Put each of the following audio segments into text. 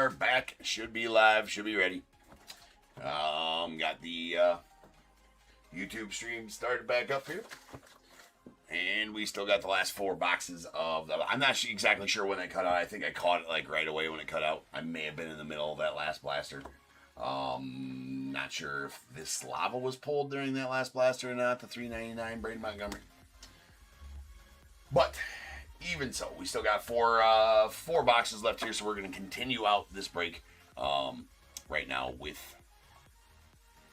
are back. Should be live. Should be ready. Got the YouTube stream started back up here. And we still got the last 4 boxes of the... I'm not exactly sure when they cut out. I think I caught it like right away when it cut out. I may have been in the middle of that last blaster. Not sure if this lava was pulled during that last blaster or not. The 399 Braden Montgomery. But even so, we still got four boxes left here, so we're going to continue out this break right now with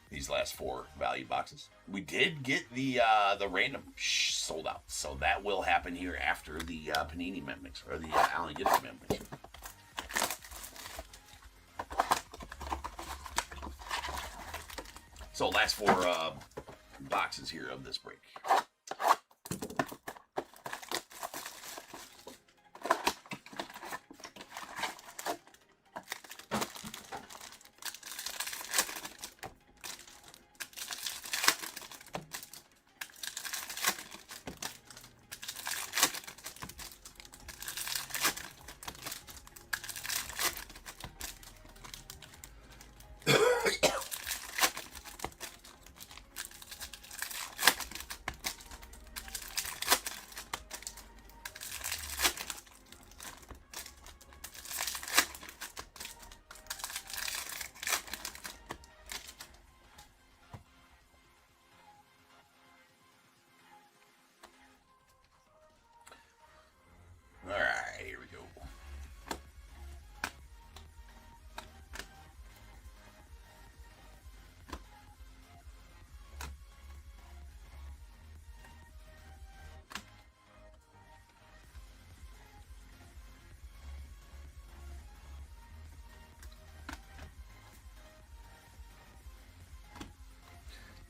these last 4 value boxes. We did get the random sold out, so that will happen here after the Panini Mem Mix, or the Allen Gibbs Mem Mix. So last 4 boxes here of this break.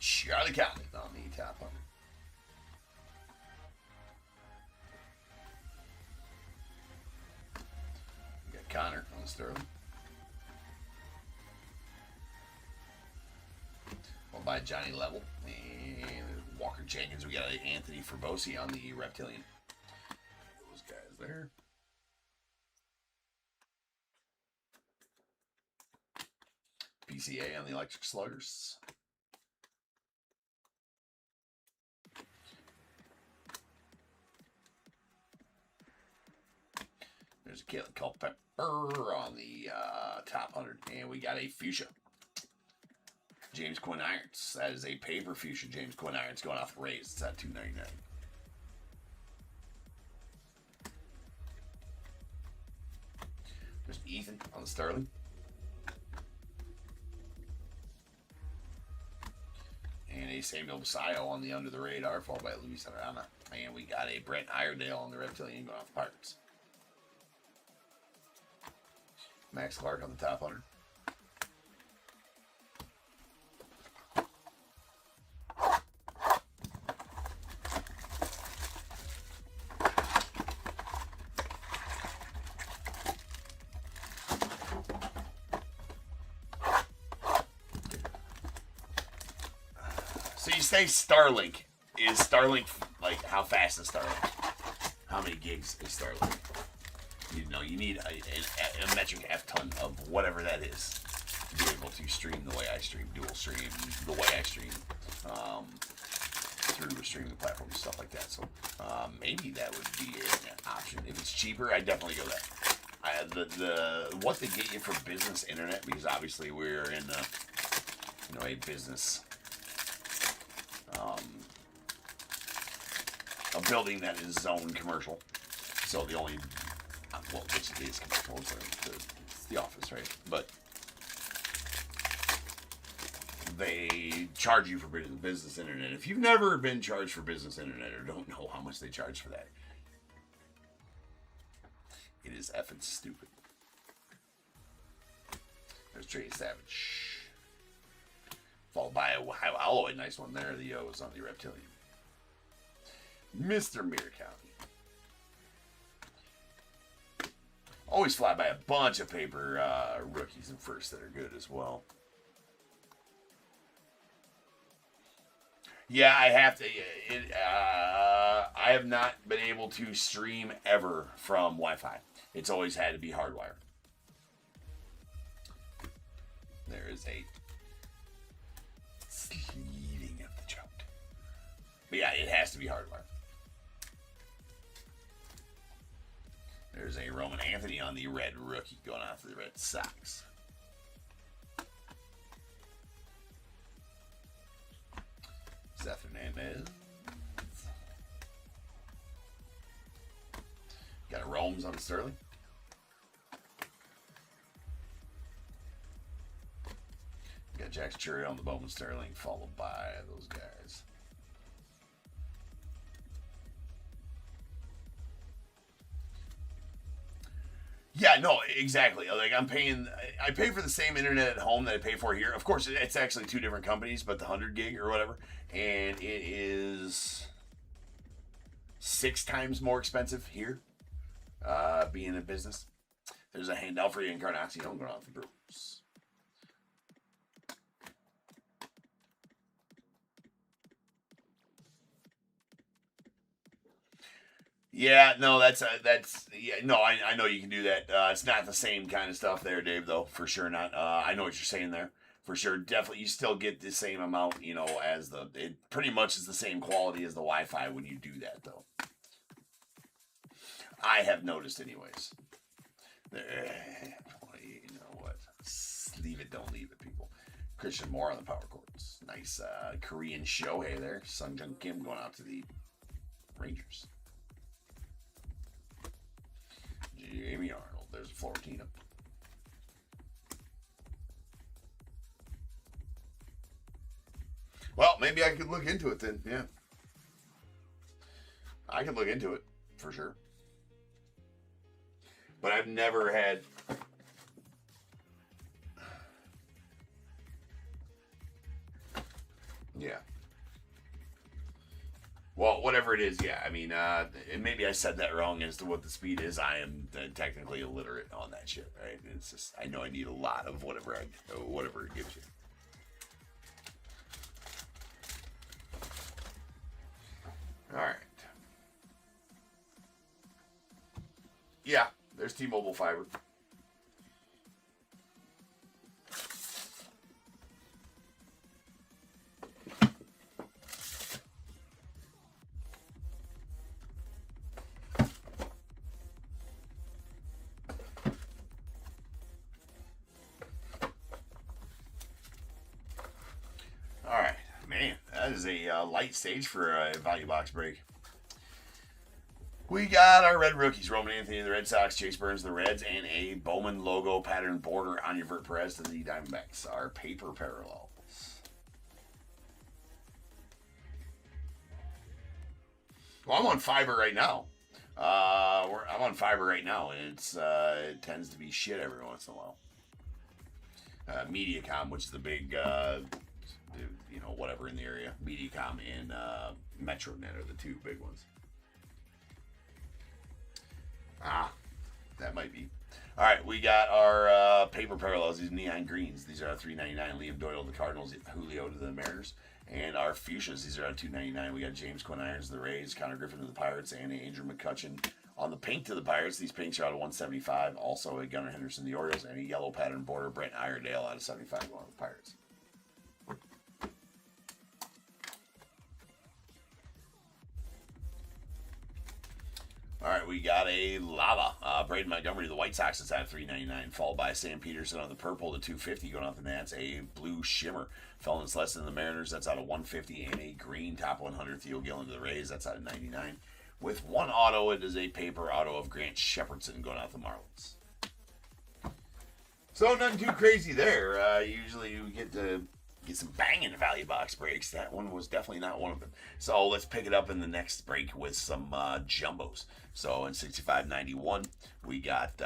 Charlie Catlett on the top 100. We got Connor on the Sterling. Well, by Johnny Level. And Walker Jenkins. We got Anthony Ferbosi on the Reptilian. Those guys there. PCA on the Electric Sluggers. There's a Caitlin Culpepper on the top 100. And we got a Fuchsia. James Quinn Irons. That is a paper Fuchsia. James Quinn Irons going off the raise. It's at $2.99. There's Ethan on the Sterling. And a Samuel Basayo on the Under the Radar, followed by Luis Arana. And we got a Brent Iredale on the Reptilian going off the Pirates. Max Clark on the top 100. So you say Starlink. Is Starlink, like, how fast is Starlink? How many gigs is Starlink? You know, you need a metric F-ton of whatever that is to be able to stream the way I stream, dual stream, the way I stream, through the streaming platform and stuff like that. So maybe that would be an option. If it's cheaper, I'd definitely go that. What they get you for business internet, because obviously we're in a business, a building that is zoned commercial. So the only well, which it is commercial, it's the office, right? But they charge you for business internet. If you've never been charged for business internet or don't know how much they charge for that, it is effing stupid. There's Trey Savage. Followed by a Alloy, nice one there. The O's on the Reptilian. Mr. Murakami. Always fly by a bunch of paper rookies and firsts that are good as well. Yeah, I have to. I have not been able to stream ever from Wi-Fi. It's always had to be hardwired. There is a sleeving of the choked. But yeah, it has to be hardware. There's a Roman Anthony on the red rookie going out to the Red Sox. Seth Hernandez. Got a Rome's on Sterling. Got Jack's Cherry on the Bowman Sterling, followed by those guys. Yeah, no, exactly. Like I pay for the same internet at home that I pay for here. Of course, it's actually two different companies, but the 100 gig or whatever, and it is 6 times more expensive here, being in business. There's a handout for you, Encarnacion, going on for Bruce. Yeah, no, that's yeah, no, I know you can do that. It's not the same kind of stuff there, Dave, though, for sure not. I know what you're saying there, for sure. Definitely, you still get the same amount, as it pretty much is the same quality as the Wi-Fi when you do that, though. I have noticed, anyways. You know what? Leave it, don't leave it, people. Christian Moore on the power chords. Nice Korean Shohei there. Sung Jung Kim going out to the Rangers. Jamie Arnold. There's a Florentino. Well, maybe I could look into it then. Yeah. I could look into it for sure. But I've never had. Yeah. Well, whatever it is, yeah. I mean, and maybe I said that wrong as to what the speed is. I am technically illiterate on that shit, right? It's just I know I need a lot of whatever it gives you. All right. Yeah, there's T-Mobile fiber. All right, man, that is a light stage for a value box break. We got our red rookies, Roman Anthony of the Red Sox, Chase Burns of the Reds, and a Bowman logo pattern border on your Vert Perez to the Diamondbacks. Our paper parallels. Well, I'm on fiber right now. I'm on fiber right now, and it tends to be shit every once in a while. Mediacom, which is the big, whatever in the area. Mediacom and MetroNet are the two big ones. That might be. All right, we got our paper parallels, these neon greens. These are our $3.99. Liam Doyle to the Cardinals, Julio to the Mariners. And our fuchsias, these are our $2.99. We got James Quinn Irons to the Rays, Connor Griffin to the Pirates, and Andrew McCutchen on the pink to the Pirates. These pinks are out of 175. Also a Gunnar Henderson to the Orioles, and a yellow pattern border, Brent Iredale out of 75 going to the Pirates. All right, we got a Lala. Braden Montgomery, the White Sox, is at $3.99, followed by Sam Peterson on the purple to $2.50, going off the Nats. A blue shimmer, Felon Slesson to the Mariners, that's out of $150, and a green top 100 Theo Gillen to the Rays, that's out of $99. With one auto, it is a paper auto of Grant Shepherdson going out the Marlins. So nothing too crazy there. Usually you get some banging value box breaks. That one was definitely not one of them. So let's pick it up in the next break with some jumbos. So in 65.91, we got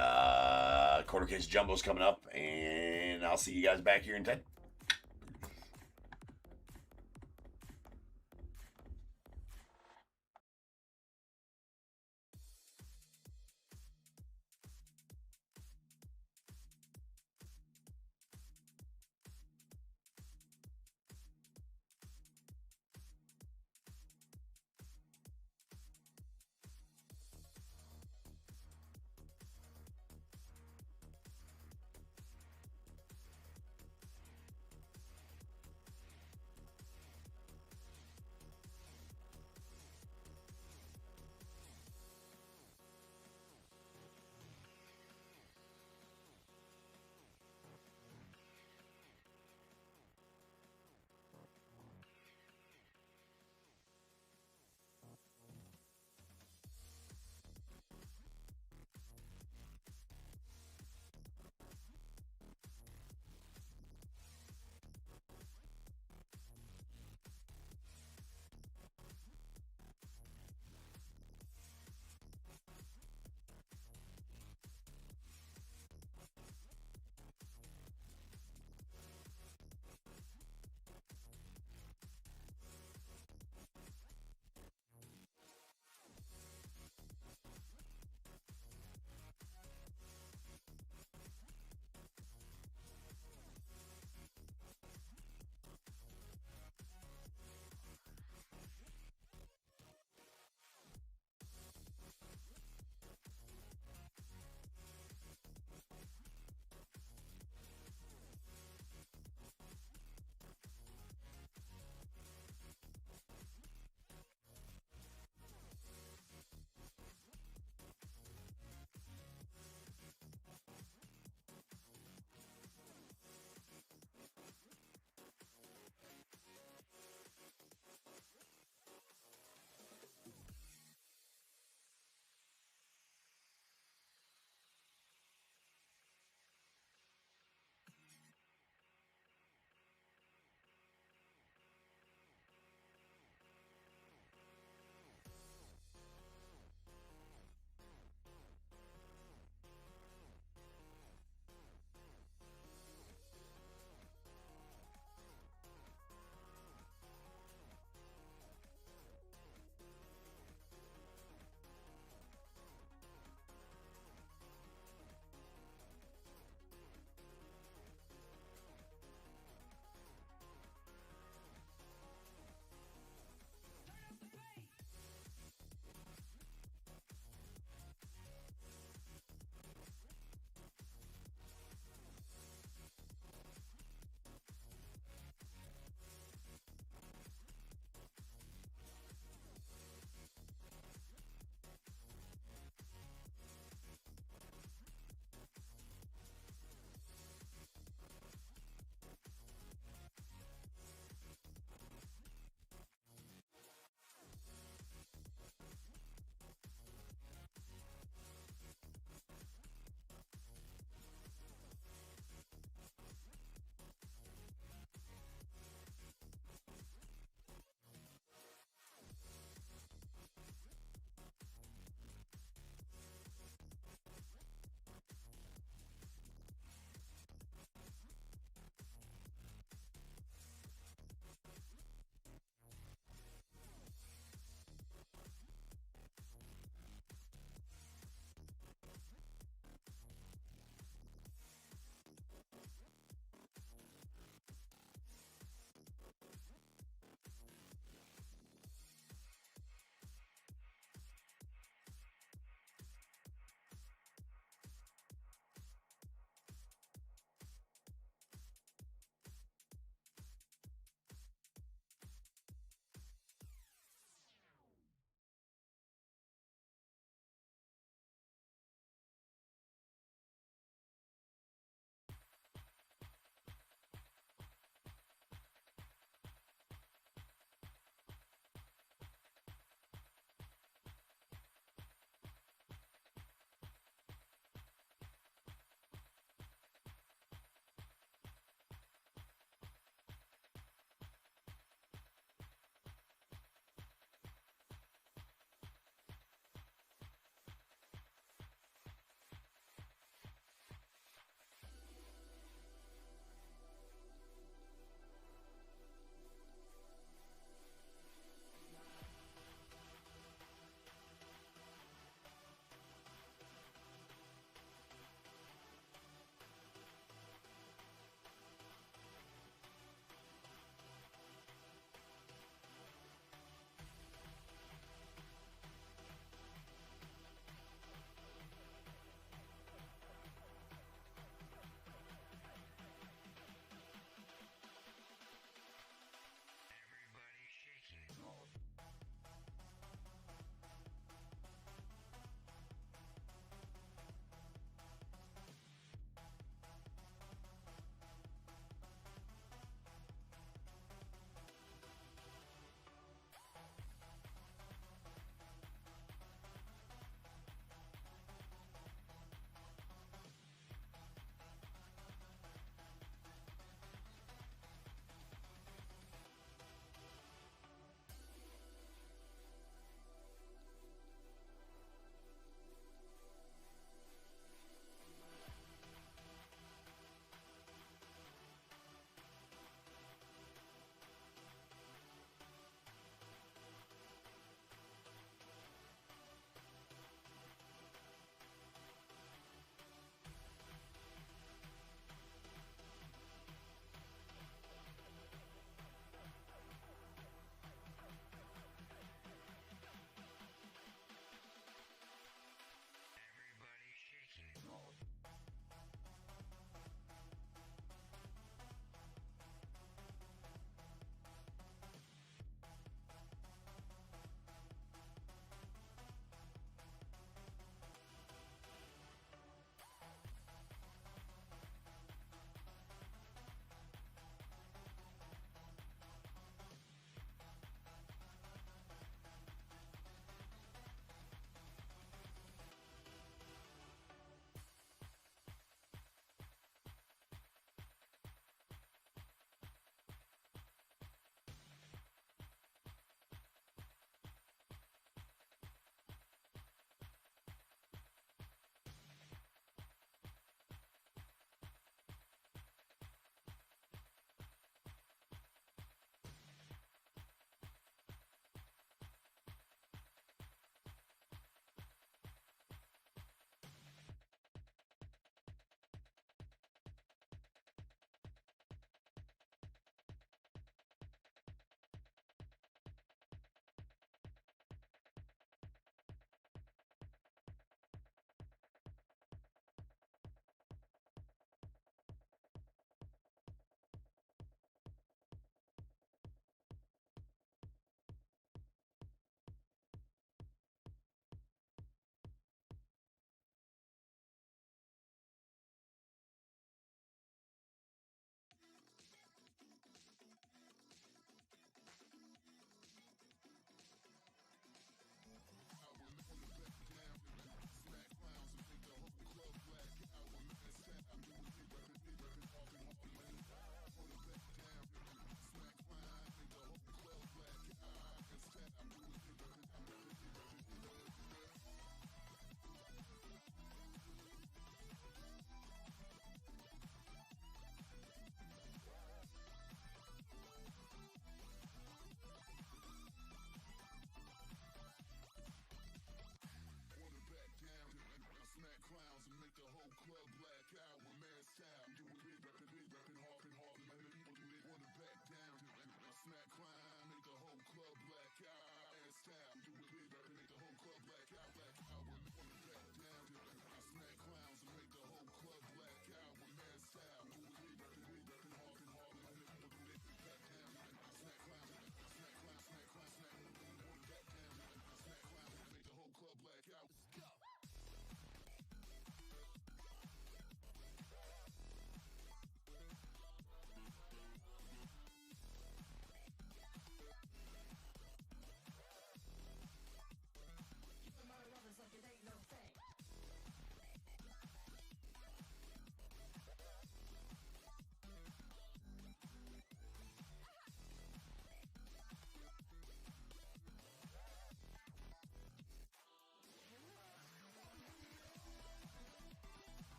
quarter case jumbos coming up, and I'll see you guys back here in 10.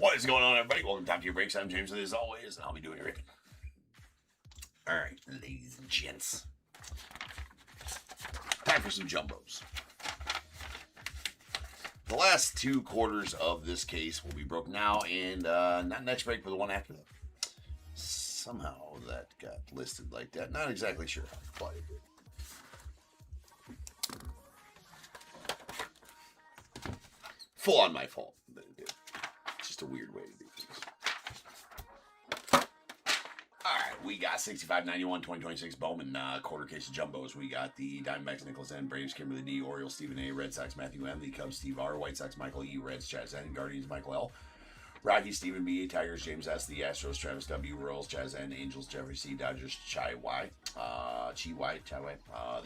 What is going on, everybody? Welcome to Top Tier Breaks. I'm James, as always, and I'll be doing it. All right, ladies and gents. Time for some jumbos. The last 2 quarters of this case will be broken now, and not next break, but the one after that. Somehow that got listed like that. Not exactly sure how, but it did. Full on my fault. But it did. It's just a weird way to do things. Alright, we got 6591 2026 Bowman quarter case of jumbos. We got the Diamondbacks Nicholas N, Braves Kimberly D, Orioles Stephen A, Red Sox Matthew M, the Cubs Steve R, White Sox Michael E, Reds Chaz N, Guardians Michael L, Rockies Stephen B, Tigers James S, the Astros Travis W, Royals Chaz N, Angels Jeffrey C, Dodgers Chai Y, the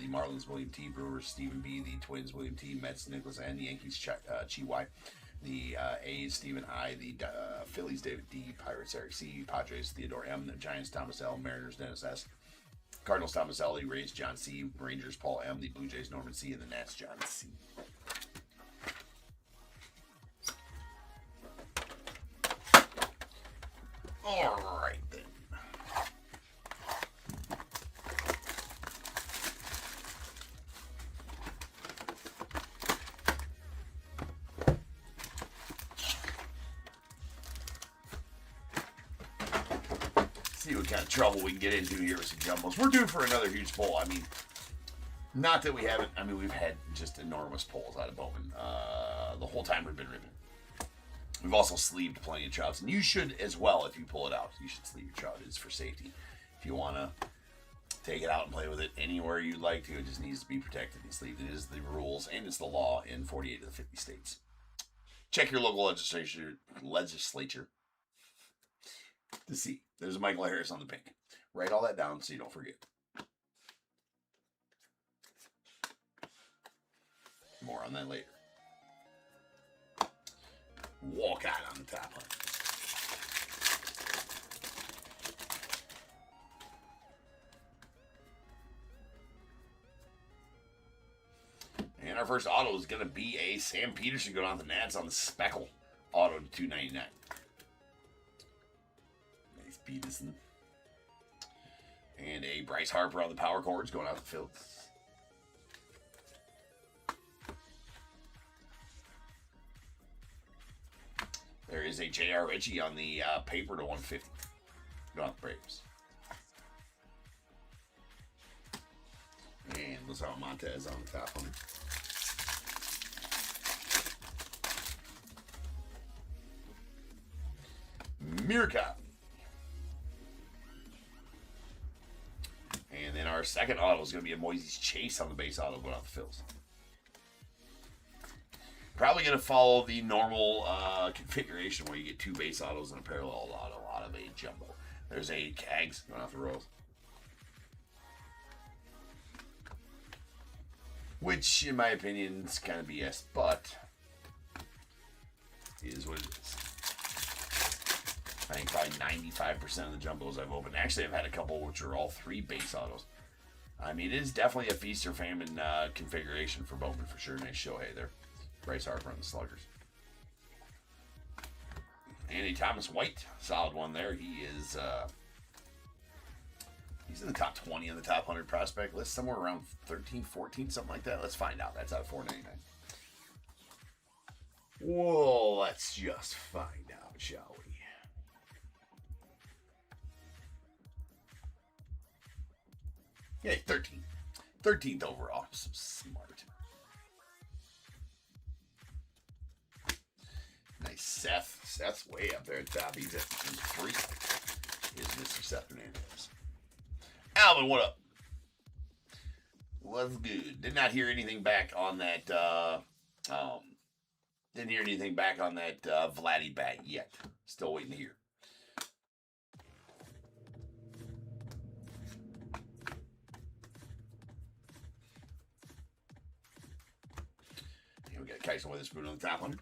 Marlins William T, Brewers Stephen B, the Twins William T, Mets Nicholas N, the Yankees Chi Y, the A's Stephen I, the Phillies David D, Pirates Eric C, Padres Theodore M, the Giants Thomas L, Mariners Dennis S, Cardinals Thomas L, the Rays John C, Rangers Paul M, the Blue Jays Norman C, and the Nats John C. All right then. See what kind of trouble we can get into here with some jumbos. We're due for another huge pull. I mean, not that we haven't. I mean, we've had just enormous pulls out of Bowman the whole time we've been ripping. We've also sleeved plenty of trouts, and you should as well if you pull it out. You should sleeve your trout. It's for safety. If you want to take it out and play with it anywhere you'd like to, it just needs to be protected and sleeved. It is the rules, and it's the law in 48 of the 50 states. Check your local legislature to see. There's a Michael Harris on the pink. Write all that down so you don't forget. More on that later. Walk out on the top line. And our first auto is going to be a Sam Peterson going on the Nats on the Speckle auto to $2.99. Nice Peterson. And a Bryce Harper on the power chords going out the field. There is a J.R. Ritchie on the paper to 150. Going out the Braves. And Luzaro Montez on the top one. Mirka. And then our second auto is going to be a Moises Chase on the base auto going out the fills. Probably going to follow the normal configuration where you get 2 base autos and a parallel auto out of a jumbo. There's a Cags going off the Royals. Which, in my opinion, is kind of BS, but it is what it is. I think probably 95% of the jumbos I've opened. Actually, I've had a couple which are all 3 base autos. I mean, it is definitely a feast or famine configuration for Bowman for sure. Nice Shohei there. Bryce Harper on the Sluggers. Andy Thomas White, solid one there. He is he's in the top 20 on the top 100 prospect list, somewhere around 13, 14, something like that. Let's find out. That's out of $4.99. Well, let's just find out, shall we? Yeah, 13. 13th overall. So smart. Nice Seth. Seth's way up there at the top. He's at 3. Is Mr. Seth Hernandez. Alvin, what up? What's good? Did not hear anything back on that. Didn't hear anything back on that Vladdy bat yet. Still waiting to hear. Here we got Kyson Witherspoon on the top one.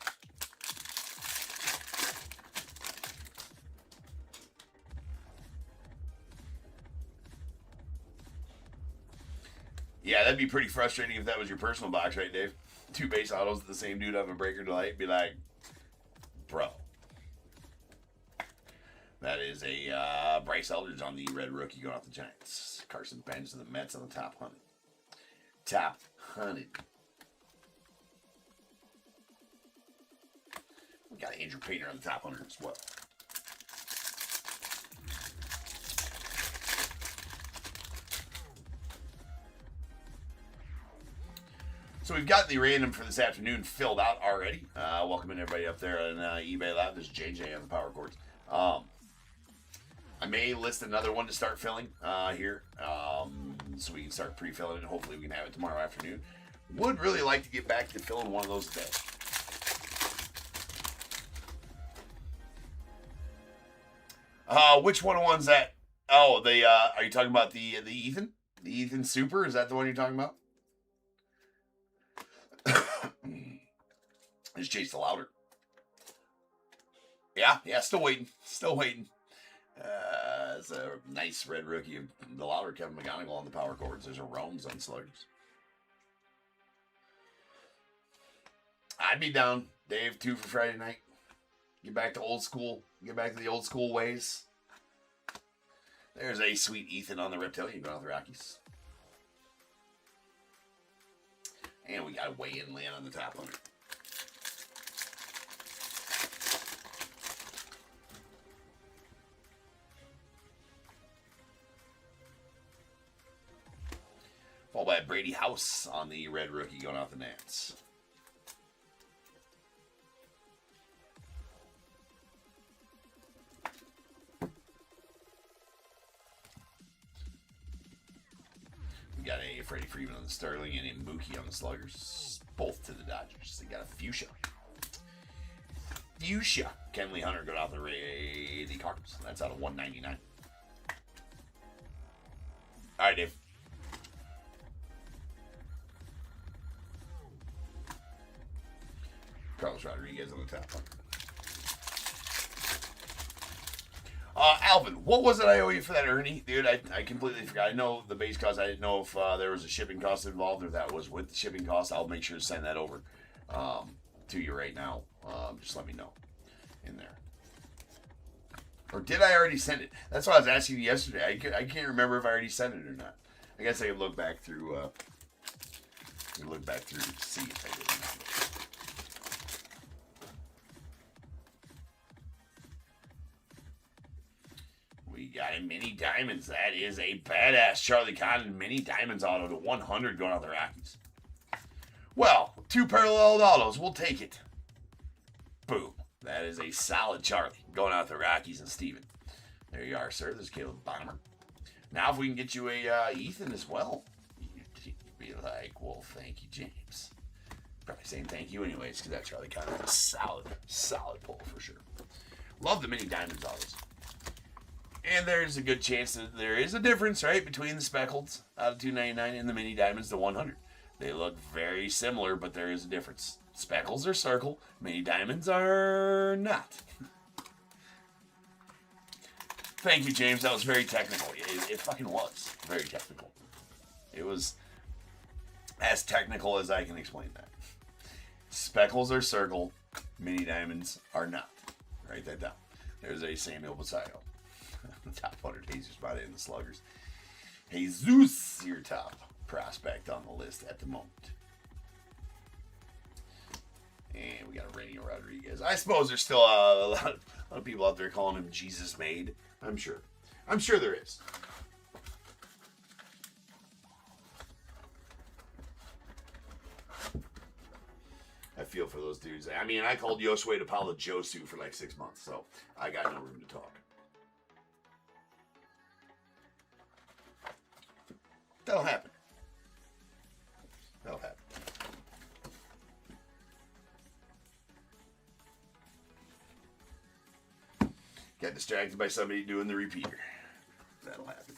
Yeah, that'd be pretty frustrating if that was your personal box, right, Dave? 2 base autos, the same dude on a breaker delight, be like, bro, That is a Bryce Eldridge on the red rookie going off the Giants. Carson Bench and the Mets on the top 100. Top 100. We got Andrew Painter on the top 100 as well. So we've got the random for this afternoon filled out already. Welcoming everybody up there on eBay Live. There's JJ on the power cords. I may list another one to start filling here, so we can start pre-filling it. Hopefully we can have it tomorrow afternoon. Would really like to get back to filling one of those today. Which one of the ones that? Oh, are you talking about the Ethan? The Ethan Super? Is that the one you're talking about? Just Chase the Louder. Yeah, still waiting. It's a nice red rookie. The Louder, Kevin McGonigal on the power cords. There's a Roans on sluggers. I'd be down, Dave, 2 for Friday night. Get back to old school. Get back to the old school ways. There's a sweet Ethan on the Reptilian going off the Rockies. And we got a weigh-in land on the top 100. Followed by Brady House on the red rookie going off the Nats. We got a Freddie Freeman on the Sterling and a Mookie on the Sluggers. Both to the Dodgers. They got a Fuchsia. Kenley Hunter going off the Cardinals. That's out of 199. All right, Dave. Carlos Rodriguez on the top 100. Alvin, what was it I owe you for that, Ernie? Dude, I completely forgot. I know the base cost. I didn't know if there was a shipping cost involved or that was with the shipping cost. I'll make sure to send that over to you right now. Just let me know in there. Or did I already send it? That's what I was asking you yesterday. I can't remember if I already sent it or not. I guess I could look back through. To see if I did. We got a mini diamonds. That is a badass Charlie Condon mini diamonds auto to 100 going on the Rockies. Well, 2 parallel autos. We'll take it. Boom. That is a solid Charlie going out the Rockies and Steven. There you are, sir. There's Caleb Bomber. Now, if we can get you a Ethan as well, you'd be like, well, thank you, James. Probably saying thank you anyways, because that Charlie Condon is a solid pull for sure. Love the mini diamonds autos. And there's a good chance that there is a difference, right, between the speckleds out of 299 and the mini diamonds to 100. They look very similar, but there is a difference. Speckles are circle, mini diamonds are not. Thank you, James. That was very technical. It fucking was very technical. It was as technical as I can explain that. Speckles are circle, mini diamonds are not. Write that down. There's a Samuel Basayo. Top 100 Jesus by the end of the Sluggers. Jesus, your top prospect on the list at the moment. And we got a Rainier Rodriguez. I suppose there's still a lot of people out there calling him Jesus Made. I'm sure there is. I feel for those dudes. I mean, I called Yosue to Paulo Josu for like 6 months, so I got no room to talk. That'll happen. Got distracted by somebody doing the repeater. That'll happen.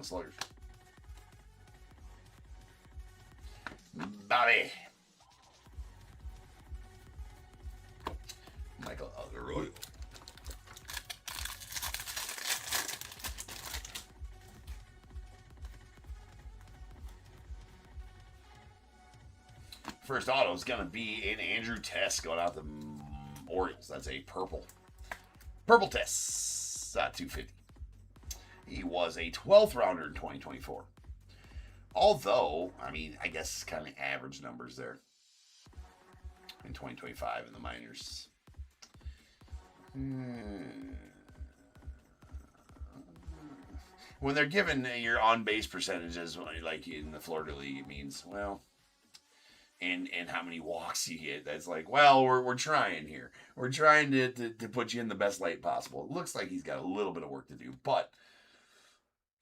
the Sluggers. Bobby. Michael Algaroyo. First auto is going to be an Andrew Tess going out the Orioles. That's a purple. Purple Tess. 250. He was a 12th rounder in 2024. Although, I mean, I guess kind of average numbers there in 2025 in the minors. When they're given your on-base percentages, like in the Florida League, it means, well, and how many walks you get. That's like, well, we're trying here. We're trying to put you in the best light possible. It looks like he's got a little bit of work to do, but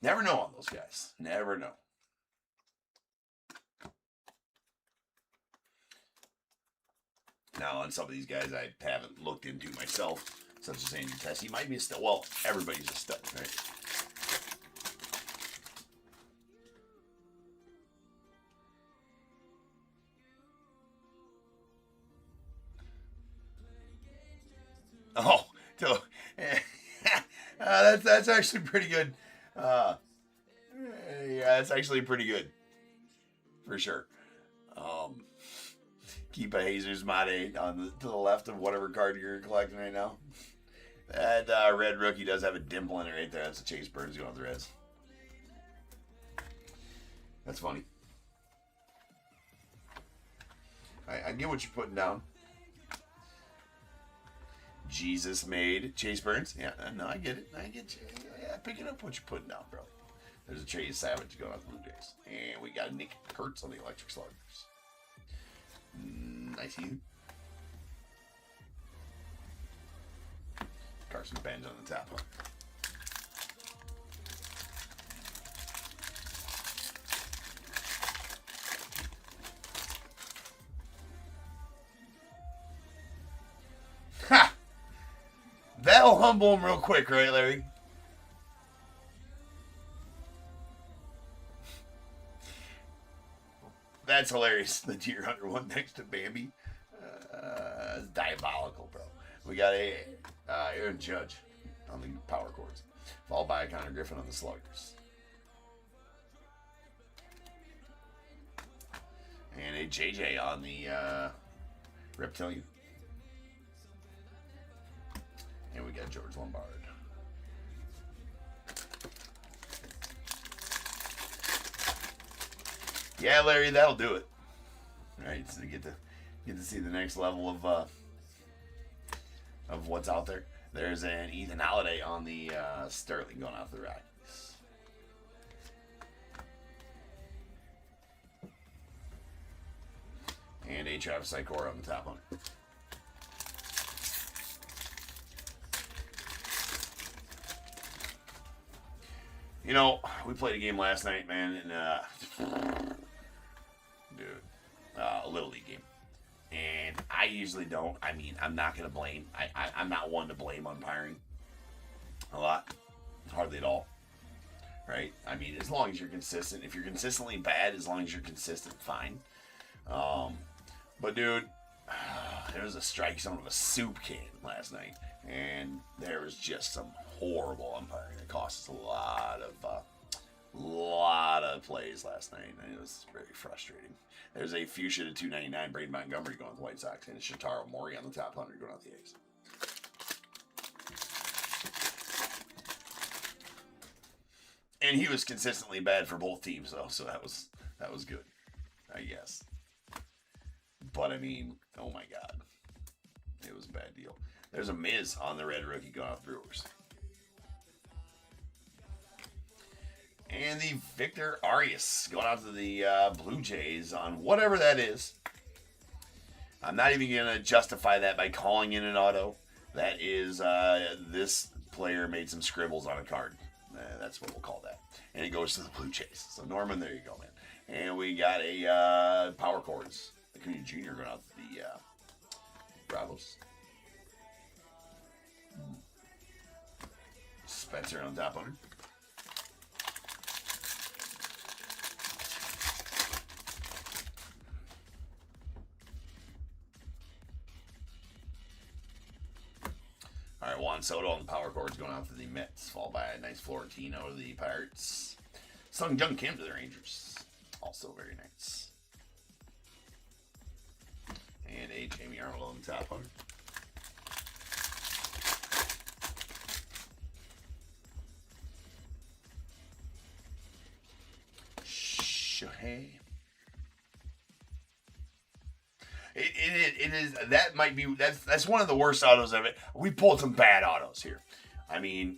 never know on those guys. Never know. Now, on some of these guys I haven't looked into myself, such as Andrew Tess, he might be a stud. Well, everybody's a stud, right? Oh, so, that's actually pretty good. Yeah, that's actually pretty good, for sure. Keep a Jesus Mate to the left of whatever card you're collecting right now. That red rookie does have a dimple in it right there. That's a Chase Burns going with the Reds. That's funny. I get what you're putting down. Jesus made Chase Burns. Yeah, no, I get it. I get you. Yeah, picking up what you're putting down, bro. There's a Chase Savage going on the Blue Jays. And we got Nick Kurtz on the Electric Sluggers. Nice you. Carson Bench on the top. Ha! That'll humble him real quick, right, Larry? That's hilarious. The Deer Hunter one next to Bambi. It's diabolical, bro. We got Aaron Judge on the power chords, followed by Connor Griffin on the Sluggers. And a JJ on the Reptilian. And we got George Lombard. Yeah, Larry, that'll do it. All right, so get to see the next level of what's out there. There's an Ethan Holiday on the Sterling going out the Rockies. And a Travis Sikora on the top 100. You know, we played a game last night, man, and a Little League game. And I usually don't. I mean, I'm not going to blame. I'm not one to blame umpiring a lot. Hardly at all. Right? I mean, as long as you're consistent. If you're consistently bad, as long as you're consistent, fine. But, dude, there was a strike zone of a soup can last night. And there was just some horrible umpiring. It cost us a lot of plays last night, and it was very frustrating. There's a Fuchsia to 299, Braden Montgomery going with the White Sox, and a Shintaro Mori on the top 100 going out the A's. And he was consistently bad for both teams, though, so that was good, I guess. But I mean, oh my God, it was a bad deal. There's a Miz on the red rookie going off Brewers. And the Victor Arias going out to the Blue Jays on whatever that is. I'm not even going to justify that by calling in an auto. That is, this player made some scribbles on a card. That's what we'll call that. And it goes to the Blue Jays. So, Norman, there you go, man. And we got a Power Chords. The Community Junior going out to the Bravos. Spencer on top 100. Juan Soto on the power chords going out to the Mets, followed by a nice Florentino to the Pirates. Sung Jung Kim to the Rangers, also very nice. And a Jamie Arnold on the top 100. Shohei. It is, that might be, that's one of the worst autos of it. We pulled some bad autos here. I mean,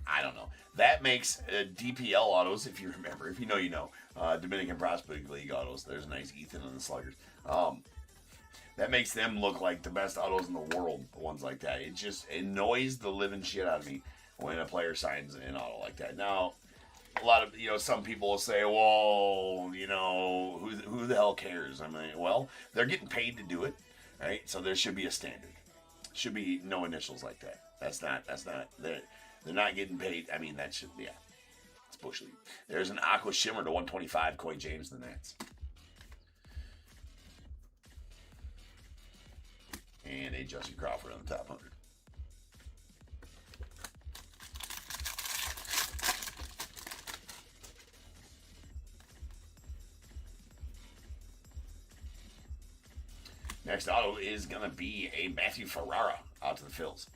I don't know. That makes DPL autos, if you remember, if you know, you know. Dominican Prospect League autos. There's a nice Ethan on the Sluggers. That makes them look like the best autos in the world, the ones like that. It just annoys the living shit out of me when a player signs an auto like that. Now, a lot of, some people will say, well, who the hell cares? I mean, well, they're getting paid to do it, right? So there should be a standard. Should be no initials like that. That's not, they're not getting paid. I mean, that should, yeah, it's Bush League. There's an Aqua Shimmer to 125, Coy James, the Nats. And a Justin Crawford on the top 100. Next auto is going to be a Matthew Ferrara out to the Phils.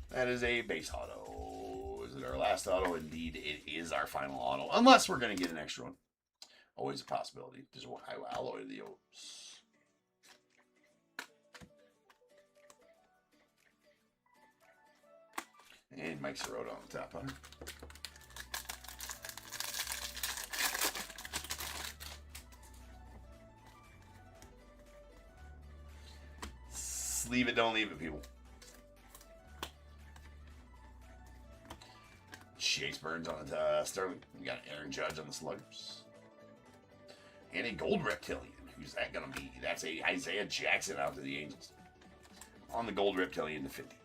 That is a base auto. Is it our last auto? Indeed, it is our final auto. Unless we're going to get an extra one. Always a possibility. There's one alloy of the O's. And Mike Sirota on the top 100. Leave it, don't leave it, people. Chase Burns on the Sterling. We got Aaron Judge on the Sluggers. And a Gold Reptilian. Who's that going to be? That's a Isaiah Jackson out to the Angels. On the Gold Reptilian to 50.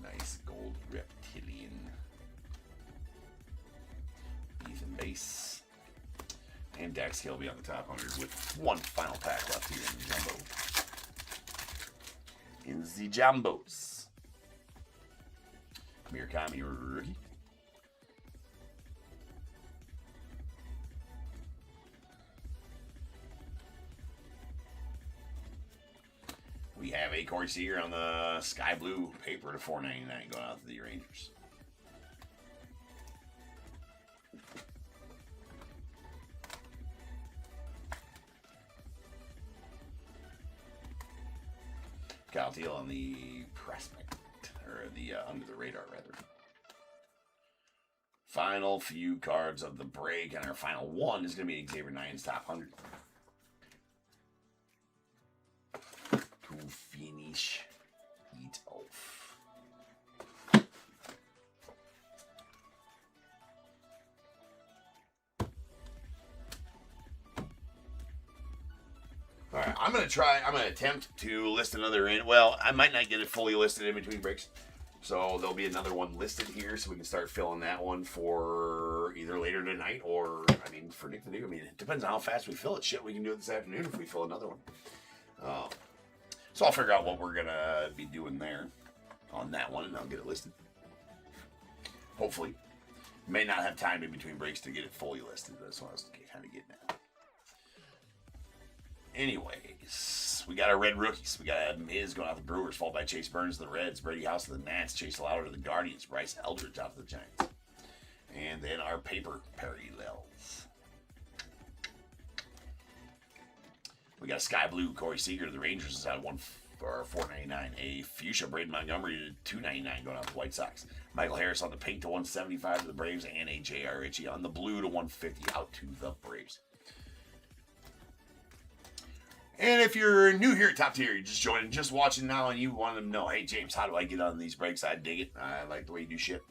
Nice Gold Reptilian. Ethan Base. And Dax Hill will be on the top 100 with one final pack left here in the Jumbo. In the Jumbos. Murakami rookie. We have a Corey Seager on the sky blue paper to $4.99 going out to the Rangers. Kyle Teal on the prospect, or the under the radar, rather. Final few cards of the break, and our final one is going to be Xavier Nine's top 100. To finish it off. All right, I'm going to attempt to list another in. Well, I might not get it fully listed in between breaks. So there'll be another one listed here so we can start filling that one for either later tonight or, for Nick to do. It depends on how fast we fill it. Shit, we can do it this afternoon if we fill another one. So I'll figure out what we're going to be doing there on that one, and I'll get it listed. Hopefully. May not have time in between breaks to get it fully listed. That's what I was kind of getting at. Anyways, we got our red rookies. We got Miz going out to the Brewers, followed by Chase Burns to the Reds, Brady House to the Nats, Chase Lauder to the Guardians, Bryce Eldridge out to the Giants. And then our paper parallels. We got Sky Blue, Corey Seager to the Rangers is out for $4.99. A Fuchsia Braden Montgomery to $2.99 going out to the White Sox. Michael Harris on the pink to $175 to the Braves, and a J.R. Ritchie on the blue to $150 out to the Braves. And if you're new here at Top Tier, you're just joining, just watching now, and you want to know, hey James, how do I get on these breaks? I dig it. I like the way you do shit.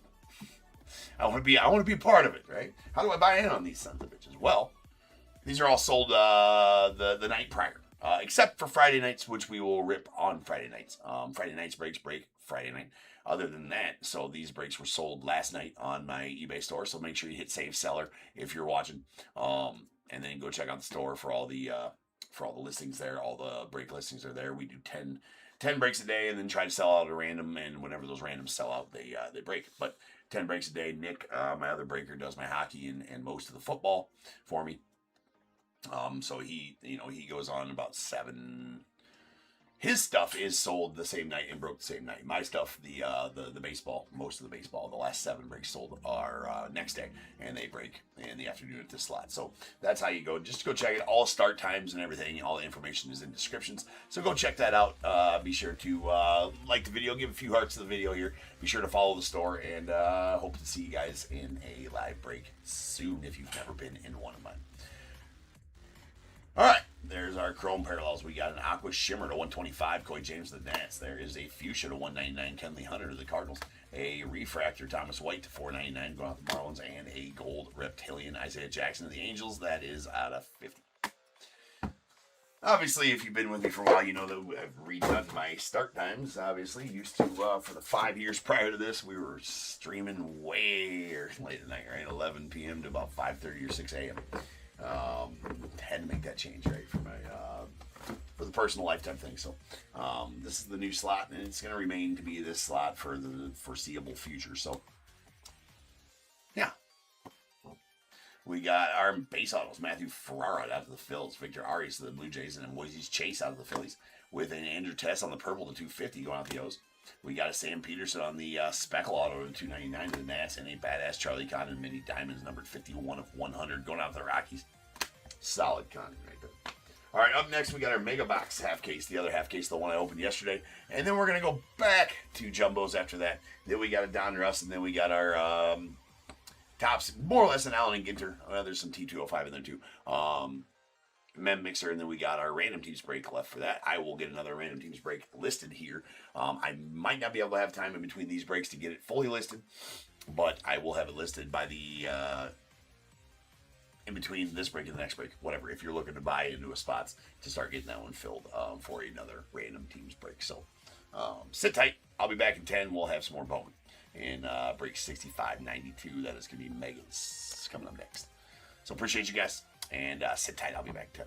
I want to be part of it, right? How do I buy in on these sons of bitches? Well, these are all sold the night prior, except for Friday nights, which we will rip on Friday nights. Friday nights break Friday night. Other than that, so these breaks were sold last night on my eBay store. So make sure you hit Save Seller if you're watching. And then go check out the store for all the listings there. All the break listings are there. We do 10 breaks a day, and then try to sell out a random. And whenever those randoms sell out, they break. But 10 breaks a day. Nick, my other breaker, does my hockey and most of the football for me. So he goes on about 7. His stuff is sold the same night and broke the same night. My stuff, the baseball, most of the baseball, the last 7 breaks sold are next day, and they break in the afternoon at this slot. So that's how you go. Just go check it. All start times and everything. All the information is in descriptions. So go check that out. Be sure to like the video, give a few hearts to the video here. Be sure to follow the store, and hope to see you guys in a live break soon if you've never been in one of mine. All right, there's our chrome parallels. We got an aqua shimmer to 125, Coy James of the Nats. There is a fuchsia to 199, Kenley Hunter to the Cardinals. A refractor, Thomas White to 499, going out the Marlins. And a gold reptilian, Isaiah Jackson to the Angels. That is out of 50. Obviously, if you've been with me for a while, you know that I've redone my start times. Obviously, used to, for the 5 years prior to this, we were streaming way late at night, right? 11 p.m. to about 5:30 or 6 a.m. Had to make that change, right, for my for the personal lifetime thing. So this is the new slot, and it's going to remain to be this slot for the foreseeable future. So yeah, we got our base autos: Matthew Ferrara out of the Phils, Victor Arias to the Blue Jays, and then Moises Chase out of the Phillies, with an Andrew Tess on the purple to 250 going out the O's. We got a Sam Peterson on the Speckle Auto to 299 to the Nats, and a badass Charlie Condon Mini Diamonds numbered 51 of 100 going out to the Rockies. Solid Condon right there. All right, up next we got our Mega Box half case, the other half case, the one I opened yesterday, and then we're gonna go back to jumbos after that. Then we got a Donruss, and then we got our tops, more or less an Allen and Ginter. There's some T205 in there too. Mem Mixer, and then we got our random teams break left for that. I will get another random teams break listed here. I might not be able to have time in between these breaks to get it fully listed, but I will have it listed by the in between this break and the next break, whatever. If you're looking to buy into a spots to start getting that one filled for another random teams break. So sit tight. I'll be back in 10. We'll have some more Bowman in break 6592. That is going to be Megas coming up next. So appreciate you guys. And sit tight. I'll be back in 10.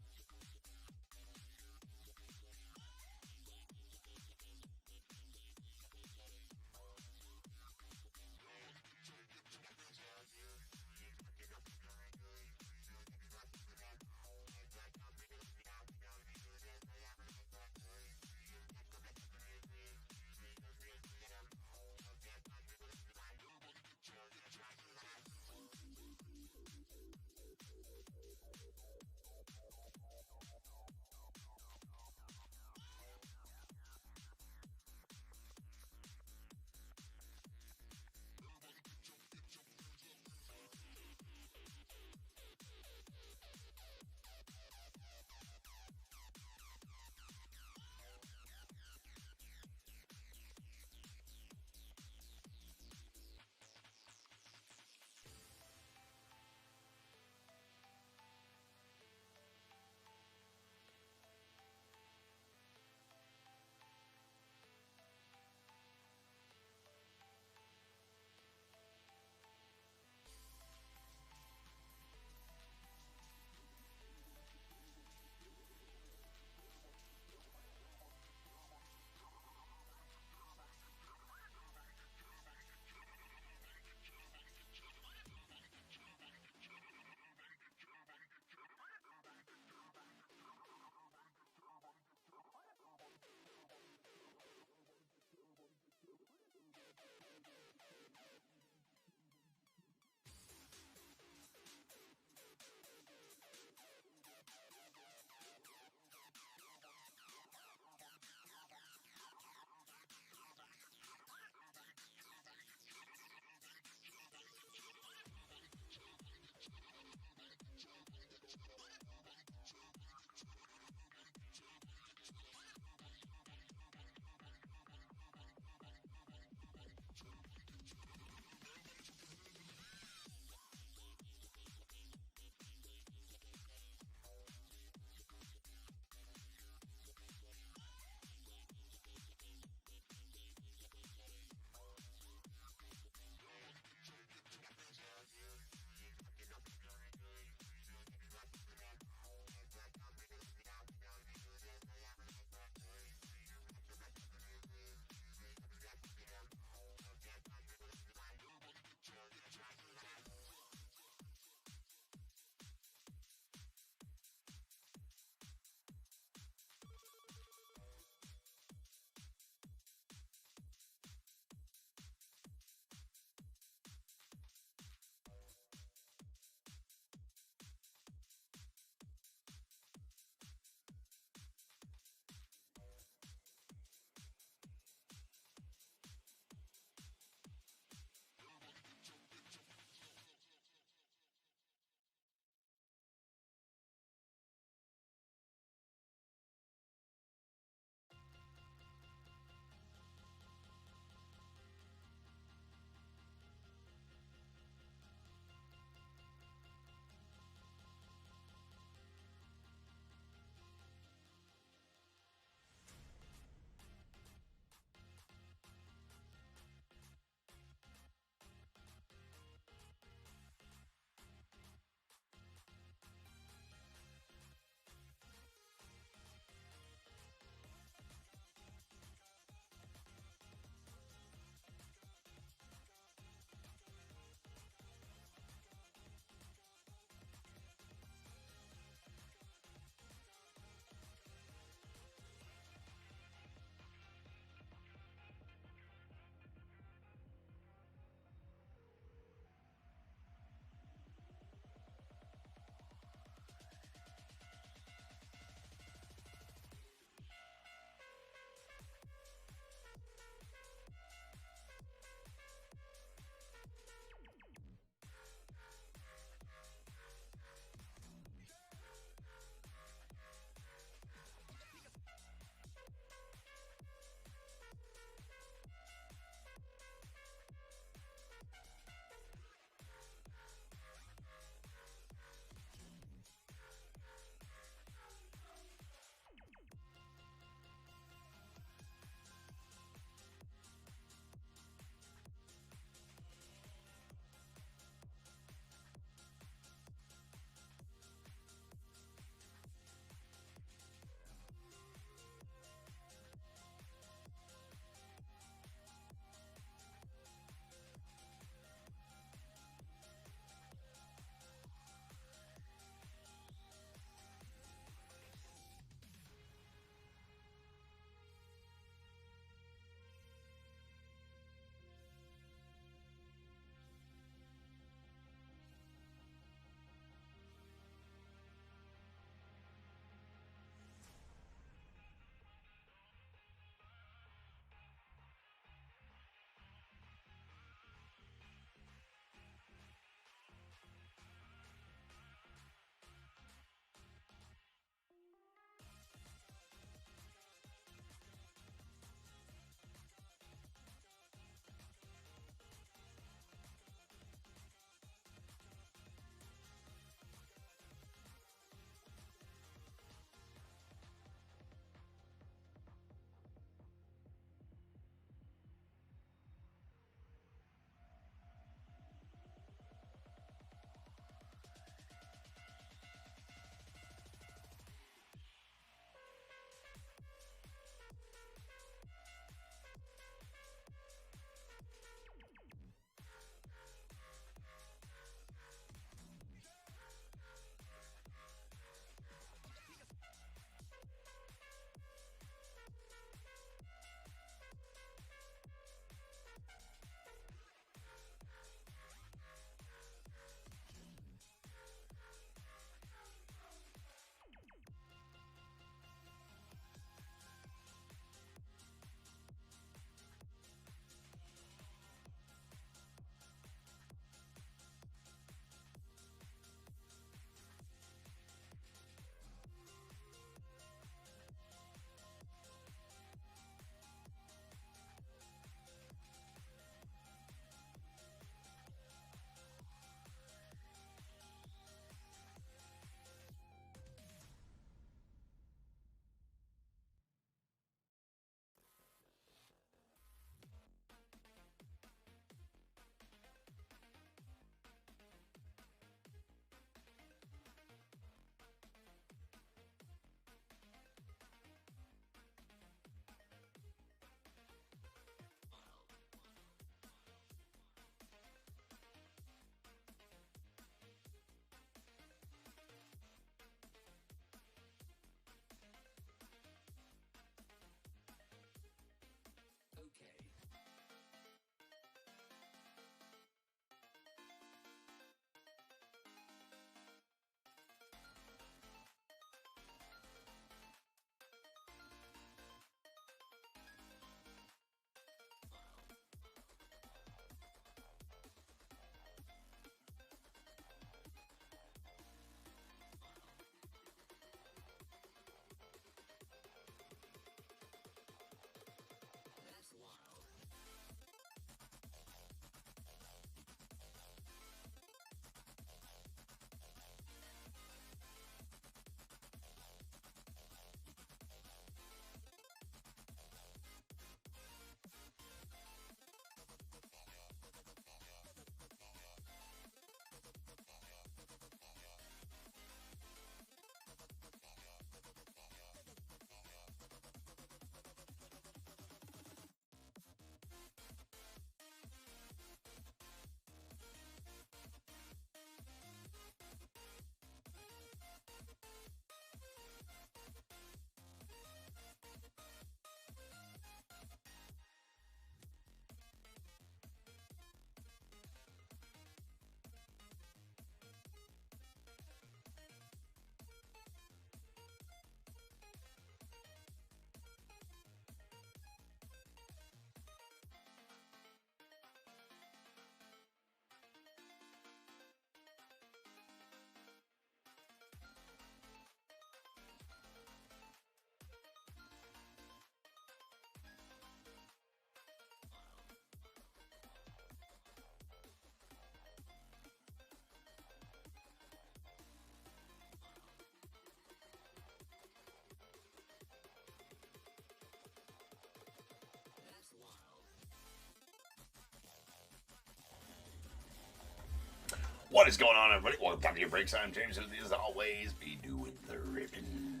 What is going on, everybody? Welcome to your breaks. I'm James, and as always, be doing the ripping.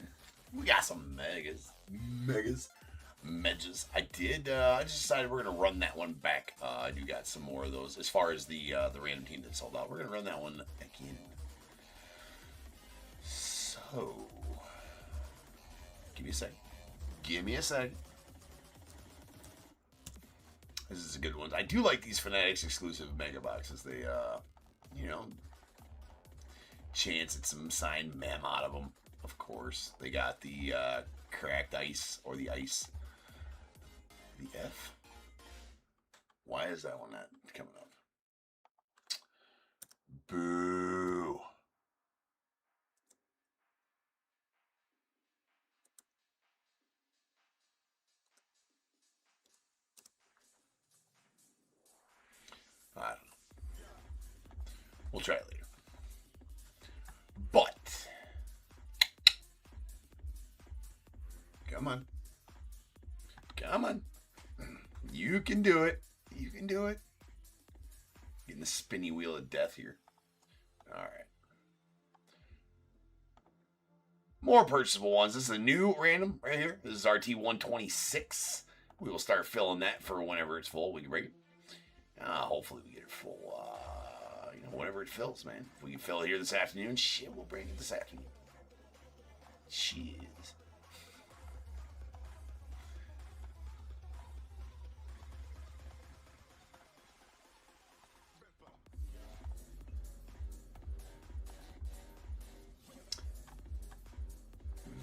We got some megas. I just decided we're gonna run that one back. I do got some more of those. As far as the random team that sold out, we're gonna run that one back in. So, give me a sec. This is a good one. I do like these Fanatics exclusive mega boxes. They, you know, chance at some signed mem out of them. Of course, they got the cracked ice or the ice. The F. Why is that one not coming up? Boo. I don't know. We'll try it later. But come on. You can do it. Getting the spinny wheel of death here. All right. More purchasable ones. This is a new random right here. This is RT126. We will start filling that for whenever it's full. We can break it. Hopefully we get it full. Whenever it fills, man. If we can fill it here this afternoon, shit, we'll break it this afternoon. Cheers.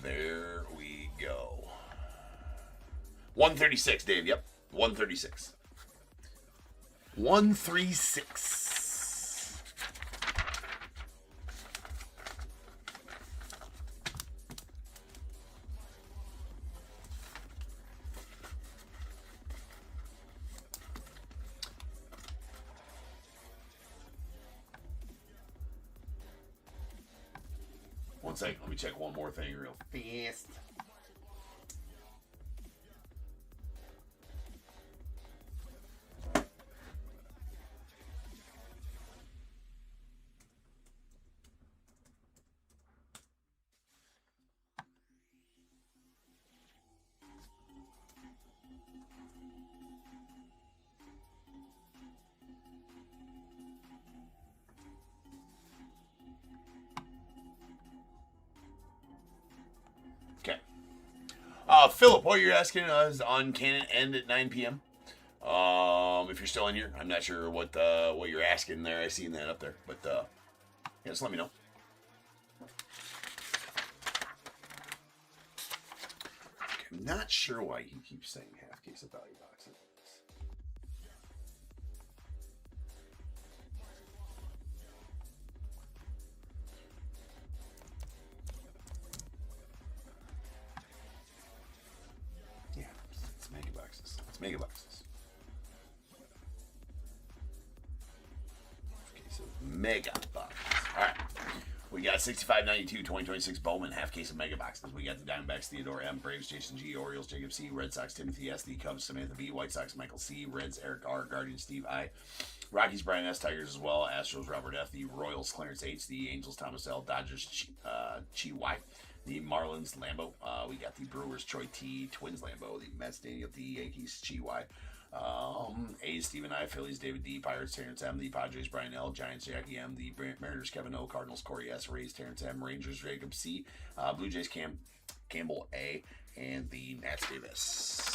There we go. 136, Dave. Yep. 136. 136. One second, let me check one more thing real fast. Philip, what you're asking is on Canon End at 9 p.m. If you're still in here, I'm not sure what you're asking there. I seen that up there, but yeah, just let me know. I'm not sure why he keeps saying half case of value boxes. Mega boxes. Okay, so mega boxes. All right. We got 65.92 2026 Bowman, half case of mega boxes. We got the Diamondbacks, Theodore M, Braves, Jason G, Orioles, Jacob C, Red Sox, Timothy S, the Cubs, Samantha B, White Sox, Michael C, Reds, Eric R, Guardians, Steve I, Rockies, Brian S, Tigers as well, Astros, Robert F, the Royals, Clarence H, the Angels, Thomas L, Dodgers, Chi Y. The Marlins, Lambo. We got the Brewers, Troy T. Twins, Lambo. The Mets, Daniel D. Yankees, Chi-Y. A's, Stephen I. Phillies, David D. Pirates, Terrence M. The Padres, Brian L. Giants, Jackie M. The Mariners, Kevin O. Cardinals, Corey S. Rays, Terrence M. Rangers, Jacob C. Blue Jays, Campbell A. And the Nats, Davis.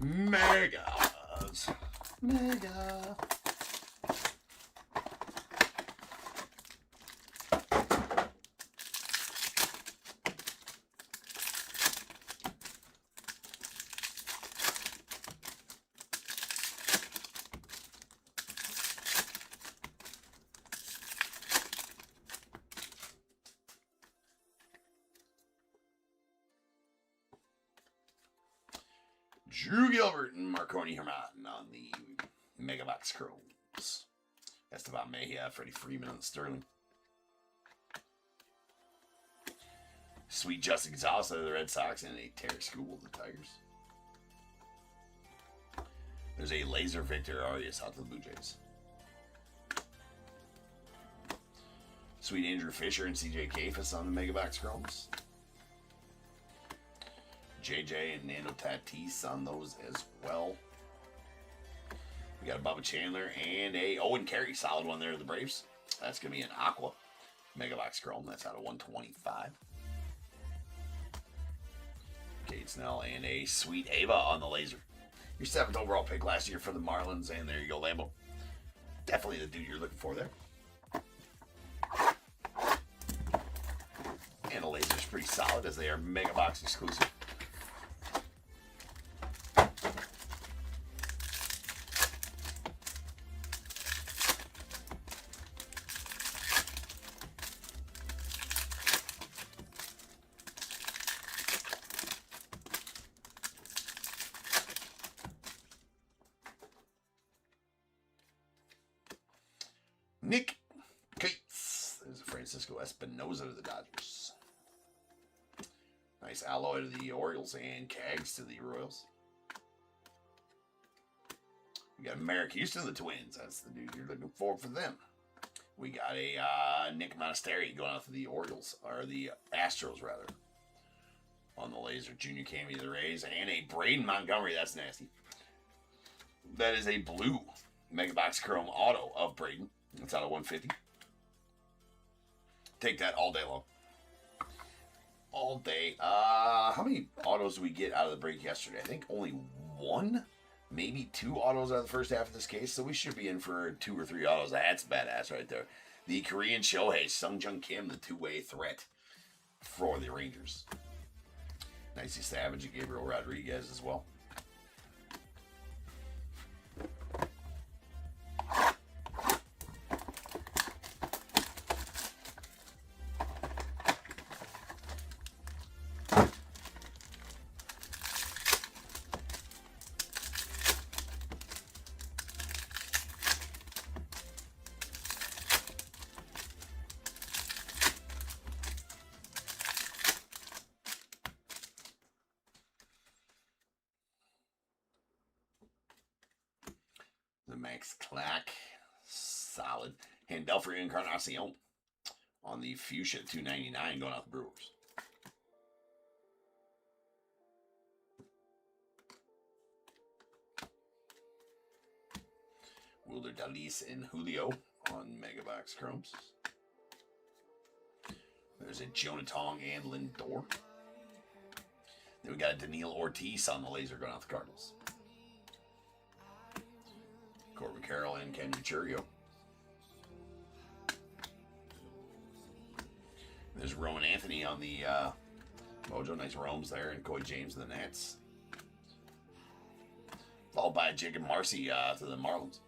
Megas. Mega. Drew Gilbert and Marconi Herman on the Megabox Chromes. Esteban Mejia, Freddie Freeman on the Sterling. Sweet Justin Gonzalez of the Red Sox, and a Terry Skubal of the Tigers. There's a laser Victor Arias out to the Blue Jays. Sweet Andrew Fisher and CJ Kafis on the Megabox Chromes. JJ and Nando Tatis on those as well. We got a Bubba Chandler and a Owen Carey. Solid one there to the Braves. That's going to be an Aqua Megabox Chrome. That's out of 125. Cade Snell and a Sweet Ava on the laser. Your 7th overall pick last year for the Marlins. And there you go, Lambo. Definitely the dude you're looking for there. And the laser's pretty solid as they are Megabox exclusive. Nick Cates. There's a Francisco Espinosa to the Dodgers. Nice alloy to the Orioles and Cags to the Royals. We got Merrick Houston, the Twins. That's the dude you're looking for them. We got a Nick Monastery going out to the Orioles, or the Astros rather. On the laser, Junior Cammy to the Rays, and a Braden Montgomery. That's nasty. That is a blue Megabox Chrome auto of Braden. It's out of 150. Take that all day long. All day. How many autos did we get out of the break yesterday? I think only one, maybe 2 autos out of the first half of this case. So we should be in for 2 or 3 autos. That's badass right there. The Korean Shohei, Sung-Jung Kim, the two-way threat for the Rangers. Nicey Savage and Gabriel Rodriguez as well. The Max Clack, solid. Handel for Encarnacion on the Fuchsia 299 going out the Brewers. Wilder Dalis and Julio on Megabox Chromes. There's a Jonah Tong and Lindor. Then we got a Daniil Ortiz on the laser going out the Cardinals. Corbin Carroll and Ken Churio. There's Roman Anthony on the Mojo. Nice roams there. And Coy James and the Nats. Followed by Jacob Marcy to the Marlins.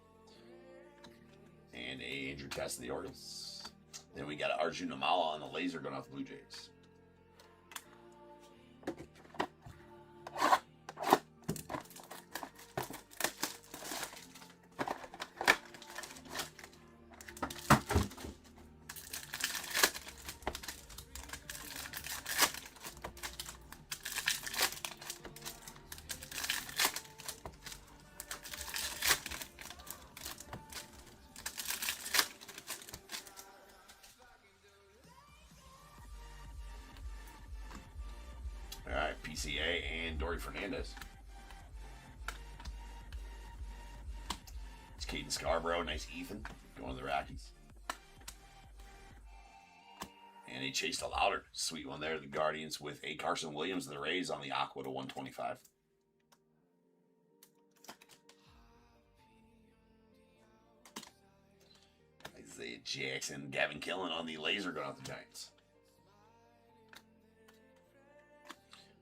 And a Andrew Test to the Orioles. Then we got Arjun Namala on the laser going off the Blue Jays. Alright, PCA and Dory Fernandez. It's Caden Scarborough. Nice Ethan going to the Rockies. And he chased a louder. Sweet one there. The Guardians with a Carson Williams of the Rays on the Aqua to 125. Isaiah Jackson. Gavin Killen on the laser going out the Giants.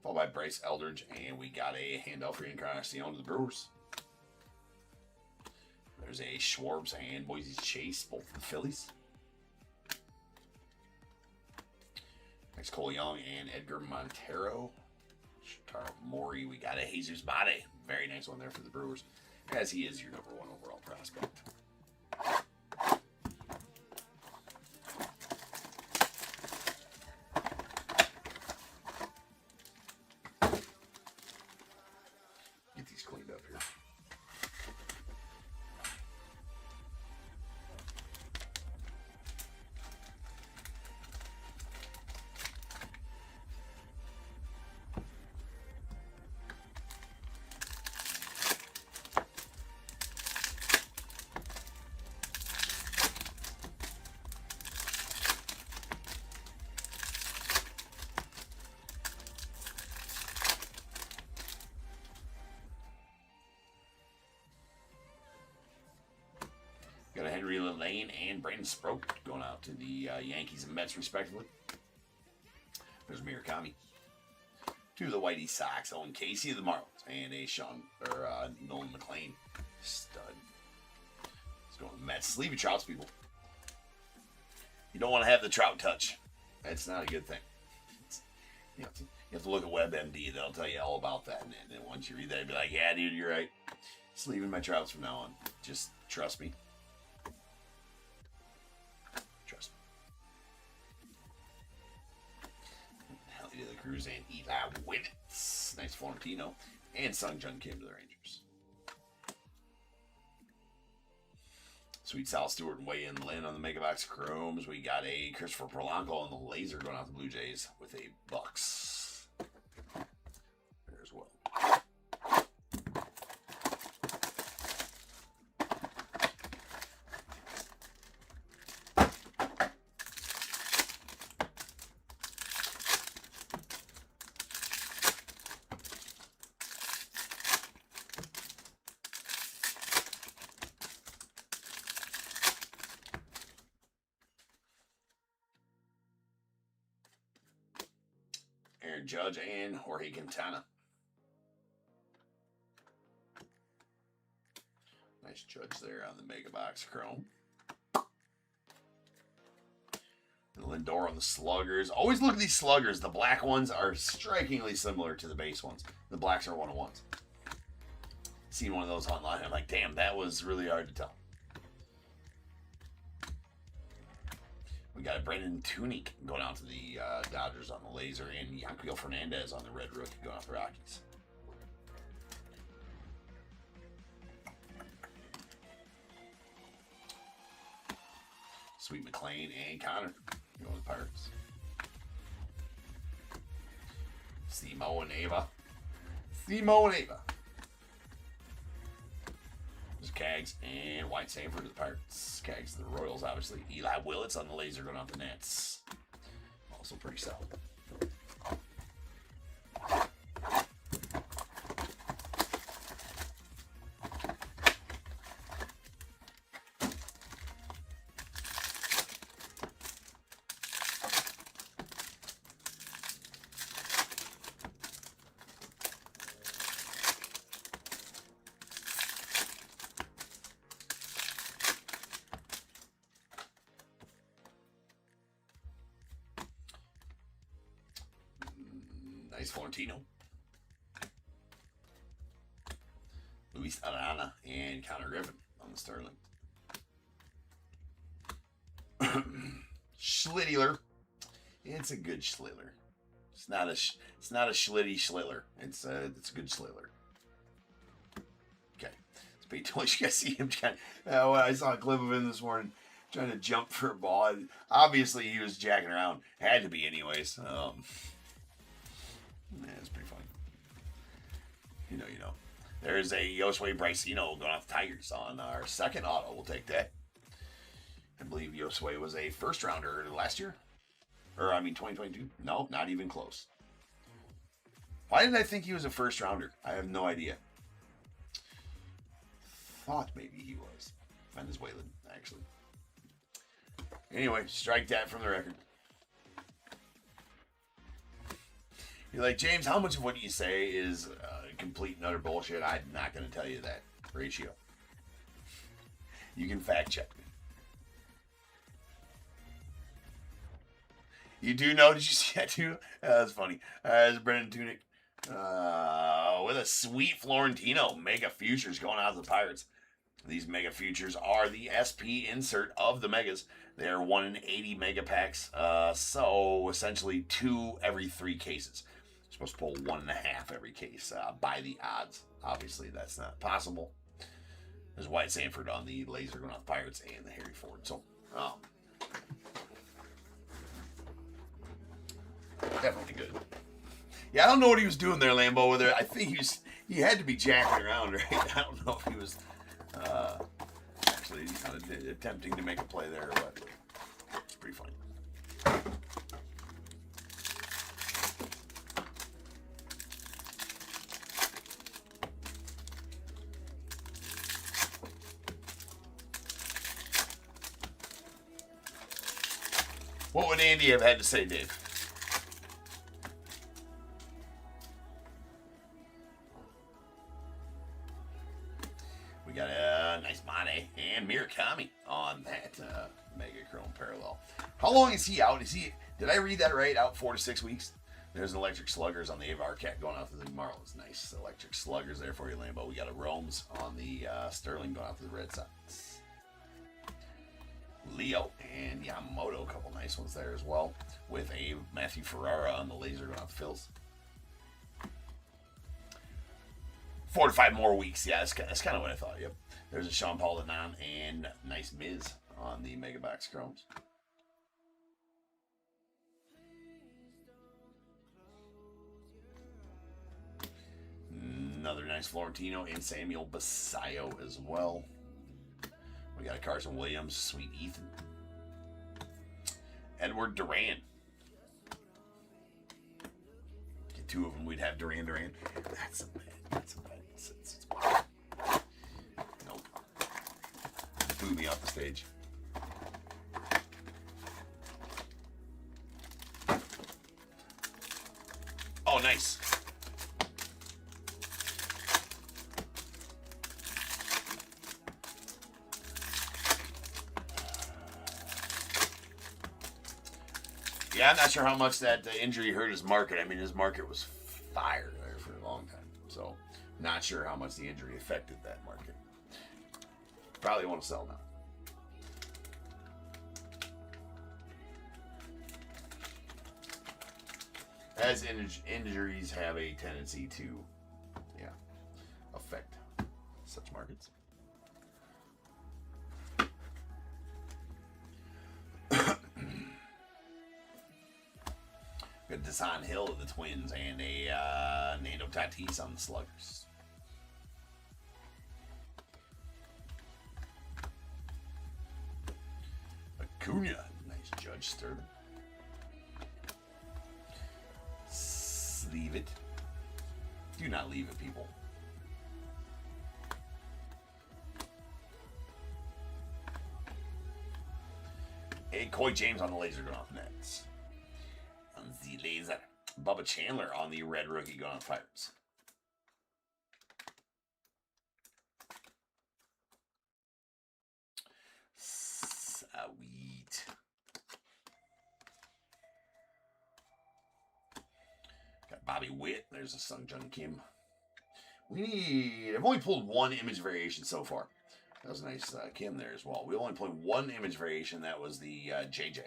Followed by Bryce Eldridge, and we got a handout for Encarnacion to the Brewers. There's a Schwarbs and Boise Chase, both of the Phillies. Next, Cole Young and Edgar Montero. Shotaro Mori, we got a Jesus Bade. Very nice one there for the Brewers, as he is your #1 overall prospect. McLean and Brandon Sproat going out to the Yankees and Mets, respectively. There's Murakami. To the Whitey Sox, Owen Casey of the Marlins, and a Nolan McLean stud. Let's go with the Mets. Sleevey Trouts, people. You don't want to have the Trout touch. That's not a good thing. You have to look at WebMD. They'll tell you all about that. And then once you read that, you'll be like, yeah, dude, you're right. Sleeving my Trouts from now on. Just trust me. Trust me. Helly to the Cruz and Eli Wittitz. Nice Florentino. And Sung Jun Kim to the Rangers. Sweet Sal Stewart and Wei Lin on the Megabox Chromes. We got a Christopher Polanco on the laser going out to the Blue Jays with a Bucks. There as well. Aaron Judge and Jorge Quintana. Nice Judge there on the Megabox Chrome. And Lindor on the Sluggers. Always look at these Sluggers. The black ones are strikingly similar to the base ones. The blacks are 101s. Seen one of those online. I'm like, damn, that was really hard to tell. We got a Brendan Tunick going out to the Dodgers on the laser, and Yanquiel Fernandez on the red rookie going out to the Rockies. Sweet McLean and Connor going to the Pirates. Simo and Ava. There's Cags and White Sanford to the Pirates. Cags to the Royals, obviously. Eli Willits on the laser going off the Nets. Also pretty solid. Nice Florentino. Luis Arana and Connor Griffin on the Sterling. Schlittler. It's a good Schlittler. It's not a Schlitty Schlittler. It's a good Schlittler. Okay. It's pretty too much. You guys see him trying. I saw a clip of him this morning trying to jump for a ball. Obviously, he was jacking around. Had to be, anyways. Yeah, it's pretty funny. You know. There's a Yosway Bricino going off the Tigers on our second auto. We'll take that. I believe Yosway was a first rounder last year. 2022. No, not even close. Why did I think he was a first rounder? I have no idea. Thought maybe he was. Venezuelan, actually. Anyway, strike that from the record. You're like, James, how much of what you say is complete and utter bullshit? I'm not going to tell you that ratio. You can fact check me. You do know? Did you see that too? That's funny. There's Brendan Tunick with a sweet Florentino Mega Futures going out to the Pirates. These Mega Futures are the SP insert of the Megas. They're 1 in 80 Mega Packs. So essentially 2 every 3 cases. You're supposed to pull 1.5 every case by the odds. Obviously, that's not possible. There's White Sanford on the laser going off the Pirates and the Harry Ford. So, definitely good. Yeah, I don't know what he was doing there, Lambo. Whether I think he had to be jacking around, right? I don't know if he was actually attempting to make a play there or what. It's pretty funny. What would Andy have had to say, Dave? We got a nice Mane and Murakami on that Mega Chrome Parallel. How long is he out? Did I read that right? Out 4 to 6 weeks? There's an Electric Sluggers on the Avar Cat going out to the Marlins. Nice Electric Sluggers there for you, Lambo. We got a Romes on the Sterling going out to the Red Sox. Leo and Yamamoto, a couple nice ones there as well. With a Matthew Ferrara on the laser going out to Phils. 4 to 5 more weeks. Yeah, that's kind of what I thought. Yep. There's a Sean Paul Denon and nice Miz on the Mega Box Chromes. Another nice Florentino and Samuel Basayo as well. We got a Carson Williams, Sweet Ethan. Edward Duran. Get 2 of them, we'd have Duran. That's a bad. Nope. Blew me off the stage. Oh, nice. Yeah, I'm not sure how much that injury hurt his market. I mean, his market was fired there for a long time. So, not sure how much the injury affected that market. Probably want to sell now. As injuries have a tendency to, affect such markets. Got Desan Hill of the Twins and a Nando Tatis on the Sluggers. Acuna, nice Judge Sterling. Leave it. Do not leave it, people. Hey, Coy James on the laser going off nets. On the laser. Bubba Chandler on the red rookie going off Pirates. Sweet. Got Bobby Witt. There's a Sung Jung Kim. I've only pulled 1 image variation so far. That was a nice Kim there as well. We only played 1 image variation. That was the JJ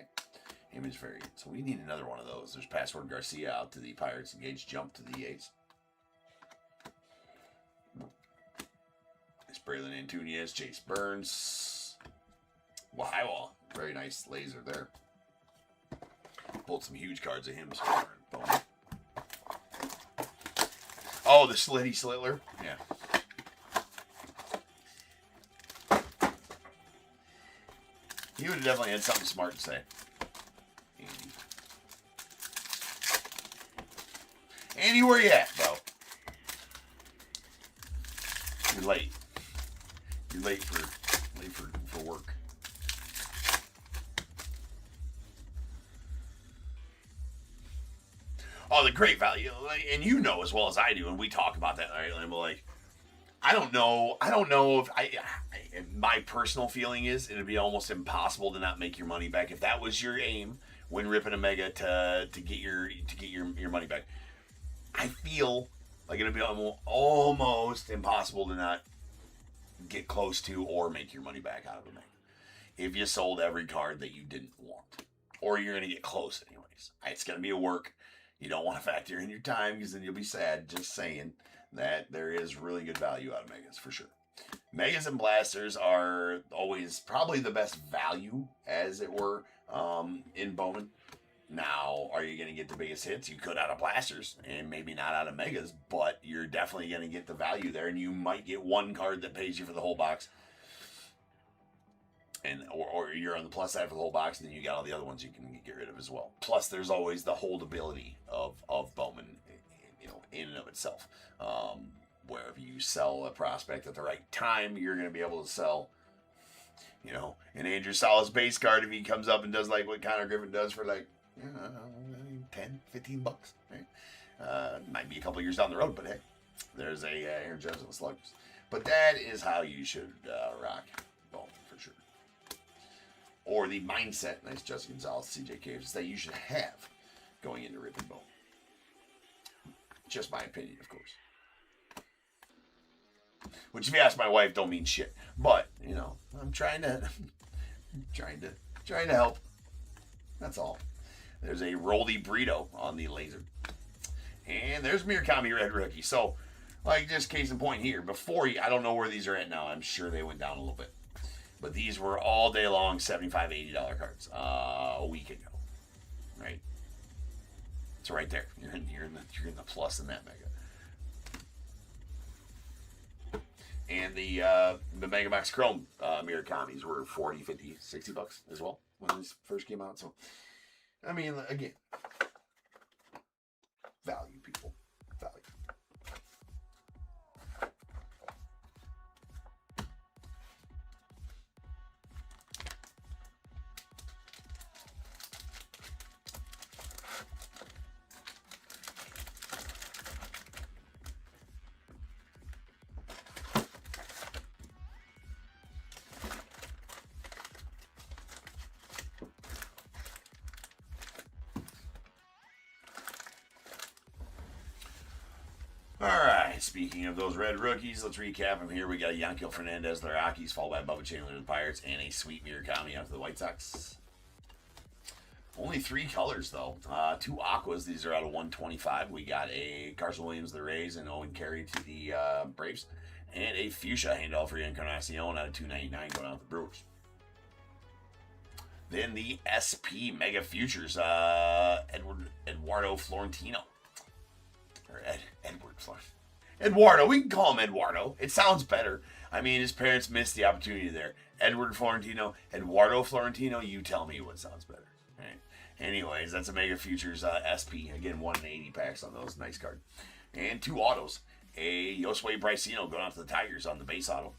image variant. So we need another one of those. There's Password Garcia out to the Pirates. Engage jump to the A's. It's Braylon Antunes, Chase Burns. Wow, very nice laser there. Pulled some huge cards of him. So Bowman. Oh, the Slitty Slitler. Yeah. He would have definitely had something smart to say. Andy, where you at, bro? You're late. You're late for work. Oh, the great value, and you know as well as I do, and we talk about that, right? I'm like, I don't know if my personal feeling is it'd be almost impossible to not make your money back if that was your aim when ripping a mega to get your money back. I feel like it'd be almost impossible to not get close to or make your money back out of a mega if you sold every card that you didn't want, or you're gonna get close anyways. It's gonna be a work. You don't want to factor in your time because then you'll be sad. Just saying that there is really good value out of megas for sure. Megas and blasters are always probably the best value, as it were, in Bowman. Now, are you going to get the biggest hits? You could out of blasters, and maybe not out of megas, but you're definitely going to get the value there, and you might get 1 card that pays you for the whole box. Or you're on the plus side for the whole box, and then you got all the other ones you can get rid of as well. Plus, there's always the holdability of Bowman, in and of itself. Where if you sell a prospect at the right time, you're going to be able to sell, An Andrew Salas base card if he comes up and does like what Connor Griffin does for like 10, 15 bucks. Right? Might be a couple years down the road, but hey, there's a Aaron Judge and the Sluggers. But that is how you should rock Bowman for sure. Or the mindset, nice Jesse Gonzalez, CJ Caves, that you should have going into ripping Bowman. Just my opinion, of course. Which, if you ask my wife, don't mean shit. But you know, I'm trying to help. That's all. There's a Rolly Burrito on the laser, and there's Murakami Red Rookie. So, like, just case in point here. Before, I don't know where these are at now. I'm sure they went down a little bit, but these were all day long $75, $80 cards a week ago, right? It's right there. You're in the plus in that mega. And the Mega Max Chrome Murakamis were 40, 50, 60 bucks as well when these first came out. So, I mean, again, value, people. Value. Alright, speaking of those red rookies, let's recap them here. We got Yankel Fernandez, the Rockies, followed by Bubba Chandler, the Pirates, and a sweet Murakami out to the White Sox. Only 3 colors, though. 2 aquas. These are out of 125. We got a Carson Williams, the Rays, and Owen Carey to the Braves. And a fuchsia handoff for Encarnacion out of 299 going out to the Brewers. Then the SP Mega Futures, Eduardo Florentino. Or Edward Florentino. Eduardo, we can call him Eduardo. It sounds better. I mean, his parents missed the opportunity there. Edward Florentino, Eduardo Florentino, you tell me what sounds better. Right. Anyways, that's a Mega Futures SP. Again, 180 packs on those. Nice card. And 2 autos. A Josue Bricino going out to the Tigers on the base auto.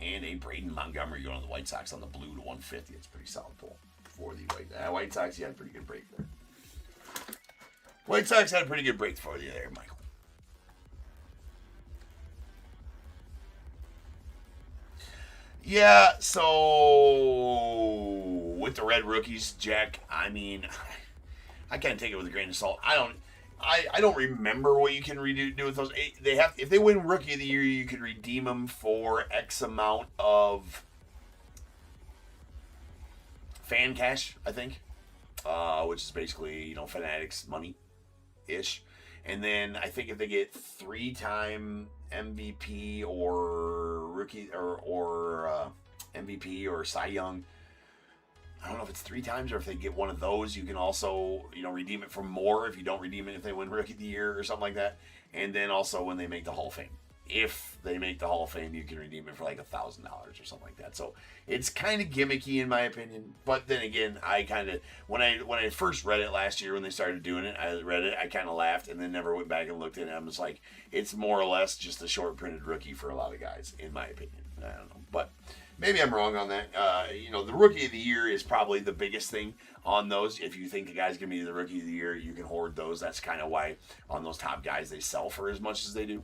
And a Braden Montgomery going on the White Sox on the blue to 150. It's a pretty solid pull for the White Sox. He had a pretty good break there. White Sox had a pretty good break for you there, Michael. Yeah, so with the red rookies, Jack, I mean, I can't take it with a grain of salt. I don't remember what you can do with those. They have, if they win Rookie of the Year, you can redeem them for X amount of fan cash, I think, which is basically, Fanatics money-ish. And then I think if they get 3-time MVP or rookie or MVP or Cy Young, I don't know if it's 3 times or if they get one of those, you can also, redeem it for more if you don't redeem it if they win Rookie of the Year or something like that. And then also when they make the Hall of Fame. If they make the Hall of Fame, you can redeem it for like $1,000 or something like that. So it's kind of gimmicky in my opinion. But then again, I kind of, when I first read it last year when they started doing it, I read it, I kind of laughed and then never went back and looked at it. I'm just like, it's more or less just a short printed rookie for a lot of guys, in my opinion. I don't know, but maybe I'm wrong on that. The Rookie of the Year is probably the biggest thing on those. If you think the guy's going to be the Rookie of the Year, you can hoard those. That's kind of why on those top guys they sell for as much as they do.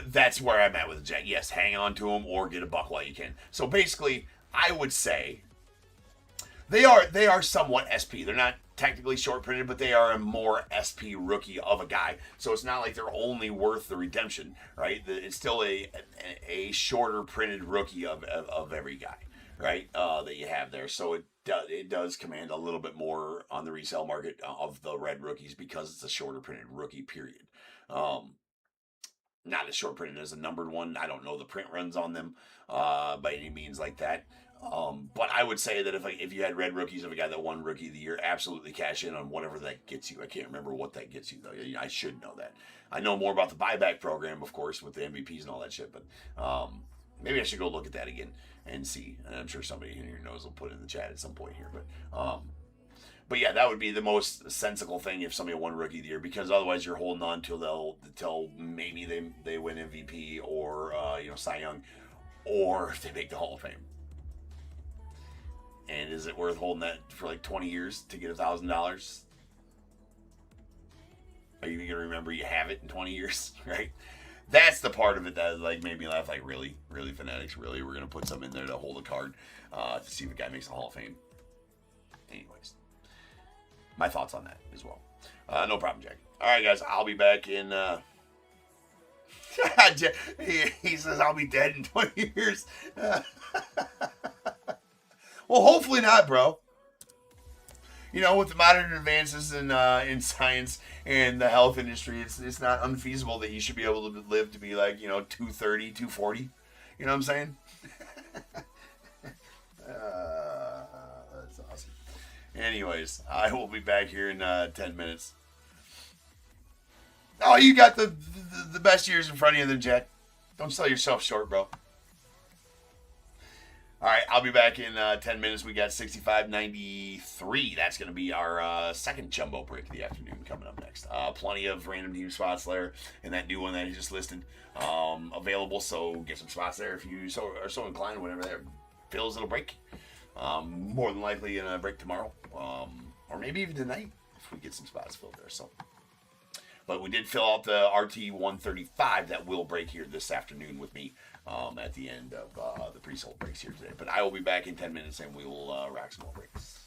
That's where I'm at with the Jack. Yes, hang on to them or get a buck while you can. So basically, I would say they are somewhat SP. They're not technically short printed, but they are a more SP rookie of a guy. So it's not like they're only worth the redemption, right? It's still a shorter printed rookie of every guy, right? That you have there. So it does command a little bit more on the resale market of the red rookies because it's a shorter printed rookie. Period. Not as short printed as a numbered one. I don't know the print runs on them by any means like that. But I would say that if you had red rookies of a guy that won Rookie of the Year, absolutely cash in on whatever that gets you. I can't remember what that gets you, though. I should know that. I know more about the buyback program, of course, with the MVPs and all that shit. But maybe I should go look at that again and see. And I'm sure somebody in here knows will put it in the chat at some point here. But yeah, that would be the most sensical thing if somebody won Rookie of the Year, because otherwise you're holding on till maybe they win MVP or Cy Young, or if they make the Hall of Fame. And is it worth holding that for like 20 years to get $1,000? Are you even gonna remember you have it in 20 years, right? That's the part of it that like made me laugh. Like, really, Fanatics, really, we're gonna put something in there to hold a card to see if a guy makes the Hall of Fame. Anyways, my thoughts on that as well. No problem, Jack. All right, guys, I'll be back in. He says I'll be dead in 20 years. Well, hopefully not, bro. You know, with the modern advances in science and the health industry, it's not unfeasible that you should be able to live to be like, 230, 240. You know what I'm saying? That's awesome. Anyways, I will be back here in 10 minutes. Oh, you got the best years in front of you then, Jack. Don't sell yourself short, bro. All right, I'll be back in 10 minutes. We got 65.93. That's going to be our second jumbo break of the afternoon coming up next. Plenty of random team spots there, and that new one that I just listed available. So get some spots there if you are so inclined. Whenever that fills, it'll break. More than likely going to break tomorrow, or maybe even tonight if we get some spots filled there. So. But we did fill out the RT 135 that will break here this afternoon with me at the end of the pre-sold breaks here today. But I will be back in 10 minutes and we will rack some more breaks.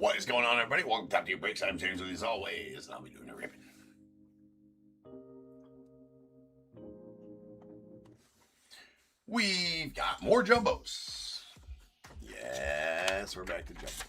What is going on, everybody? Welcome to Top Tier Breaks. I'm James with you as always, and I'll be doing a ripping. We've got more jumbos. Yes, we're back to jumbos.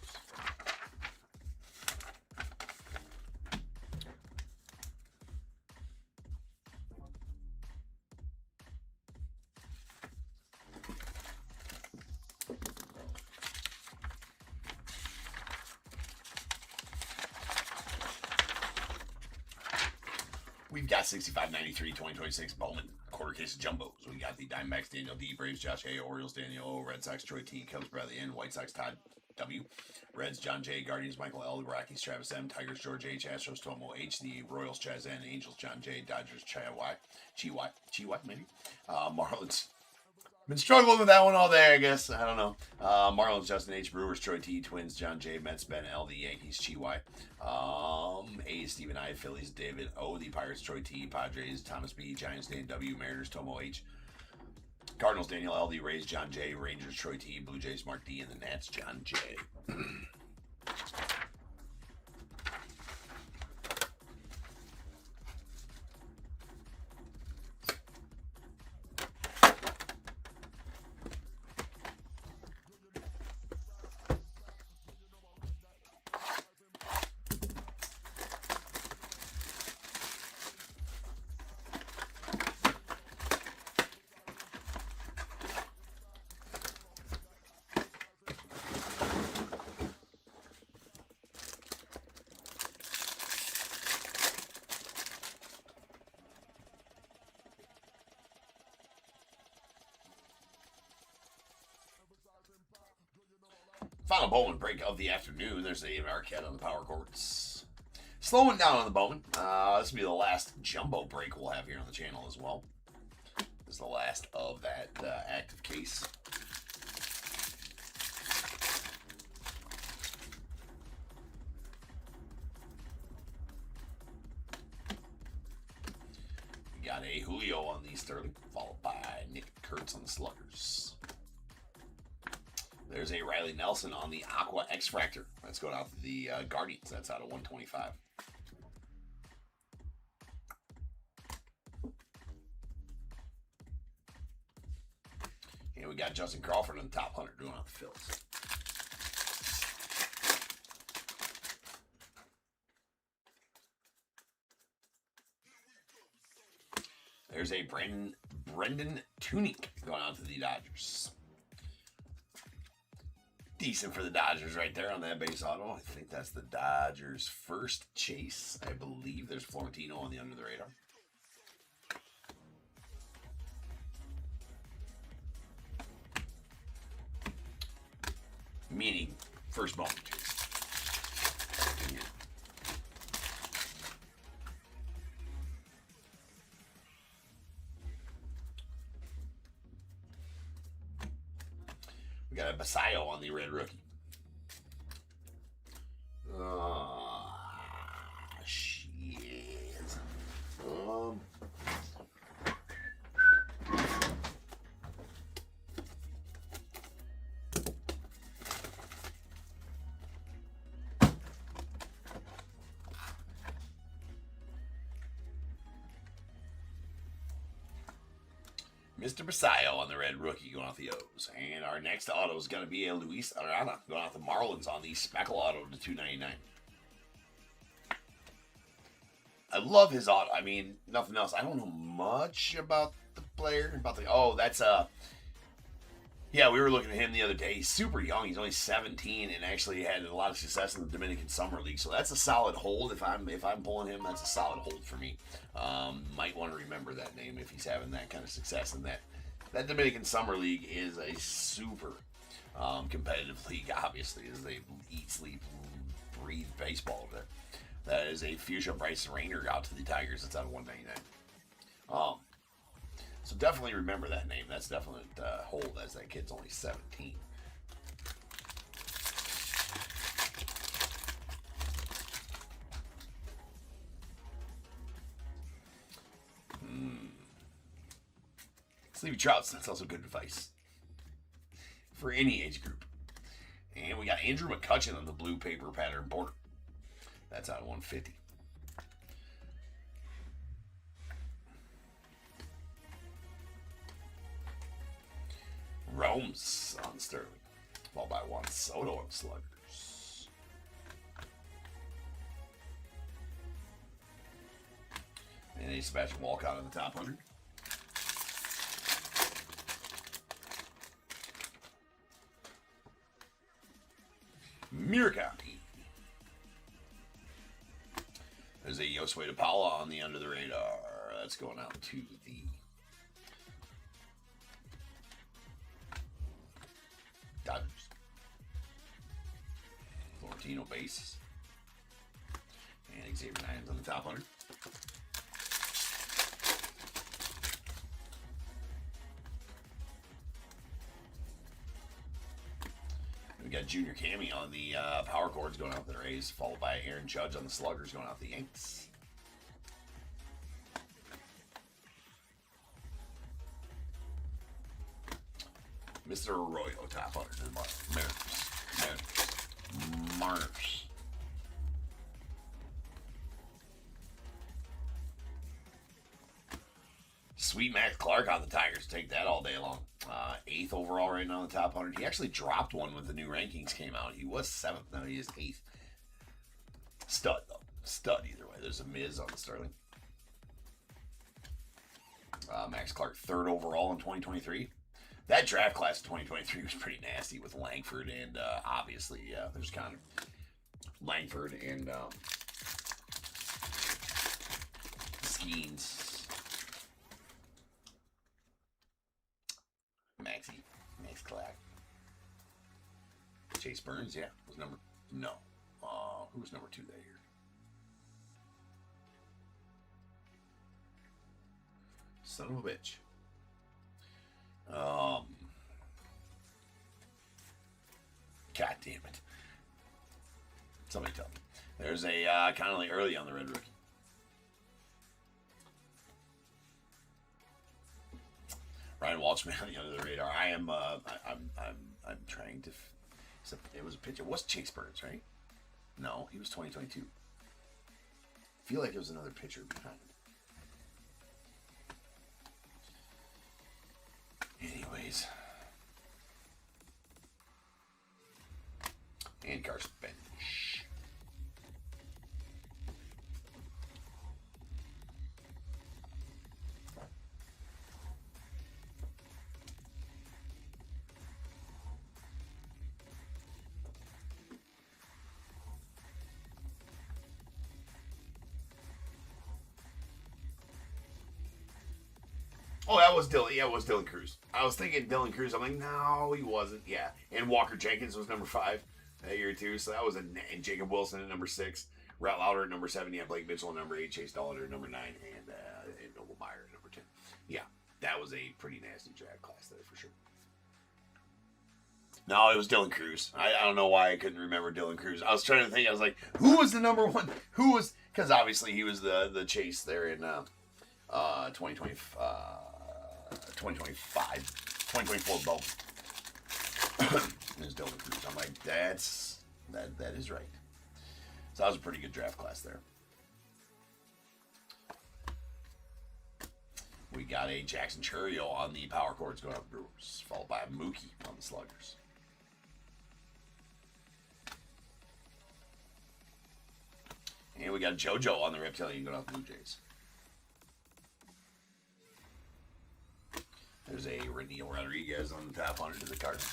We've got 65-93 2026 Bowman quarter case of jumbos. We got the Diamondbacks Daniel D, Braves Josh A, Orioles Daniel O, Red Sox Troy T, Cubs Bradley N, White Sox Todd W, Reds John J, Guardians Michael L, Rockies Travis M, Tigers George H, Astros Tomo H, the Royals Chaz N, Angels John J, Dodgers Chi Y maybe, Marlins. Been struggling with that one all day, I guess. I don't know. Marlins, Justin H. Brewers, Troy T. Twins, John J. Mets, Ben L. The Yankees, Chi Y. A. Stephen I. Phillies, David O. The Pirates, Troy T. Padres, Thomas B. Giants, Dan W. Mariners, Tomo H. Cardinals, Daniel L. The Rays, John J. Rangers, Troy T. Blue Jays, Mark D. And the Nats, John J. Final Bowman break of the afternoon. There's the Marquette on the power courts. Slowing down on the Bowman. This will be the last jumbo break we'll have here on the channel as well. This is the last of that active case. got a Julio on the Sterling, followed by Nick Kurtz on the Sluggers. There's a Riley Nelson on the Aqua X-Fractor. That's going out to the Guardians. That's out of 125. And we got Justin Crawford on the top 100 doing out the Phils. There's a Brendan Tunick going out to the Dodgers. Decent for the Dodgers right there on that base auto. I think that's the Dodgers' first chase. I believe there's Florentino on the under the radar. Meaning first Bowman chase. We got a Basayo on the red rookie. Shit. Mr. Basayo on the red rookie going off the O's. And our next auto is going to be a Luis Arana going off the Marlins on the Speckle auto to 299. I love his auto. I mean, nothing else. I don't know much about the player. Yeah, we were looking at him the other day. He's super young. He's only 17 and actually had a lot of success in the Dominican Summer League. So that's a solid hold. If I'm pulling him, that's a solid hold for me. Might want to remember that name if he's having that kind of success in that. That Dominican Summer League is a super competitive league, obviously, as they eat, sleep, breathe baseball over there. That is a Fuchsia Bryce Rayner out to the Tigers. It's out of 199. So definitely remember that name. That's definitely a hold as that kid's only 17. Sleepy Trouts, that's also good advice for any age group. And we got Andrew McCutchen on the blue paper pattern border. That's out of 150. Rome's on Sterling. Followed by Juan Soto on Sluggers. And a Sebastian Walcott on the top 100. Murakami. There's a Yosue DePaula on the under the radar. That's going out to the Dodgers. Florentino base. And Xavier Nines on the top 100. We got Junior Cammy on the power chords going out the Rays, followed by Aaron Judge on the Sluggers going out the Yanks. Mr. Arroyo, top 100 to the Mariners. Sweet Max Clark on the Tigers. Take that all day long. 8th overall right now on the top 100. He actually dropped one when the new rankings came out. He was 7th. Now he is 8th. Stud, though. Stud either way. There's a Miz on the Sterling. Max Clark, 3rd overall in 2023. That draft class of 2023 was pretty nasty with Langford and obviously, there's kind of Langford and Skeens. Max Clark. Chase Burns, yeah. Was number... No. Who was number 2 that year? Son of a bitch. God damn it. Somebody tell me. There's a Connolly early on the red rookie. mulch man under the radar. I'm trying to. It was a pitcher. It was Chase Burns, right? No, he was 2022. I feel like it was another pitcher behind. Anyways. And Carson Bench. Oh, that was Dylan. Yeah, it was Dylan Cruz. I was thinking Dylan Cruz. I'm like, no, he wasn't. Yeah, and Walker Jenkins was number 5 that year too. So that was and Jacob Wilson at number 6, Rhett Lauder at number 7. Yeah, Blake Mitchell at number 8, Chase Dollander at number 9, and Noble Meyer at number 10. Yeah, that was a pretty nasty draft class there for sure. No, it was Dylan Cruz. I don't know why I couldn't remember Dylan Cruz. I was trying to think. I was like, who was the number 1? Who was? Because obviously he was the Chase there in 2020. 2025, 2024 Bowman. There's Dylan Cruz. I'm like, that is right. So that was a pretty good draft class there. We got a Jackson Churio on the power chords going up Brewers, followed by a Mookie on the Sluggers. And we got JoJo on the Reptilian going off Blue Jays. There's a Reniel Rodriguez on the top 100 to the Cardinals.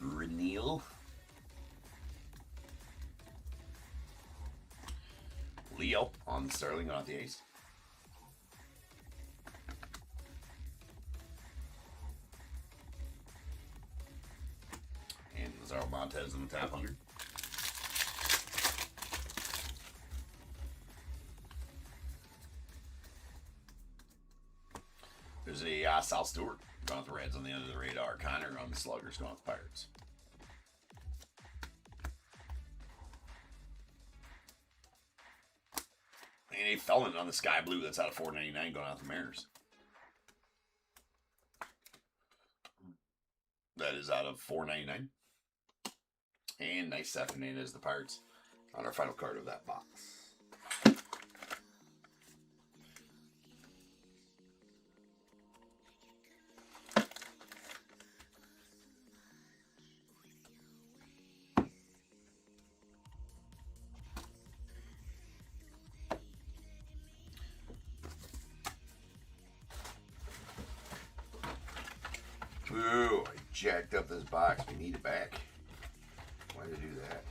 Reniel. Leo on the Sterling on the Ace. And Lazaro Montez on the top 100. There's a Sal Stewart going with the Reds on the end of the radar. Connor on the Sluggers going with the Pirates. And a Felon on the Sky Blue that's out of $4.99 going out the Mariners. That is out of $4.99. And nice Seth Hernandez, the Pirates, on our final card of that box. Ooh, I jacked up this box. We need it back. Why did I do that?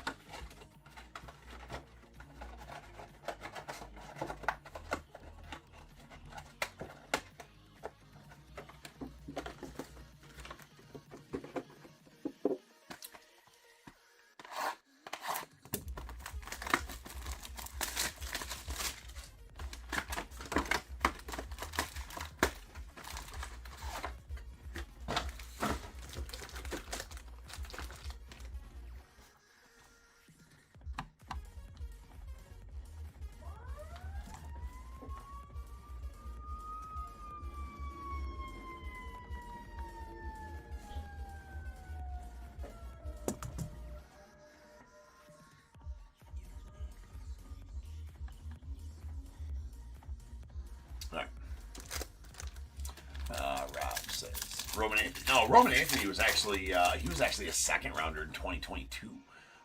Rob says Roman Anthony. No, Roman Anthony was actually a second rounder in 2022.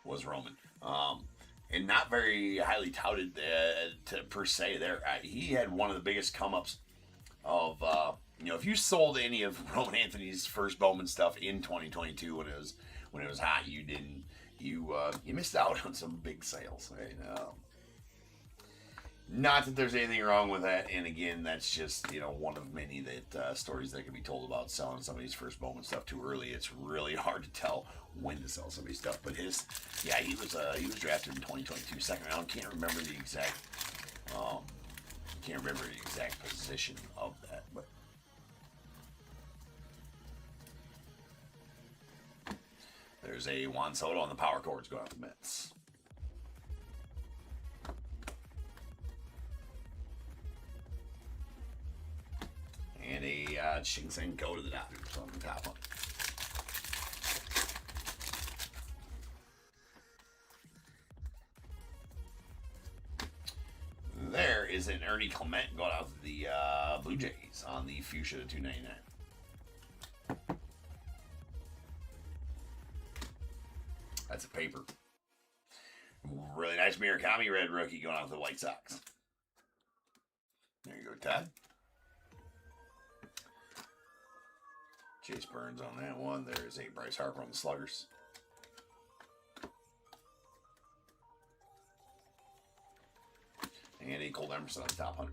Was Roman, and not very highly touted per se. There, he had one of the biggest come ups of if you sold any of Roman Anthony's first Bowman stuff in 2022 when it was hot, you missed out on some big sales. Right? Not that there's anything wrong with that, and again, that's just one of many that stories that can be told about selling somebody's first Bowman stuff too early. It's really hard to tell when to sell somebody's stuff. But he was drafted in 2022, second round. Can't remember the exact position of that, but. There's a Juan Soto on the power chords going out the Mets. Shing Tsung go to the Dodgers on the top one. There is an Ernie Clement going out to the Blue Jays on the Fuchsia to $2.99. That's a paper. Really nice Murakami red rookie going out to the White Sox. There you go, Todd. Chase Burns on that one. There's a Bryce Harper on the Sluggers. And a Cole Emerson on the top 100.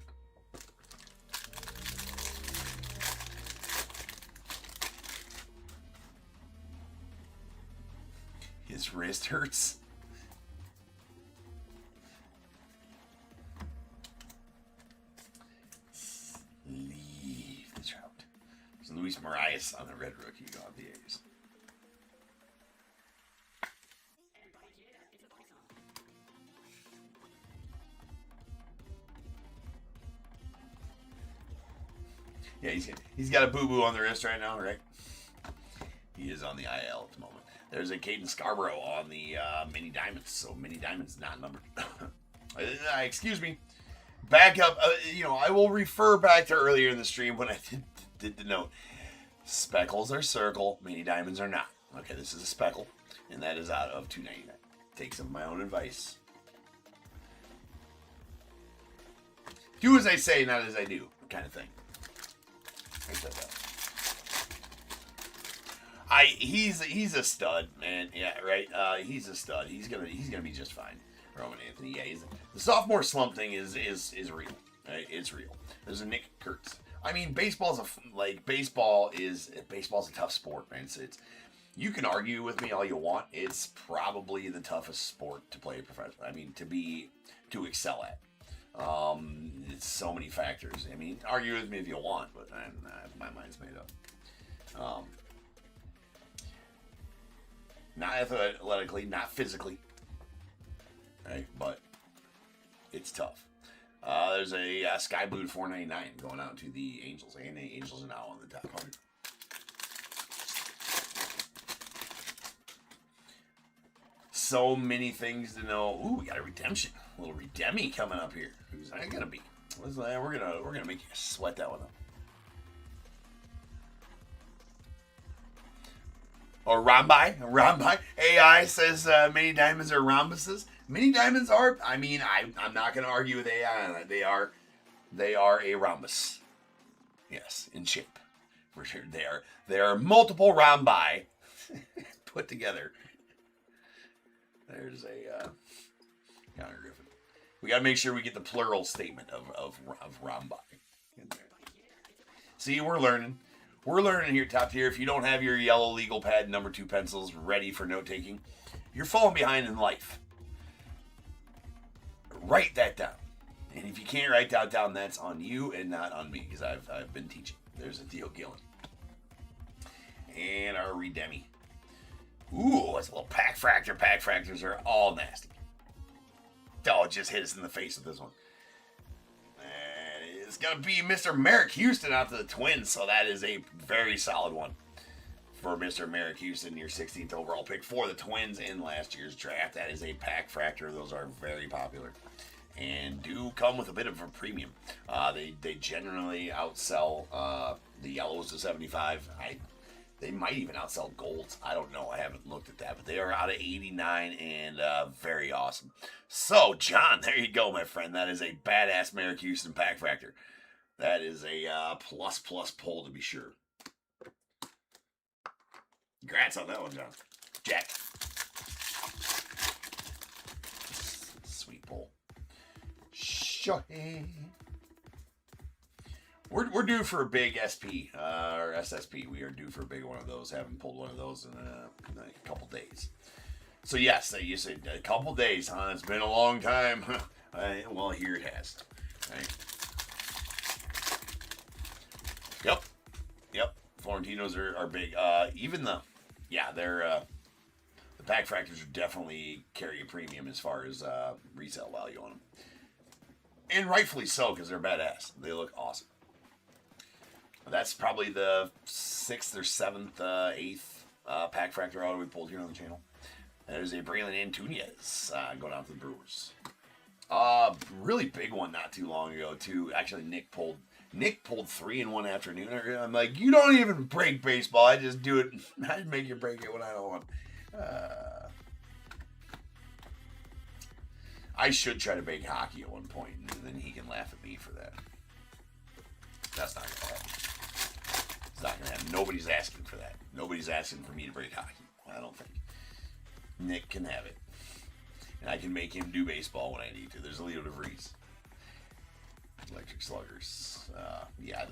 His wrist hurts. Leave the trout. So Luis Marias on the red rookie on the A's. Yeah, he's got a boo-boo on the wrist right now, right? He is on the IL at the moment. There's a Caden Scarborough on the Mini Diamonds, so Mini Diamonds not numbered. Excuse me. Back up. I will refer back to earlier in the stream when I did the note. Speckles are circle, Mini Diamonds are not. Okay, this is a speckle, and that is out of $2.99. Take some of my own advice. Do as I say, not as I do, kind of thing. He's a stud, man. Yeah, right. He's a stud. He's gonna be just fine. Roman Anthony. Yeah, the sophomore slump thing is real. Right? It's real. There's a Nick Kurtz. I mean, baseball's a tough sport, man. It's you can argue with me all you want. It's probably the toughest sport to play professional. I mean, to excel at. It's so many factors. I mean, argue with me if you want, but my mind's made up. Not athletically, not physically, right? But it's tough. There's a Sky Blue to $4.99 going out to the Angels, and the Angels are now on the top 100. So many things to know. Ooh, we got a redemption. A little Redemi coming up here. Who's that gonna be? We're gonna make you sweat that one up. Or Rombi. AI says Mini Diamonds are rhombuses. Mini Diamonds are. I mean, I'm not gonna argue with AI on it. They are a rhombus. Yes, in shape. For sure, they are multiple rhombi put together. There's a Connor Griffin. We gotta make sure we get the plural statement of rhombi in there. See, we're learning. We're learning here, Top Tier. If you don't have your yellow legal pad number 2 pencils ready for note taking, you're falling behind in life. Write that down. And if you can't write that down, that's on you and not on me, because I've been teaching. There's a Theo Gillen. And our Redemi. Ooh, it's a little pack fractor. Pack fractors are all nasty. Oh, it just hit us in the face with this one. And it's going to be Mr. Merrick Houston out to the Twins, so that is a very solid one for Mr. Merrick Houston, your 16th overall pick for the Twins in last year's draft. That is a pack fractor. Those are very popular and do come with a bit of a premium. They generally outsell the yellows to 75. They might even outsell golds. I don't know. I haven't looked at that. But they are out of 89 and very awesome. So, John, there you go, my friend. That is a badass Merrick Houston pack fractor. That is a plus pull to be sure. Congrats on that one, John. Jack. Sweet pull. Sure. We're due for a big SP, or SSP. We are due for a big one of those. Haven't pulled one of those in a couple days. So yes, you said a couple days, huh? It's been a long time. Well, here it has. Right. Yep. Florentinos are big. Even the pack fractors definitely carry a premium as far as resale value on them. And rightfully so, because they're badass. They look awesome. That's probably the 6th or 7th, 8th pack fractor auto we pulled here on the channel. There's a Braylon Antunes going out to the Brewers. Really big one not too long ago too. Actually, Nick pulled 3 in one afternoon. I'm like, you don't even break baseball. I just do it. I make you break it when I don't want. I should try to break hockey at one point, and then he can laugh at me for that. That's not gonna happen. It's not gonna happen. Nobody's asking for that. Nobody's asking for me to break hockey. I don't think. Nick can have it. And I can make him do baseball when I need to. There's a Leo DeVries. Electric Sluggers. Yeah.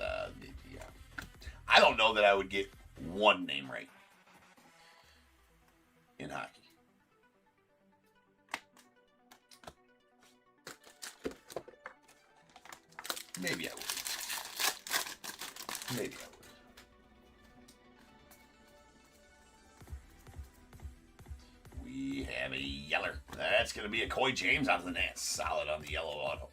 I don't know that I would get one name right in hockey. Maybe I would. Maybe I would. We have a yeller. That's going to be a Coy James out of the net. Solid on the yellow auto.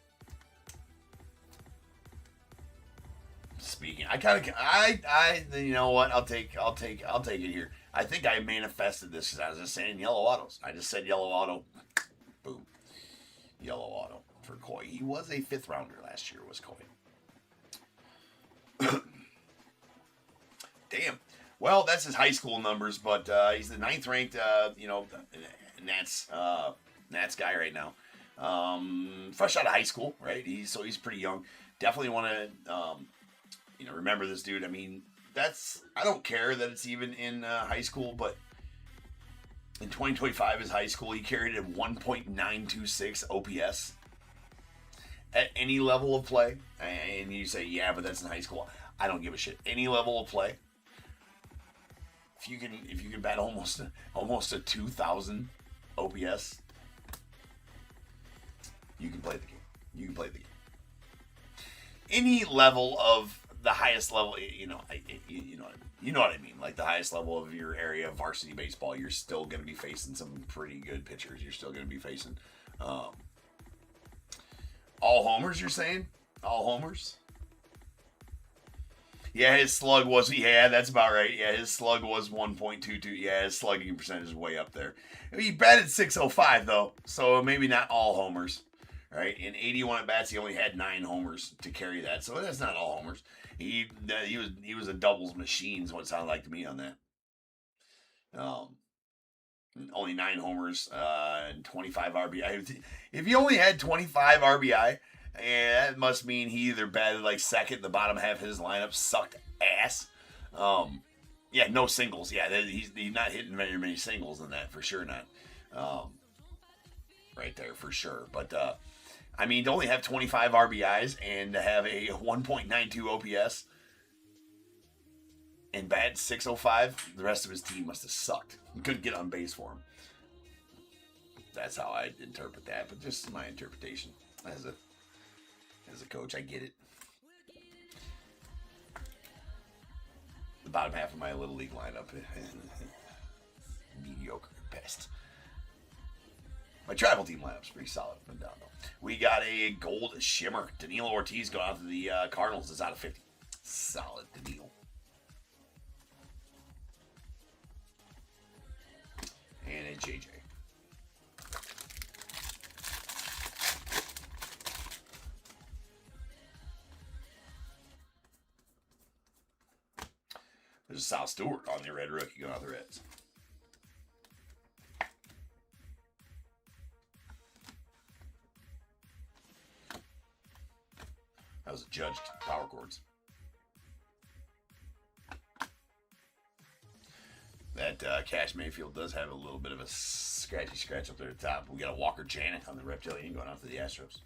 Speaking, you know what? I'll take it here. I think I manifested this because I was just saying yellow autos. I just said yellow auto. Boom. Yellow auto for Coy. He was a 5th rounder last year, was Coy. Damn. Well, that's his high school numbers, but he's the 9th ranked, Nats guy right now. Fresh out of high school, right? He's pretty young. Definitely want to, remember this dude. I mean, I don't care that it's even in high school, but in 2025 is high school. He carried a 1.926 OPS at any level of play. And you say, yeah, but that's in high school. I don't give a shit. Any level of play. If you can bat almost a 2,000 OPS, you can play the game. You can play the game. Any level of the highest level, you know what I mean. Like the highest level of your area of varsity baseball, you're still going to be facing some pretty good pitchers. You're still going to be facing all homers. You're saying all homers? Yeah, his slug was, that's about right. Yeah, his slug was 1.22. Yeah, his slugging percentage is way up there. He batted .605 though, so maybe not all homers, right? In 81 at bats, he only had 9 homers to carry that, so that's not all homers. He was a doubles machine, is what it sounded like to me on that. Only 9 homers and 25 RBI. If he only had 25 RBI. And that must mean he either batted like second, the bottom half of his lineup sucked ass. Yeah, no singles. Yeah, he's not hitting very many singles in that, for sure not. Right there, for sure. But, I mean, to only have 25 RBIs and to have a 1.92 OPS and bat .605, the rest of his team must have sucked. You couldn't get on base for him. That's how I interpret that, but just my interpretation as a coach, I get it. The bottom half of my little league lineup, mediocre at best. My travel team lineup's pretty solid, but down though. We got a gold shimmer. Danilo Ortiz going out to the Cardinals. Is out of 50. Solid Danilo. And a JJ. There's a Sal Stewart on the red rookie going out the Reds. That was a judged power chords. That Cash Mayfield does have a little bit of a scratchy scratch up there at the top. We got a Walker Janet on the Reptilian going out to the Astros.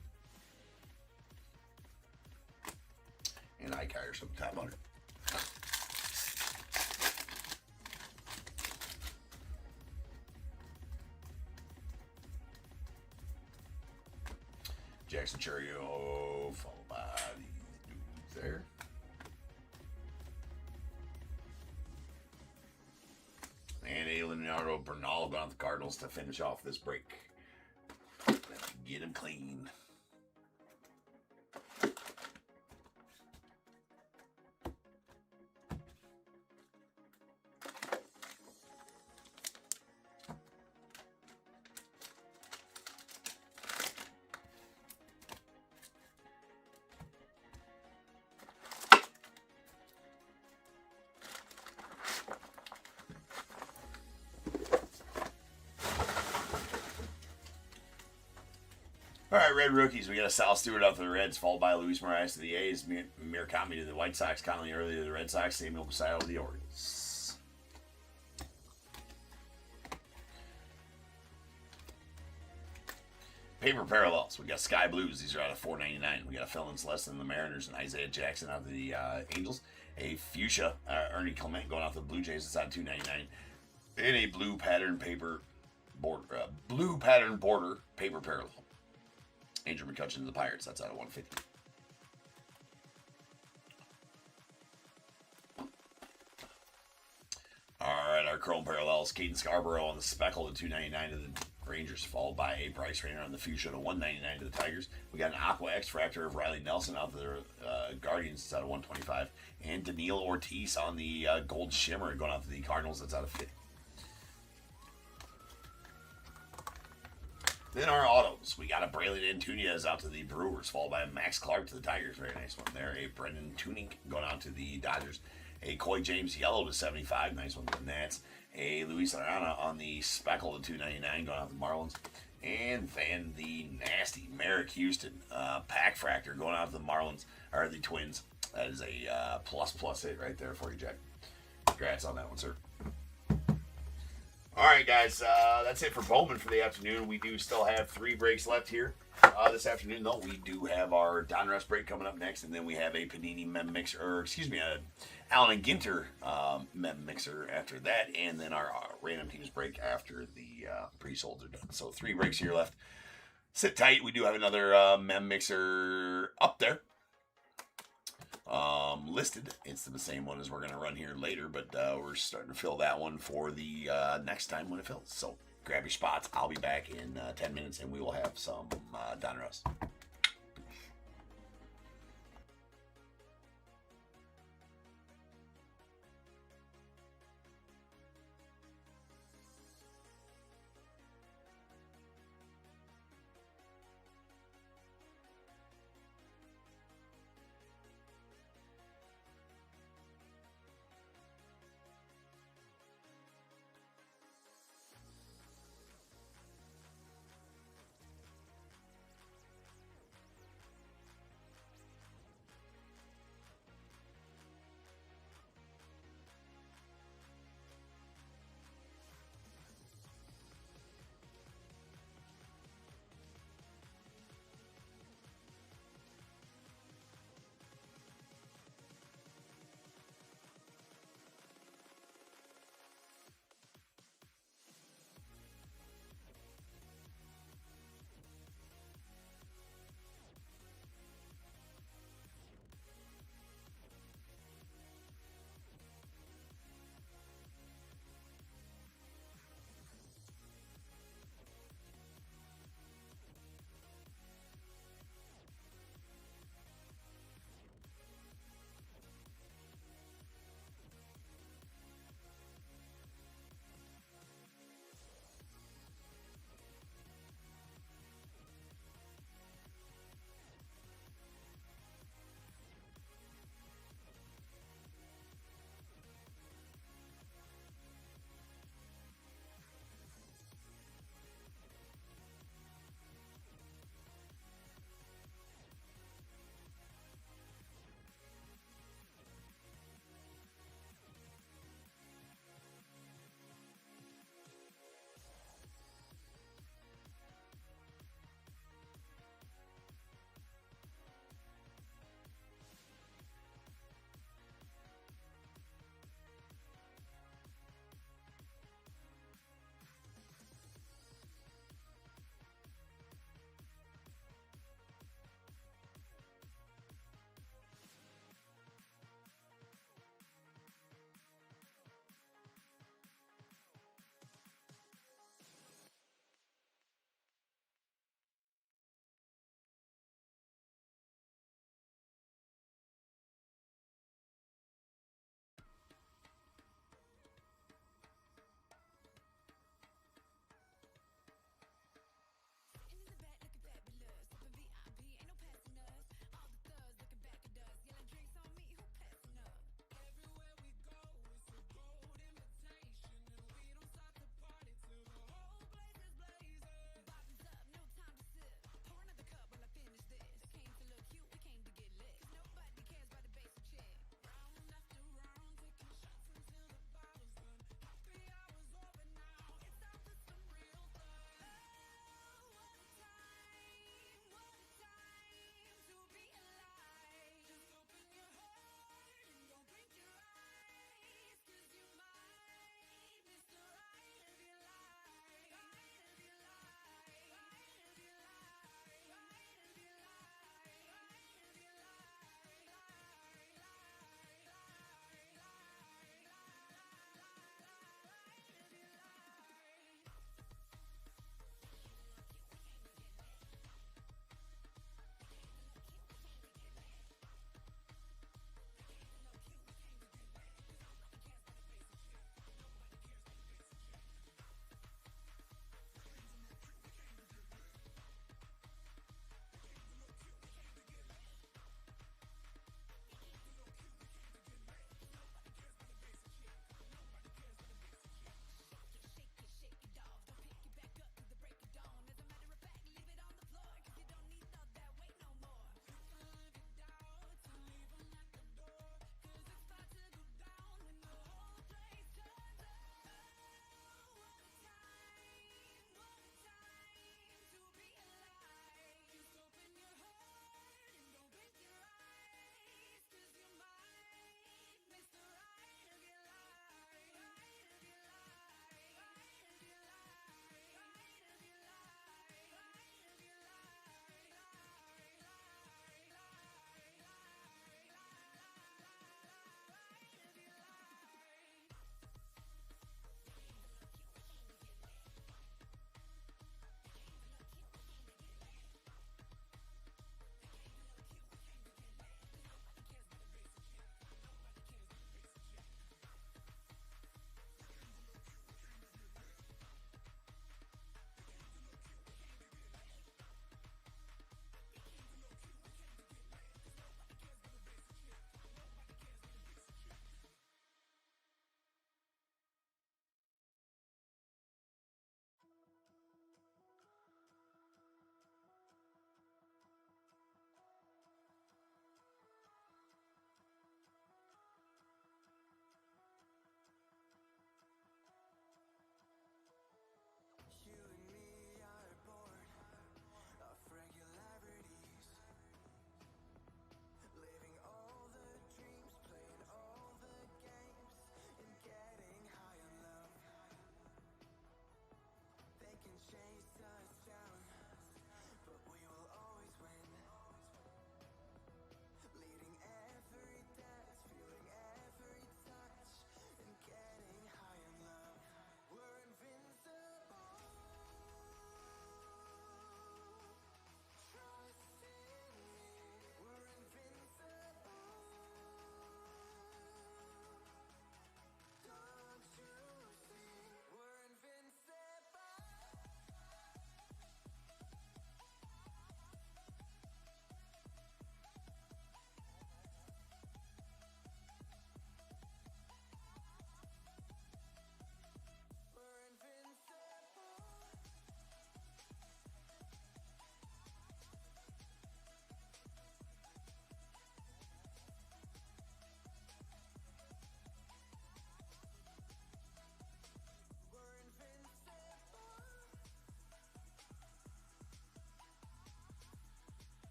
And Ike Hires up top under. Jackson Churio, followed by these dudes there. And a Leonardo Bernal going on the Cardinals to finish off this break. Get him clean. All right, Red rookies. We got a Sal Stewart out to the Reds, followed by Luis Marias to the A's, Murakami to the White Sox, Conley early to the Red Sox, Samuel Posado to the Orioles. Paper parallels. We got Sky Blues. These are out of $4.99. We got a Felons less than the Mariners and Isaiah Jackson out of the Angels. A Fuchsia, Ernie Clement going out to the Blue Jays. It's out of $2.99. And a blue pattern border paper parallel. Andrew McCutcheon to the Pirates. That's out of $150. All right, our Chrome parallels. Caden Scarborough on the Speckle to $2.99 to the Rangers, followed by a Bryce Rayner on the Fuchsia to $1.99 to the Tigers. We got an Aqua X Fractor of Riley Nelson out to the Guardians. It's out of $125. And Daniil Ortiz on the Gold Shimmer going out to the Cardinals. That's out of $50. Then our autos. We got a Braylon Antunez out to the Brewers, followed by a Max Clark to the Tigers. Very nice one there. A Brendan Tuning going out to the Dodgers. A Coy James Yellow to $75. Nice one to the Nats. A Luis Arana on the Speckle to $2.99 going out to the Marlins. And then the nasty Merrick Houston Pack Fractor going out to the Marlins, or the Twins. That is a plus hit right there for you, Jack. Congrats on that one, sir. All right, guys, that's it for Bowman for the afternoon. We do still have 3 breaks left here this afternoon, though. We do have our Donruss break coming up next, and then we have a Panini Mem Mixer, or excuse me, Allen and Ginter Mem Mixer after that, and then our random teams break after the pre-solds are done. So 3 breaks here left. Sit tight. We do have another Mem Mixer up there. Listed. It's the same one as we're going to run here later, but we're starting to fill that one for the next time when it fills. So grab your spots. I'll be back in 10 minutes, and we will have some Donruss.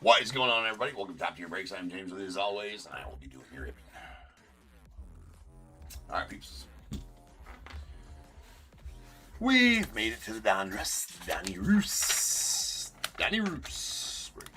What is going on, everybody? Welcome to Top Tier Breaks. I'm James with you as always, and I will be doing your ripping. Alright, peeps. We've made it to the Donruss. Donruss break.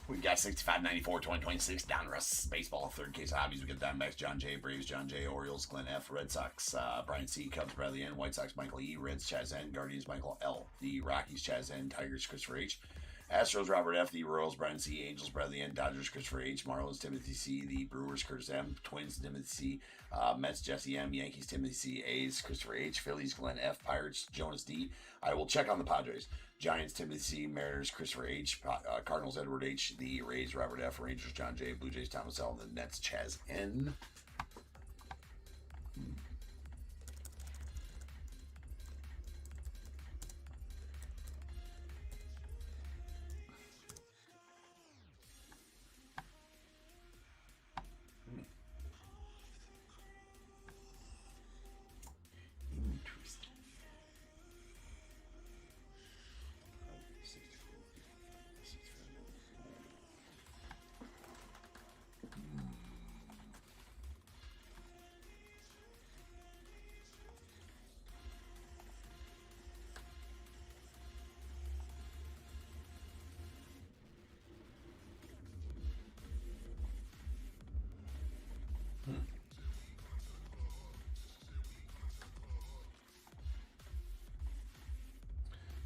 We got 65-94, 2026 Donruss baseball. Third case of hobbies. We got Diamondbacks, John J. Braves, John J. Orioles, Glenn F. Red Sox, Brian C. Cubs, Bradley N. White Sox, Michael E. Reds, Chaz N. Guardians, Michael L. The Rockies, Chaz N. Tigers, Christopher H. Astros, Robert F. The Royals, Brian C. Angels, Bradley N. Dodgers, Christopher H. Marlins, Timothy C. The Brewers, Curtis M. Twins, Timothy C. Mets, Jesse M. Yankees, Timothy C. A's, Christopher H. Phillies, Glenn F. Pirates, Jonas D. I will check on the Padres. Giants, Timothy C. Mariners, Christopher H. Cardinals, Edward H. The Rays, Robert F. Rangers, John J. Blue Jays, Thomas L. And the Nets, Chaz N.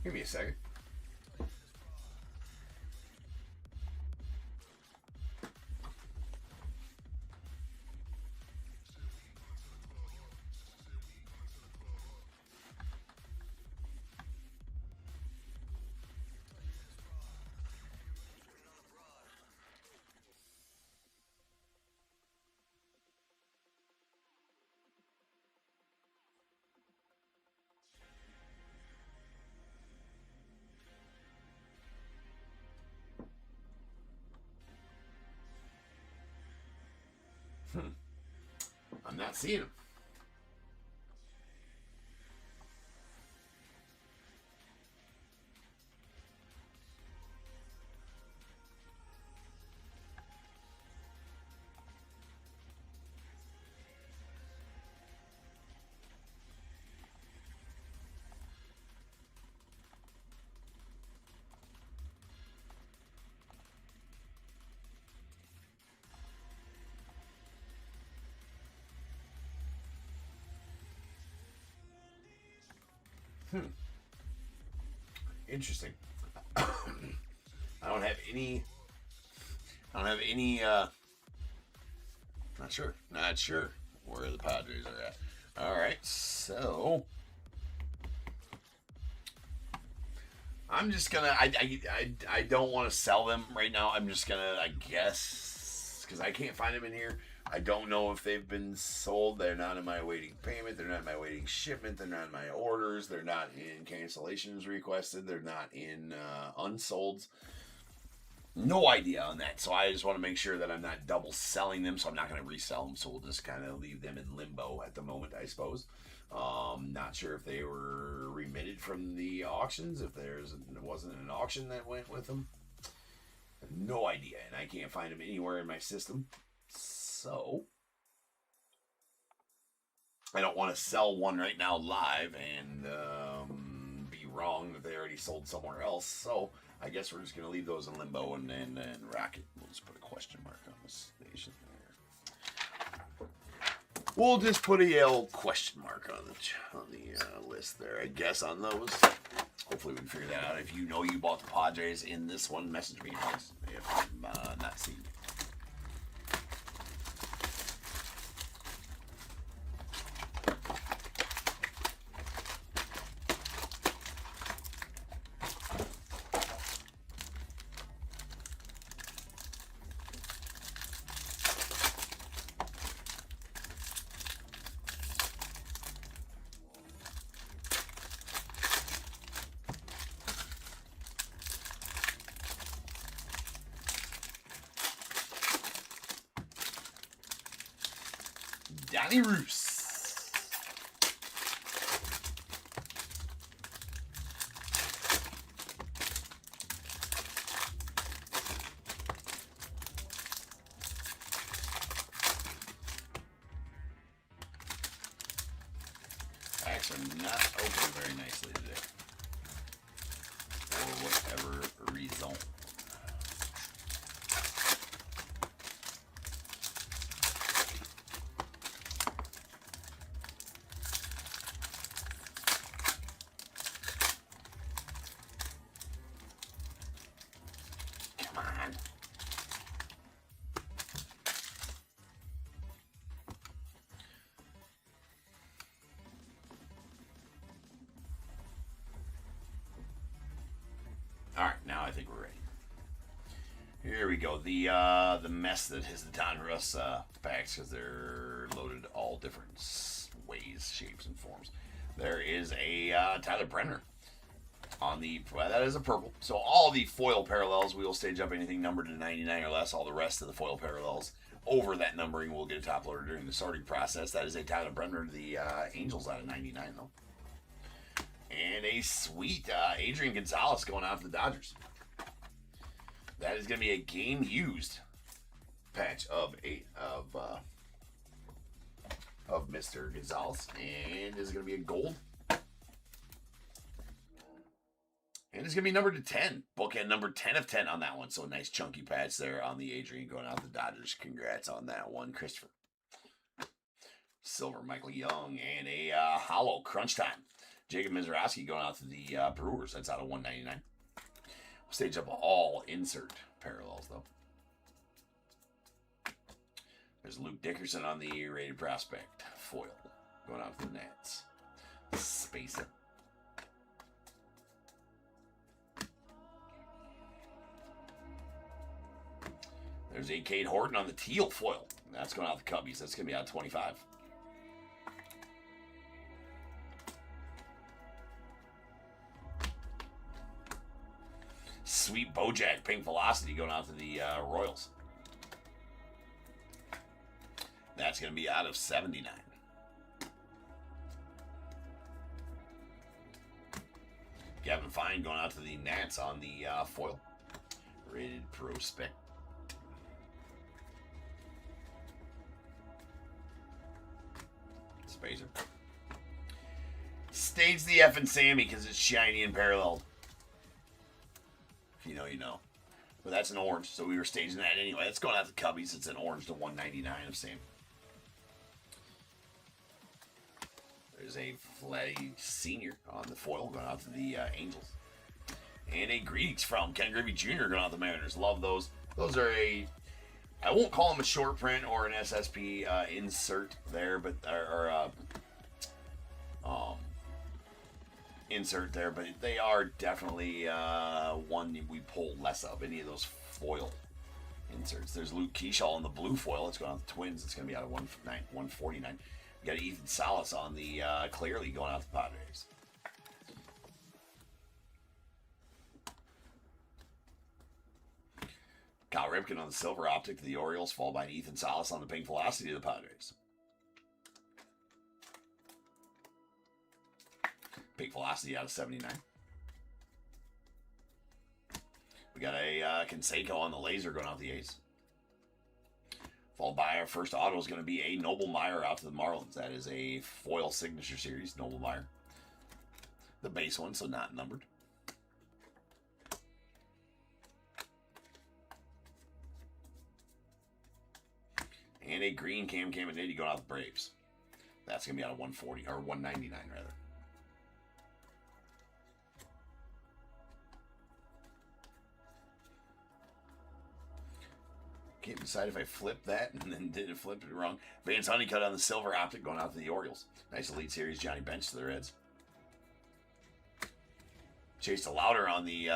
Give me a second. I'm not seeing him. Interesting. I don't have any. Not sure where the Padres are at. All right, so I'm just gonna. I don't want to sell them right now. I'm just gonna. I guess because I can't find them in here. I don't know if they've been sold. They're not in my waiting payment. They're not in my waiting shipment. They're not in my orders. They're not in cancellations requested. They're not in unsolds. No idea on that. So I just want to make sure that I'm not double selling them. So I'm not going to resell them. So we'll just kind of leave them in limbo at the moment, I suppose. Not sure if they were remitted from the auctions. If there wasn't an auction that went with them. No idea. And I can't find them anywhere in my system. So, I don't want to sell one right now live and be wrong that they already sold somewhere else. So, I guess we're just going to leave those in limbo and rack it. We'll just put a question mark on the station there. We'll just put a yellow question mark on the list there, I guess, on those. Hopefully we can figure that out. If you know you bought the Padres in this one, message me if I'm not seeing it. Donruss. Packs are not open very nicely today, for whatever reason. Come on. All right, now I think we're ready. Here we go. The mess that is the Donruss packs, because they're loaded all different ways, shapes, and forms. There is a Tyler Brenner on the, well, that is a purple. So all the foil parallels, we will stage up anything numbered to 99 or less. All the rest of the foil parallels over that numbering will get a top loader during the sorting process. That is a Tyler Brenner, the Angels out of 99 though. And a sweet Adrian Gonzalez going out to the Dodgers. That is going to be a game used patch of Mr. Gonzalez, and is going to be a gold. And it's going to be numbered to 10. Bookend number 10 of 10 on that one. So a nice chunky patch there on the Adrian going out to the Dodgers. Congrats on that one, Christopher. Silver Michael Young, and a hollow crunch time. Jacob Mizrowski going out to the Brewers. That's out of 199. We'll stage up all insert parallels, though. There's Luke Dickerson on the rated prospect. Foil going out to the Nats. Spacer. There's a Cade Horton on the teal foil. That's going out to the Cubbies. That's going to be out of 25. Sweet Bojack Pink Velocity going out to the Royals. That's going to be out of 79. Gavin Fine going out to the Nats on the foil. Rated prospect. Spacer. Stage the F and Sammy because it's shiny and paralleled. If you know, you know. But that's an orange, so we were staging that anyway. It's going out to Cubbies. It's an orange to 199 of Sammy. There's a Vladdy Sr. on the foil going out to the Angels. And a greetings from Ken Griffey Jr. going out to the Mariners. Love those. Those are a, I won't call them a short print or an SSP insert there, but insert there, but they are definitely one we pull less of. Any of those foil inserts. There's Luke Keyshaw on the blue foil. It's going out to the Twins. It's going to be out of 149. You got Ethan Salas on the clearly going out to the Padres. Kyle Ripken on the silver optic to the Orioles, followed by Ethan Salas on the pink velocity to the Padres. Pink velocity out of 79. We got a Canseco on the laser going out the A's. Followed by our first auto is going to be a Noble Meyer out to the Marlins. That is a foil signature series, Noble Meyer. The base one, so not numbered. And a green Cam Caminiti going out the Braves. That's going to be out of 140, or 199 rather. Can't decide if I flipped that and then didn't flip it wrong. Vance Honeycutt on the silver optic going out to the Orioles. Nice Elite Series Johnny Bench to the Reds. Chase DeLauder on the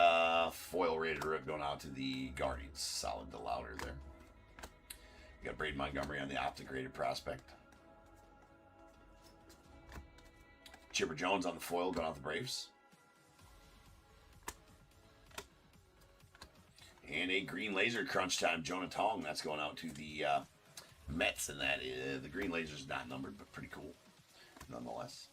foil rated rip going out to the Guardians. Solid DeLauder there. We got Braden Montgomery on the optic rated prospect. Chipper Jones on the foil going out the Braves. And a green laser crunch time, Jonah Tong. That's going out to the Mets, and that is the green laser's not numbered, but pretty cool nonetheless.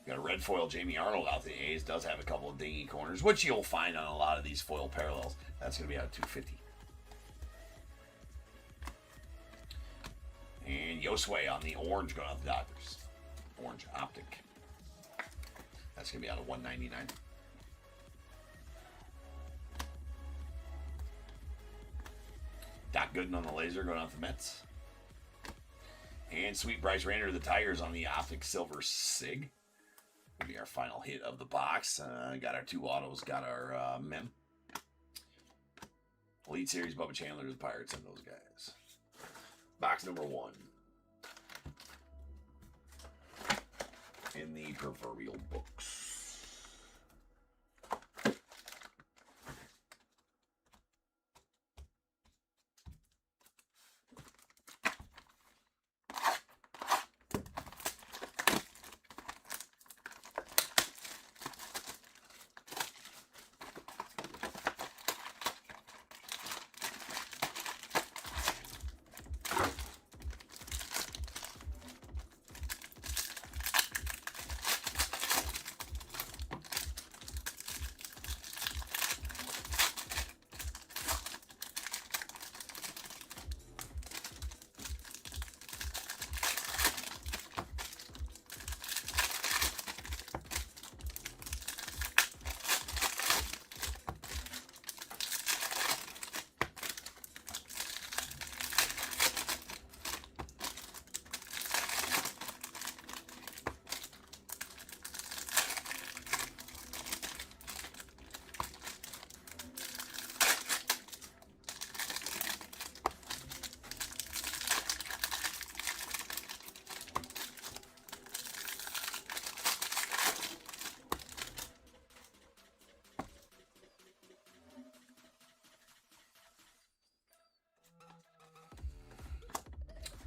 Got a red foil Jamie Arnold out the A's. Does have a couple of dingy corners, which you'll find on a lot of these foil parallels. That's going to be out of 250. And Yosway on the orange going out the Dodgers. Orange optic. That's going to be out of 199. Doc Gooden on the laser going out the Mets. And Sweet Bryce Rainer of the Tigers on the optic silver SIG. Will be our final hit of the box. Got our 2 autos. Got our mem. Elite Series Bubba Chandler to the Pirates and those guys. Box number 1. In the proverbial books.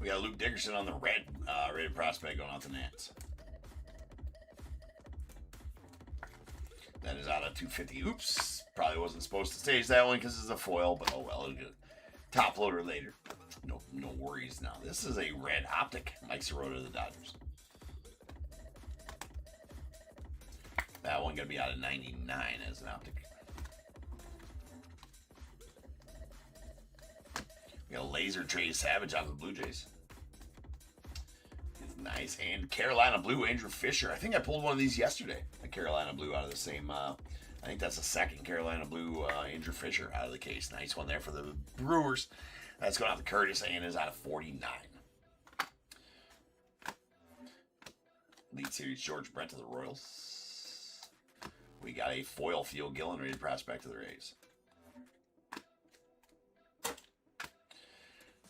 We got Luke Dickerson on the red rated prospect going out the Nats. That is out of 250. Oops. Probably wasn't supposed to stage that one because it's a foil, but oh well. It'll get top loader later. No worries now. This is a red optic. Mike Sirota of the Dodgers. That one going to be out of 99 as an optic. We got a laser Trey Savage out of the Blue Jays. Nice. And Carolina Blue, Andrew Fisher. I think I pulled one of these yesterday. A Carolina Blue out of the same, I think that's the second Carolina Blue Andrew Fisher out of the case. Nice one there for the Brewers. That's going out to Curtis and is out of 49. Lead Series George Brent of the Royals. We got a foil Theo Gillen rated prospect of the Rays.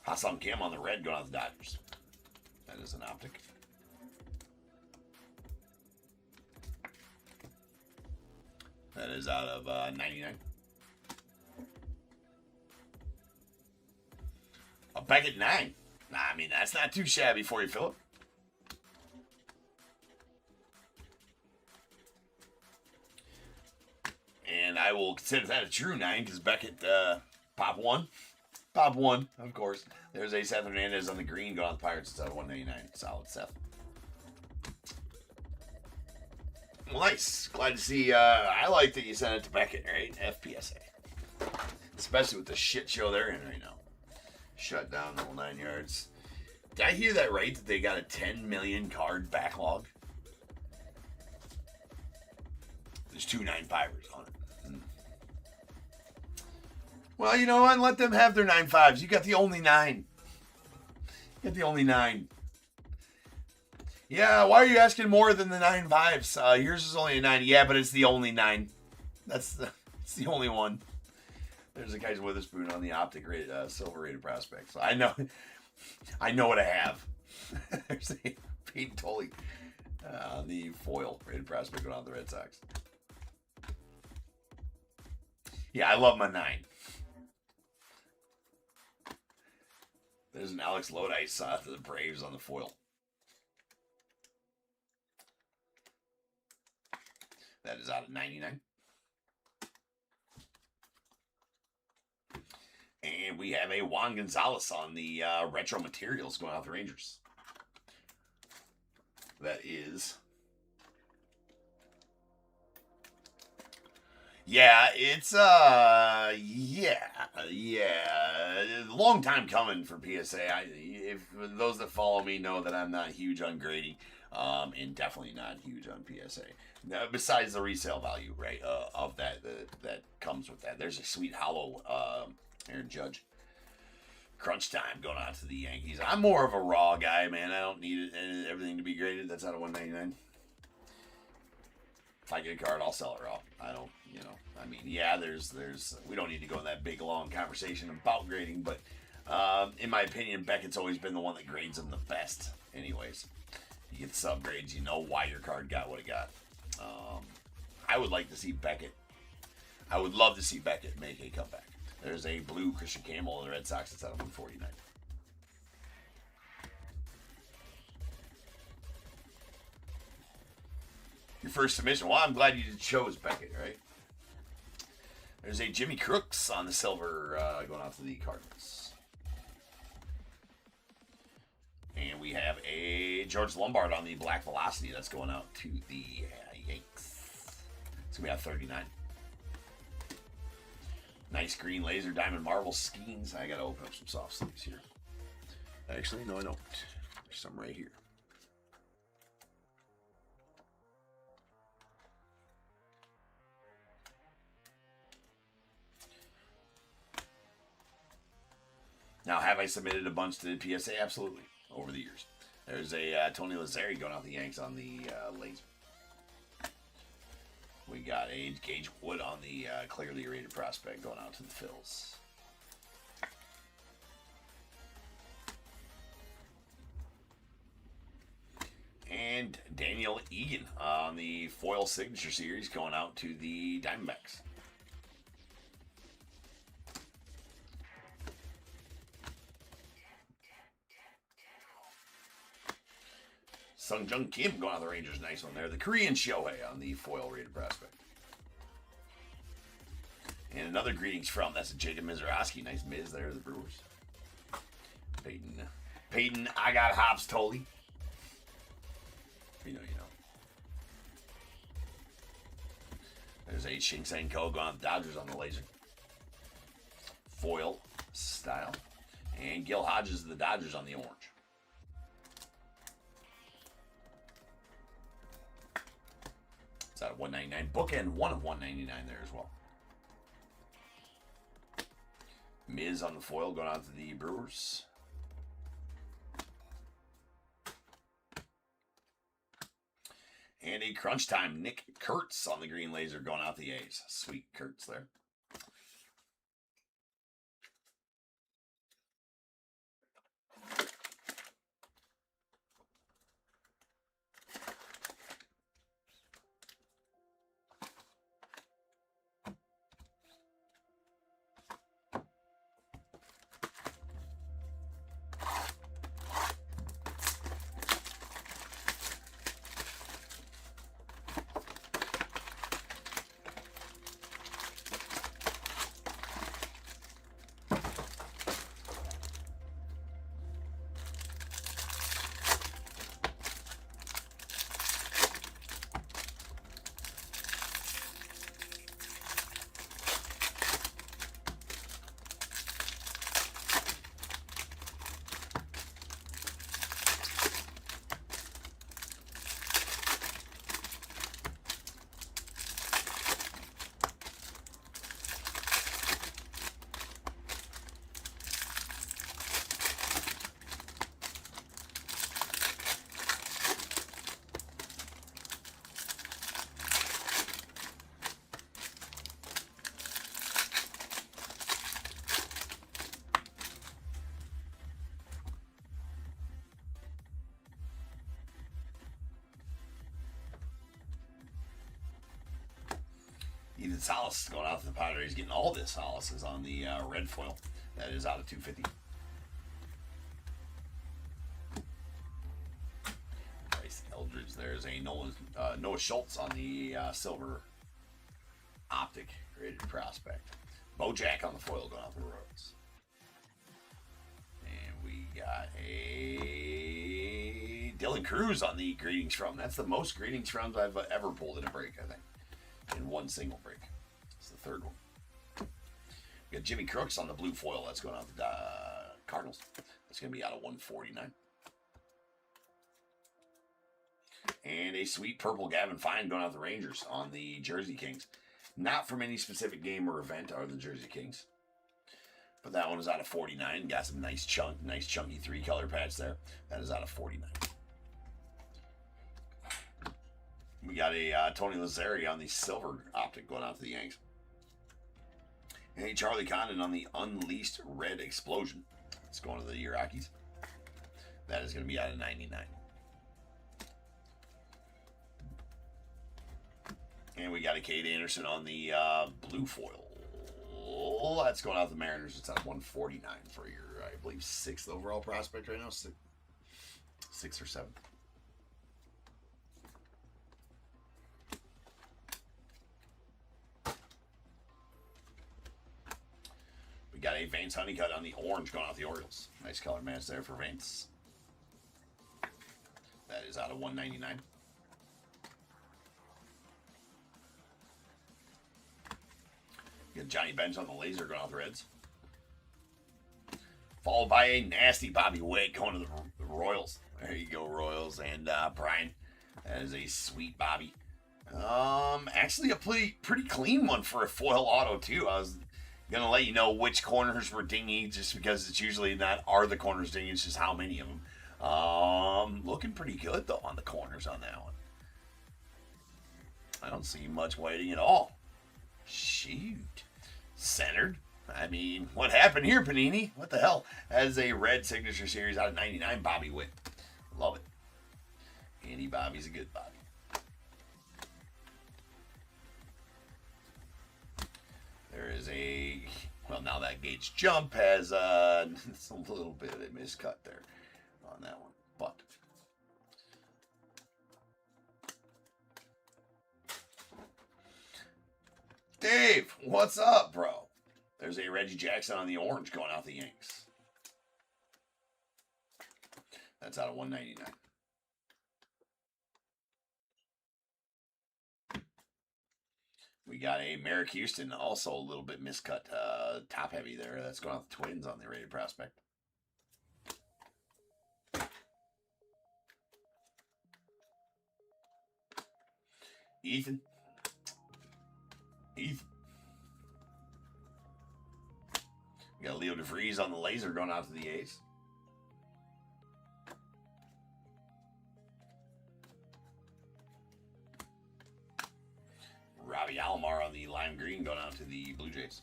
Hassan Kim on the red going out to the Dodgers. That is an optic. That is out of 99. A Beckett 9. Nah, I mean, that's not too shabby for you, Philip. And I will consider that a true 9 because Beckett pop 1. Pop 1, of course. There's a Seth Hernandez on the green going on the Pirates. It's out of 199. Solid, Seth. Well, nice. Glad to see. I like that you sent it to Beckett, right? FPSA. Especially with the shit show they're in right now. Shut down the whole 9 yards. Did I hear that right? That they got a 10 million card backlog? There's 2 9-5ers on it. Well, you know what? Let them have their 9-5s. You got the only 9. You got the only 9. Yeah, why are you asking more than the 9-5s? Yours is only a 9. Yeah, but it's the only 9. It's the only one. There's a guy's Witherspoon on the optic rated, silver rated prospect. So I know what I have. There's a Peyton Tully on the foil rated prospect going on the Red Sox. Yeah, I love my 9. There's an Alex Lodice to the Braves on the foil. That is out of 99. And we have a Juan Gonzalez on the retro materials going out the Rangers. That is... Yeah, it's, long time coming for PSA. If those that follow me know that I'm not huge on grading, and definitely not huge on PSA. Besides the resale value, right, of that comes with that. There's a sweet hollow, Aaron Judge. Crunch time going out to the Yankees. I'm more of a raw guy, man. I don't need everything to be graded. That's out of 199. If I get a card, I'll sell it raw. I don't, I mean, yeah, there's, we don't need to go in that big, long conversation about grading, but in my opinion, Beckett's always been the one that grades them the best. Anyways, you get sub grades, you know why your card got what it got. I would like to see Beckett. I would love to see Beckett make a comeback. There's a blue Christian Campbell of the Red Sox that's out of 149. Your first submission. Well, I'm glad you chose Beckett, right? There's a Jimmy Crooks on the silver going out to the Cardinals. And we have a George Lombard on the black velocity that's going out to the Yanks. It's going to be at 39. Nice green laser diamond marble skeins. I got to open up some soft sleeves here. Actually, no, I don't. There's some right here. Now, have I submitted a bunch to the PSA? Absolutely, over the years. There's a Tony Lazzeri going out the Yanks on the laser. We got a Gage Wood on the clearly rated prospect going out to the Phils. And Daniel Egan on the foil signature series going out to the Diamondbacks. Sung Jung Kim going on the Rangers. Nice one there. The Korean Shohei on the foil rated prospect. And another greetings from, that's a Jacob Mizrahi. Nice Miz there, the Brewers. Peyton, I got hops, Tolley. You know. There's a Shing Sang Ko going on the Dodgers on the laser. Foil style. And Gil Hodges of the Dodgers on the orange. It's out of 199. Bookend, one of 199 there as well. Miz on the foil going out to the Brewers. And a crunch time, Nick Kurtz on the green laser going out the A's. Sweet Kurtz there. Ethan Salas going out to the Padres, getting all this. Salas is on the red foil. That is out of 250. Bryce Eldridge. There's a Noah Schultz on the silver optic graded prospect. Bojack on the foil going out the roads. Dylan Cruz on the greetings from. That's the most greetings from I've ever pulled in a break, I think. In one single break. It's the third one. We got Jimmy Crooks on the blue foil. That's going out the Cardinals. That's going to be out of 149. And a sweet purple Gavin Fine going out the Rangers on the Jersey Kings. Not from any specific game or event are the Jersey Kings. But that one is out of 49. Got some nice chunky 3-color patch there. That is out of 49. We got a Tony Lazzari on the silver optic going out to the Yanks. And a Charlie Condon on the Unleashed Red Explosion. It's going to the Rockies. That is going to be out of 99. And we got a Cade Anderson on the blue foil. That's going out to the Mariners. It's at 149 for your, I believe, 6th overall prospect right now. 6th or 7th. We got a Vance Honeycutt on the orange going out the Orioles. Nice color match there for Vance. That is out of 199. We got Johnny Bench on the laser going out the Reds. Followed by a nasty Bobby Witt going to the Royals. There you go, Royals. And Brian, that is a sweet Bobby. Actually a pretty clean one for a foil auto too. I was going to let you know which corners were dingy just because it's usually not are the corners dingy, it's just how many of them. Looking pretty good though on the corners on that one. I don't see much whiting at all. Shoot. Centered. I mean, what happened here, Panini? What the hell? That is a red signature series out of 99, Bobby Witt. Love it. Andy Bobby's a good Bobby. There is a, well, now that Gage jump has it's a little bit of a miscut there on that one. But Dave, what's up, bro? There's a Reggie Jackson on the orange going out the Yanks. That's out of 199. We got a Merrick Houston, also a little bit miscut, top heavy there. That's going out the Twins on the rated prospect. Ethan. We got Leo DeVries on the laser going out to the A's. Robbie Alomar on the lime green going out to the Blue Jays.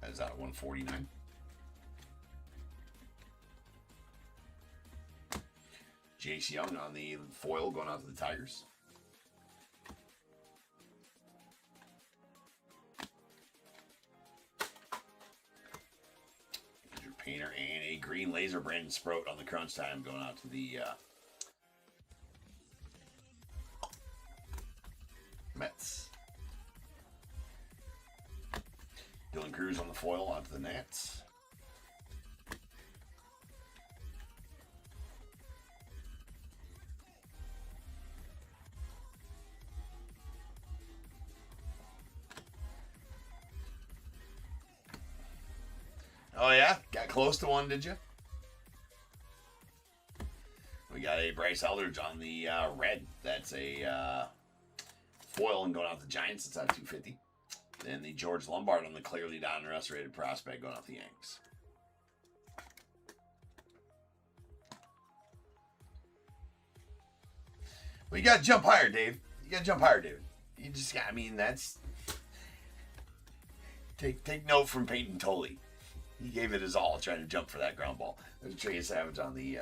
That is out of 149. Jace Young on the foil going out to the Tigers. Andrew Painter and a green laser Brandon Sproat on the crunch time going out to the Mets. Dylan Cruz on the foil onto the Nats. Oh yeah? Got close to one, did you? We got a Bryce Eldridge on the red. That's a foil and going out the Giants. It's at 250. Then the George Lombard on the clearly Donruss rated prospect going out the Yanks. Well, you got to jump higher, Dave. You got to jump higher, David. You just got, I mean, that's... Take note from Peyton Tolley. He gave it his all trying to jump for that ground ball. There's Trey Savage on the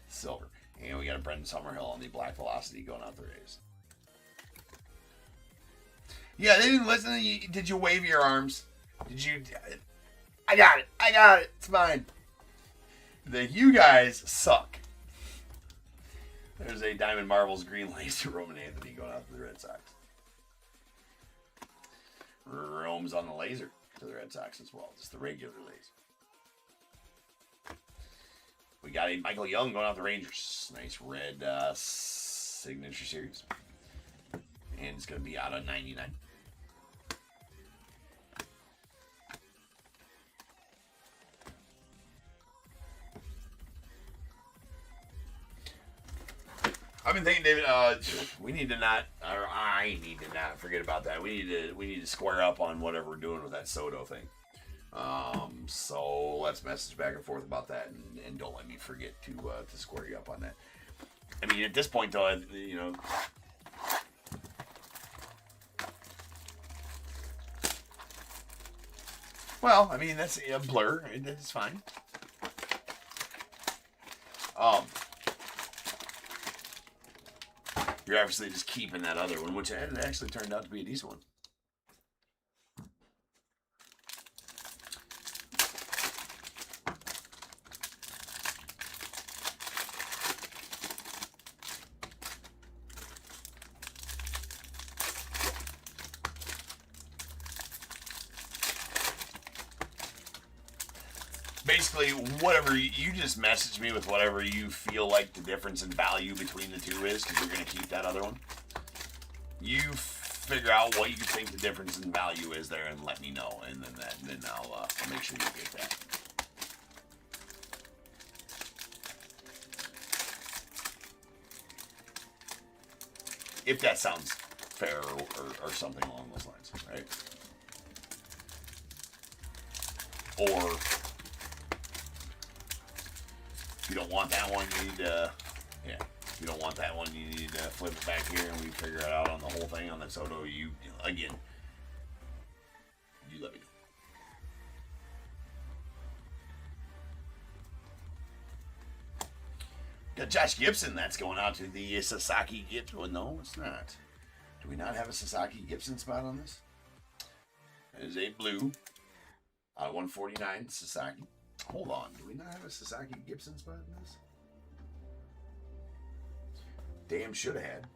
silver. And we got a Brendan Summerhill on the black velocity going out the Rays. Yeah, they didn't listen to you. Did you wave your arms? Did you? I got it. I got it. It's mine. You guys suck. There's a Diamond Marbles green laser Roman Anthony going out to the Red Sox. Rome's on the laser to the Red Sox as well. Just the regular laser. We got a Michael Young going out the Rangers. Nice red signature series. And it's going to be out of 99. I've been thinking, David, we need to not, or I need to not forget about that. We need to square up on whatever we're doing with that Soto thing. So let's message back and forth about that, and don't let me forget to square you up on that. I mean, at this point, though, you know. Well, I mean, that's a blur. It's fine. You're obviously just keeping that other one, which actually turned out to be a decent one. Basically, whatever you just message me with whatever you feel like the difference in value between the two is, because you're going to keep that other one. You figure out what you think the difference in value is there, and let me know, and then I'll make sure you get that. If that sounds fair or something along those lines, right? Or if you don't want that one, you need to, yeah. If you don't want that one, you need to flip it back here, and we figure it out on the whole thing on that Soto. Again, you let me know. Got Josh Gibson. That's going out to the Sasaki Gibson. Well, no, it's not. Do we not have a Sasaki Gibson spot on this? It is a blue out of 149 Sasaki. Hold on. Do we not have a Sasaki Gibson spot in this? Damn, should have had.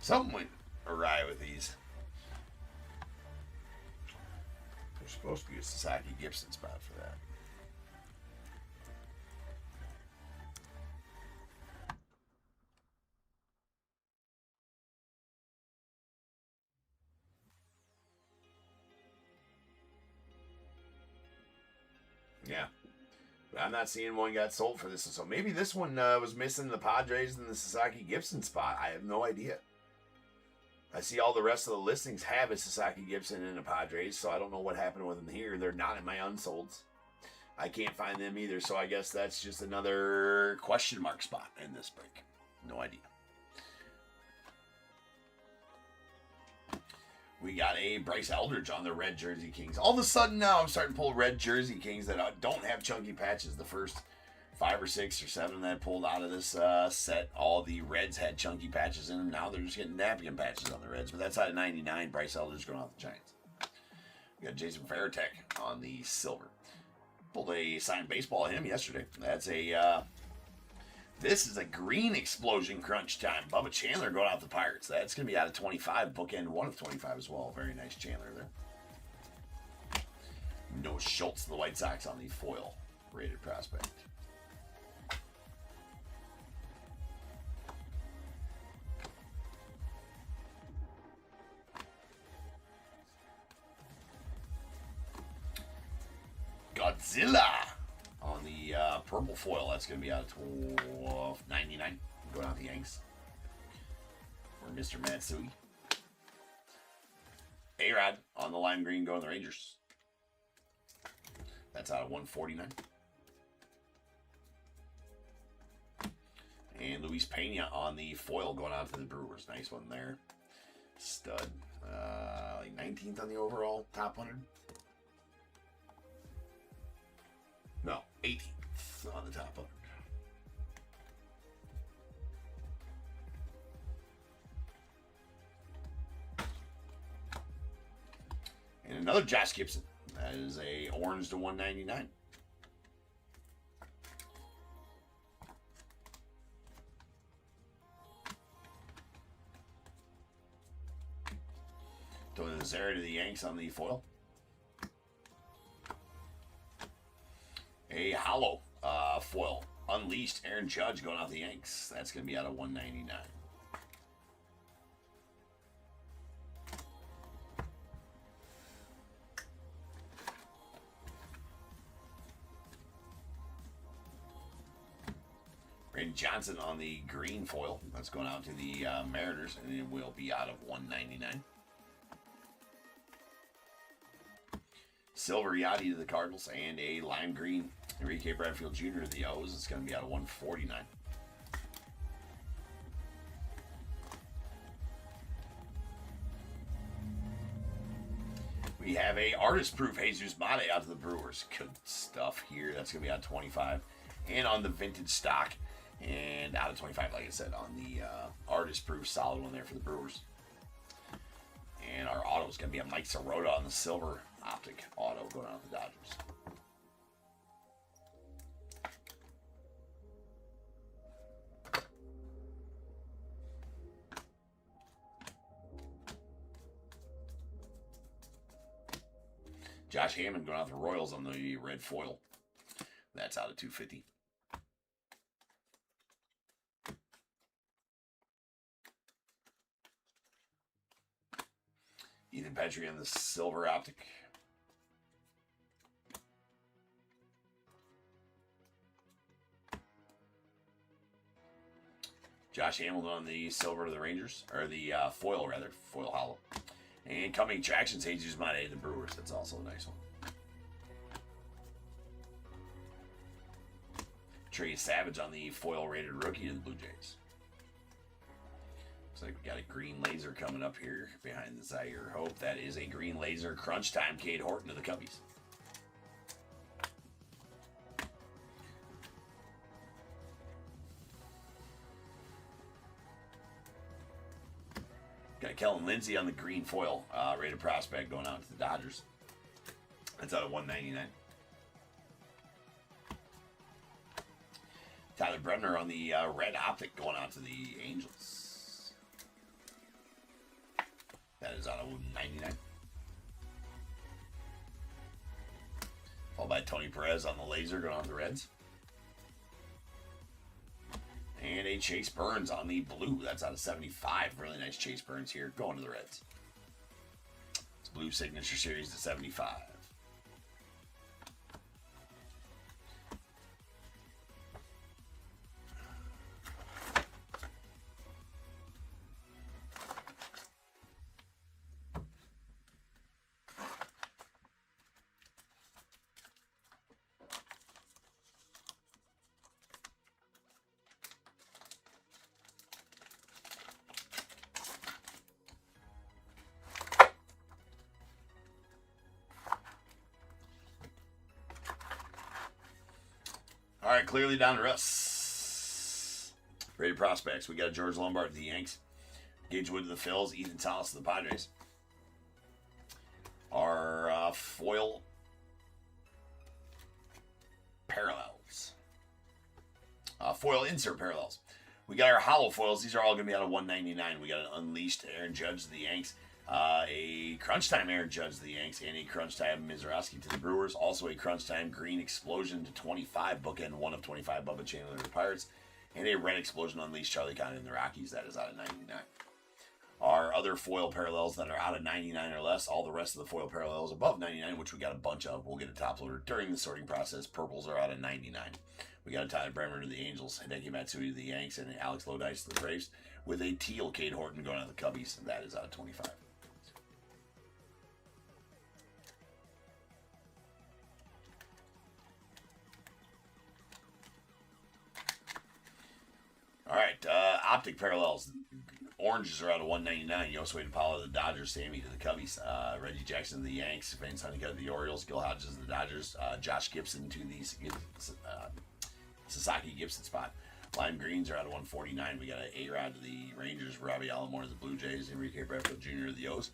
Something went awry with these. There's supposed to be a Sasaki Gibson spot for that. Yeah. But I'm not seeing one got sold for this. So maybe this one was missing the Padres and the Sasaki Gibson spot. I have no idea. I see all the rest of the listings have a Sasaki Gibson and a Padres, so I don't know what happened with them here. They're not in my unsolds. I can't find them either, so I guess that's just another question mark spot in this break. No idea. We got a Bryce Eldridge on the red Jersey Kings. All of a sudden now I'm starting to pull red Jersey Kings that don't have chunky patches. The first 5 or 6 or 7 that I pulled out of this set, all the reds had chunky patches in them. Now they're just getting napkin patches on the reds. But that's out of 99. Bryce Eldridge going off the Giants. We got Jason Varitek on the silver. Pulled a signed baseball of him yesterday. That's a... this is a green explosion crunch time. Bubba Chandler going out the Pirates. That's going to be out of 25. Bookend 1 of 25 as well. Very nice Chandler there. No Schultz, the White Sox on the foil rated prospect. Godzilla on the purple foil. That's going to be out of 99. Going out the Yanks. for Mr. Matsui. A-Rod on the lime green going to the Rangers. That's out of 149. And Luis Pena on the foil going out to the Brewers. Nice one there. Stud. Like 19th on the overall top 100. No, 18th on the top 100. And another Josh Gibson. That is a orange to 199. Throwing the Zara to the Yanks on the foil. A hollow foil. Unleashed Aaron Judge going off the Yanks. That's going to be out of 199. Brandon Johnson on the green foil. That's going out to the Mariners, and it will be out of 199. Silver Yachty to the Cardinals, and a lime green Enrique Bradfield Jr. to the O's. It's going to be out of 149. We have a artist proof Jesus Mate out to the Brewers. Good stuff here. That's going to be out of 25. And on the vintage stock, and out of 25, like I said, on the artist proof, solid one there for the Brewers. And our auto is going to be a Mike Sirota on the silver optic auto going out to the Dodgers. Josh Hammond going out to the Royals on the red foil. That's out of 250. Ethan Petrie on the silver optic. Josh Hamilton on the silver to the Rangers, or the foil rather, foil hollow. And coming attractions, Jesus Mate to the Brewers. That's also a nice one. Trey Savage on the foil rated rookie to the Blue Jays. Looks like we got a green laser coming up here behind the Zaire Hope. That is a green laser crunch time. Cade Horton to the Cubbies. Got Kellen Lindsey on the green foil rated prospect going out to the Dodgers. That's out of 199. Tyler Bremner on the red optic going out to the Angels. That is out of 99. Followed by Tony Perez on the laser going on to the Reds. And a Chase Burns on the blue. That's out of 75. Really nice Chase Burns here going to the Reds. It's blue signature series to 75. All right, clearly Donruss. Rated prospects. We got George Lombard to the Yanks. Gage Wood to the Phils. Ethan Thomas to the Padres. Our foil parallels. Foil insert parallels. We got our hollow foils. These are all going to be out of 199. We got an unleashed Aaron Judge to the Yanks. A crunch time Aaron Judge to the Yanks, and a crunch time Mizraski to the Brewers. Also a crunch time green explosion to 25, bookend 1 of 25 Bubba Chandler to the Pirates, and a red explosion unleashed Charlie Conn in the Rockies. That is out of 99. Our other foil parallels that are out of 99 or less, all the rest of the foil parallels above 99, which we got a bunch of. We'll get a top loader during the sorting process. Purples are out of 99. We got a Tyler Bremer to the Angels, Hideki Matsui to the Yanks, and Alex Lodice to the Braves, with a teal Cade Horton going on the Cubbies. That is out of 25. All right, optic parallels. Oranges are out of 199. Yosway DePaula to the Dodgers, Sammy to the Cubbies, Reggie Jackson to the Yanks, Vince Honeycutt to the Orioles, Gil Hodges to the Dodgers, Josh Gibson to the Sasaki Gibson spot. Lime greens are out of 149. We got an A-Rod to the Rangers, Robbie Alomar to the Blue Jays, Enrique Bradfield Jr. to the O's.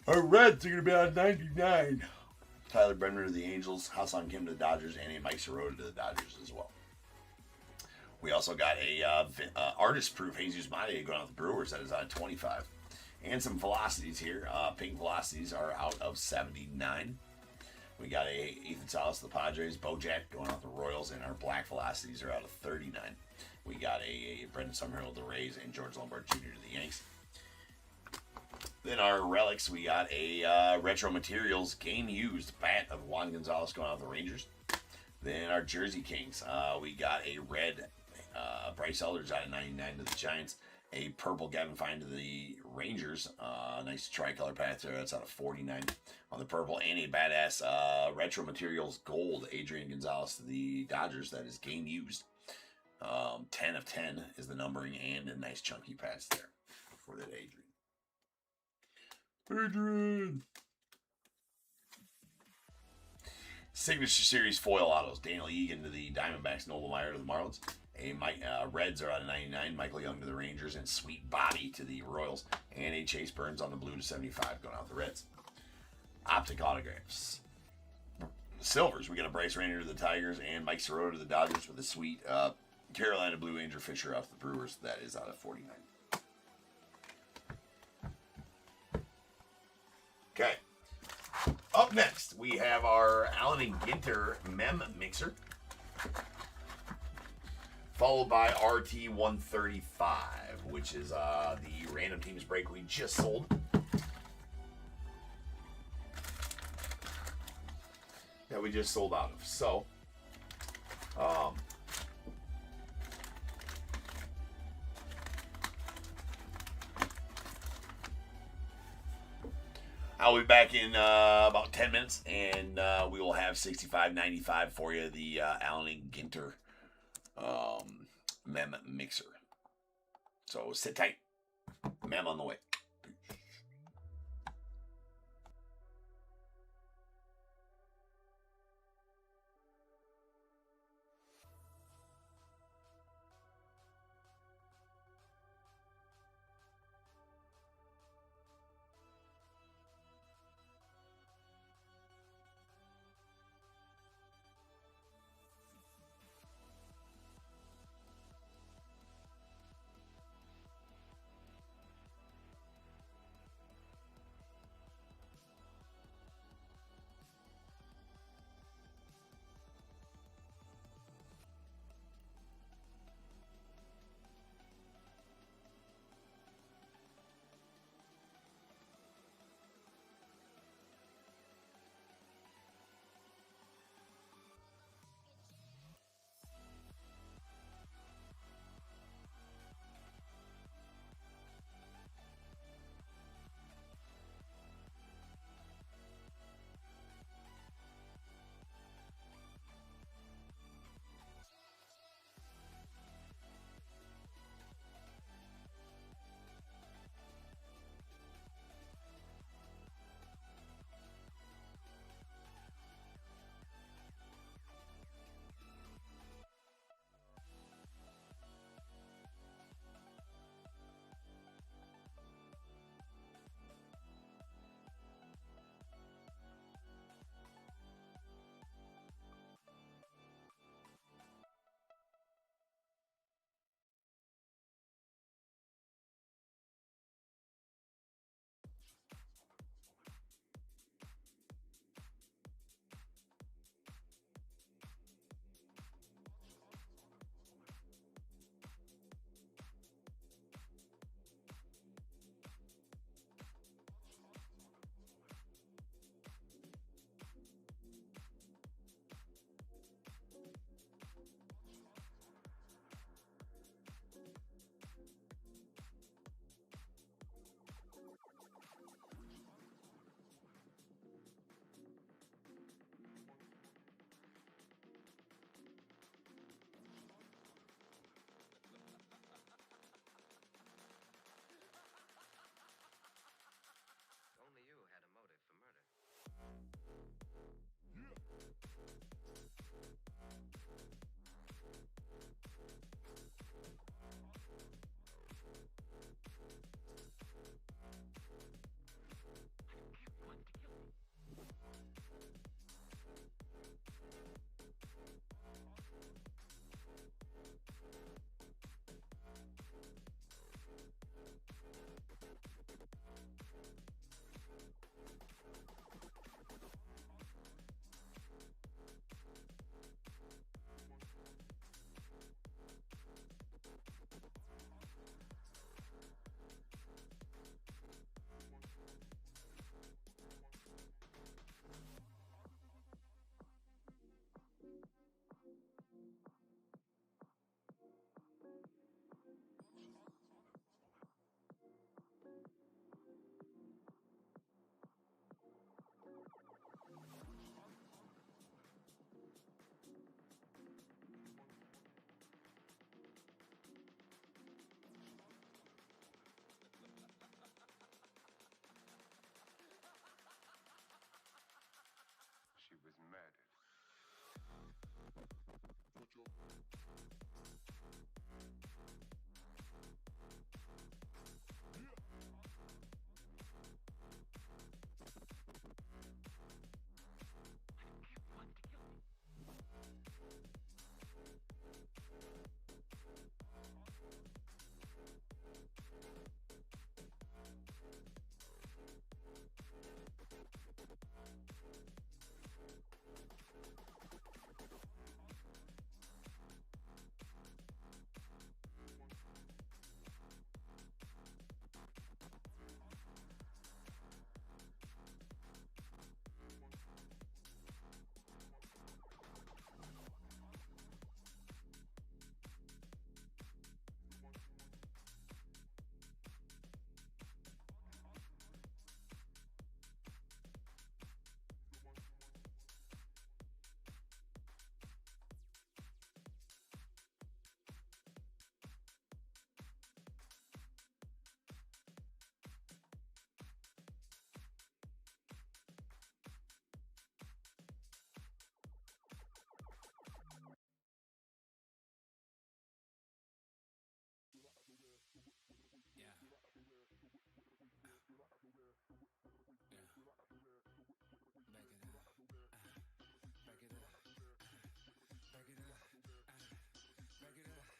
Our Reds are going to be out of 99. Tyler Brenner to the Angels, Hassan Kim to the Dodgers, and a Mike Sirota to the Dodgers as well. We also got a artist-proof Jesus Mate going out the Brewers. That is out of 25. And some velocities here. Pink velocities are out of 79. We got a Ethan Salas to the Padres, Bojack going out the Royals, and our black velocities are out of 39. We got a Brendan Summerhill to the Rays and George Lombard Jr. to the Yanks. Then our relics, we got a Retro Materials game used bat of Juan Gonzalez going out the Rangers. Then our Jersey Kings, we got a red Bryce Elders out of 99 to the Giants. A purple Gavin Fine to the Rangers. Nice tricolor patch there. That's out of 49 on the purple. And a badass Retro Materials gold Adrian Gonzalez to the Dodgers. That is game used. 10 of 10 is the numbering, and a nice chunky patch there for that Adrian. Adrian! Signature Series foil autos. Daniel Egan to the Diamondbacks. Noble Meyer to the Marlins. Reds are out of 99. Michael Young to the Rangers, and Sweet Bobby to the Royals. And a Chase Burns on the blue to 75 going out the Reds. Optic autographs. Silvers, we got a Bryce Rainer to the Tigers and Mike Sirota to the Dodgers with a sweet Carolina Blue Andrew Fisher off the Brewers. That is out of 49. Okay. Up next, we have our Allen and Ginter Mem Mixer, followed by RT135, which is the random teams break we just sold. That we just sold out of. So, I'll be back in about 10 minutes, and we will have 65.95 for you, the Allen and Ginter Mem Mixer. So sit tight. Mem on the way. Yeah. Back it up. Back it up. Back it up. Back it up.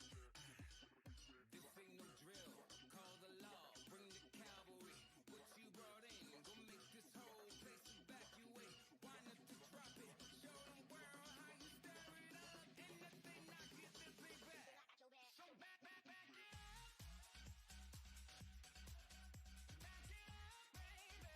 This ain't no drill. Call the law. Bring the cavalry. What you brought in. Go make this whole place evacuate. Wind up to drop it. Show them world how you stir it up. And if they knock it, then play back. So back it up. Back it up, baby.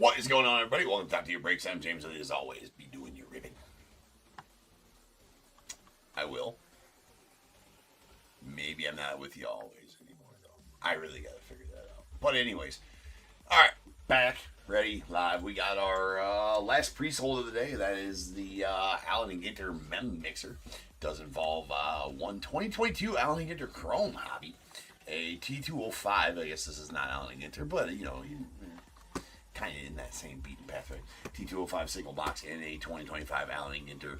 What is going on, everybody? Welcome to Top Tier Breaks. I'm James, and as always, be doing your ribbon. I will. Maybe I'm not with you always anymore, though. I really got to figure that out. But anyways, all right, back, ready, live. We got our last pre-sold of the day. That is the Allen & Ginter Mem Mixer. Does involve one 2022 Allen & Ginter Chrome hobby. A T205. I guess this is not Allen & Ginter, but, you know, kind of in that same beaten pathway. T205 single box in a 2025 Allen & Ginter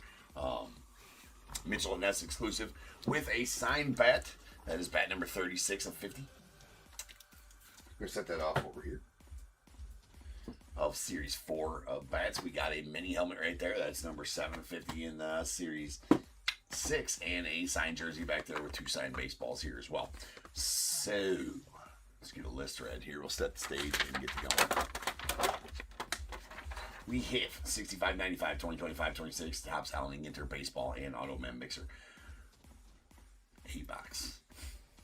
Mitchell & Ness exclusive with a signed bat. That is bat number 36 of 50. We're going to set that off over here. Of Series 4 of bats. We got a mini helmet right there. That's number 750 in Series 6. And a signed jersey back there with 2 signed baseballs here as well. So, let's get a list read here. We'll set the stage and get to going. We have 65, 95, 20, 25, 26, Topps Allen & Ginter Baseball and Auto Mem Mixer. A-box.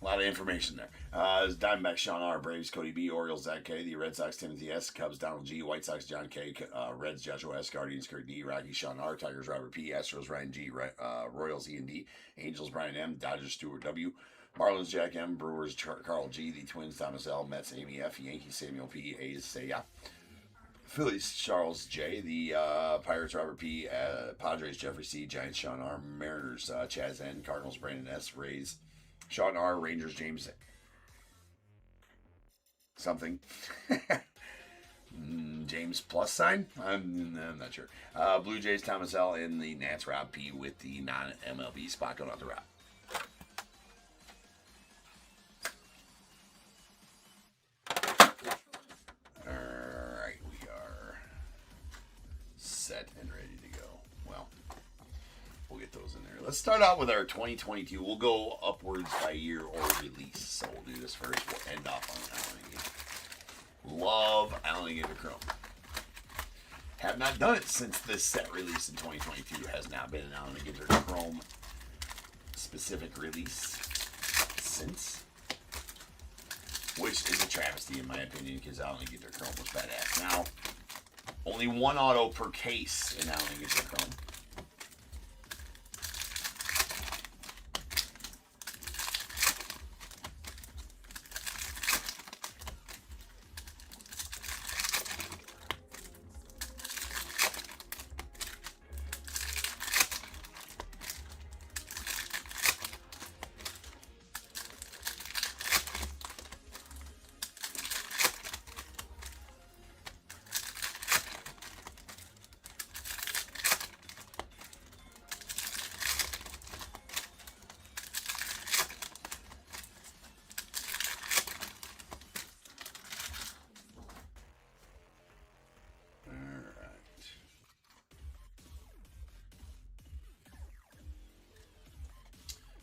A lot of information there. Diamondbacks, Sean R. Braves, Cody B. Orioles, Zach K. The Red Sox, Timothy S. Cubs, Donald G. White Sox, John K. Reds, Joshua S. Guardians, Kurt D. Rockies, Sean R. Tigers, Robert P. Astros, Ryan G. Royals, E and D. Angels, Brian M. Dodgers, Stuart W. Marlins, Jack M. Brewers, Carl G. The Twins, Thomas L. Mets, Amy F. Yankees, Samuel P. A's, Saya. Phillies, Charles J. The Pirates, Robert P. Padres, Jeffrey C. Giants, Sean R. Mariners, Chaz N. Cardinals, Brandon S. Rays, Sean R. Rangers, James something. James plus sign? I'm not sure. Blue Jays, Thomas L. And the Nats, Rob P. with the non-MLB spot going out the Rob. Set and ready to go. Well, we'll get those in there. Let's start out with our 2022. We'll go upwards by year or release. So we'll do this first. We'll end off on Allen & Ginter. Love Allen & Ginter Chrome. Have not done it since this set release in 2022. Has not been an Allen & Ginter Chrome specific release since. Which is a travesty in my opinion because Allen & Ginter Chrome was badass. Now, only one auto per case in Allen & Ginter Chrome.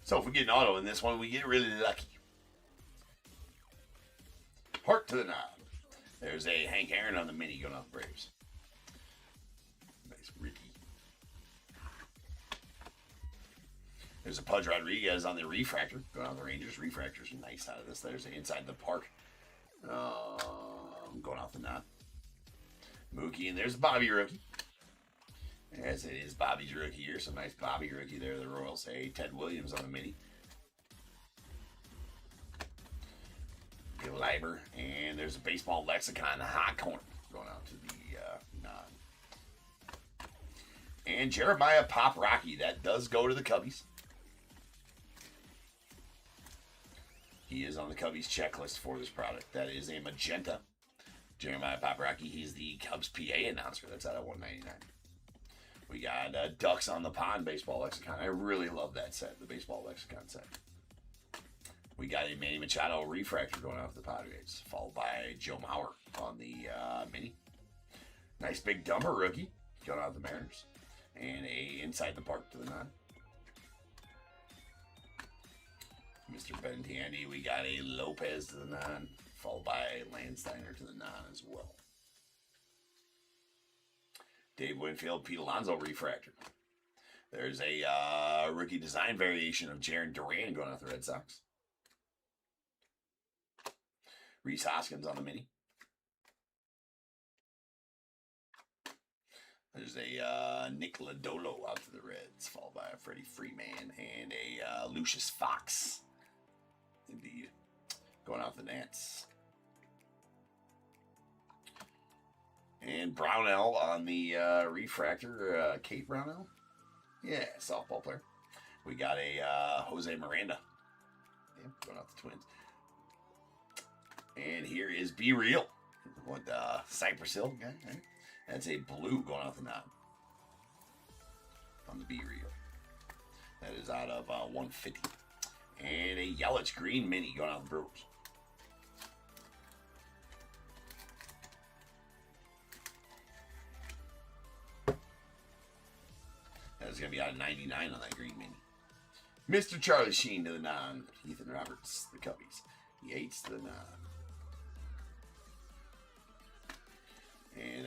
So if we get an auto in this one, we get really lucky. Heart to the knob. There's a Hank Aaron on the mini going off Braves. Nice Ricky. There's a Pudge Rodriguez on the refractor going off the Rangers. Refractors are nice out of this. There's the inside the park. Going off the knot. Mookie, and there's Bobby rookie. As it is Bobby's rookie year, so nice Bobby rookie there. The Royals. A Ted Williams on the mini. Bill Leiber, and there's a baseball lexicon hot corner going out to the non. And Jeremiah Pop Rocky, that does go to the Cubbies. He is on the Cubbies checklist for this product. That is a magenta. Jeremiah Pop Rocky, he's the Cubs PA announcer. That's out of 199. We got Ducks on the Pond baseball lexicon. I really love that set, the baseball lexicon set. We got a Manny Machado refractor going out of the Padres, followed by Joe Mauer on the mini. Nice big Dumber rookie going out of the Mariners. And a inside the park to the non. Mr. Benintendi, we got a Lopez to the non, followed by Landsteiner to the non as well. Dave Winfield, Pete Alonso refractor. There's a rookie design variation of Jarren Duran going out the Red Sox. Rhys Hoskins on the mini. There's a Nick Lodolo out to the Reds, followed by a Freddie Freeman and a Lucius Fox. Indeed. Going out the Nats. And Brownell on the refractor. Kate Brownell? Yeah, softball player. We got a Jose Miranda. Yeah, going out the Twins. And here is Be Real. What, Cypress Hill guy, right? That's a blue going out the nine. On the Be Real. That is out of 150. And a Yelich green mini going out the Brewers. That is going to be out of 99 on that green mini. Mr. Charlie Sheen to the 9. Ethan Roberts, the Cubbies. Yates to the 9. And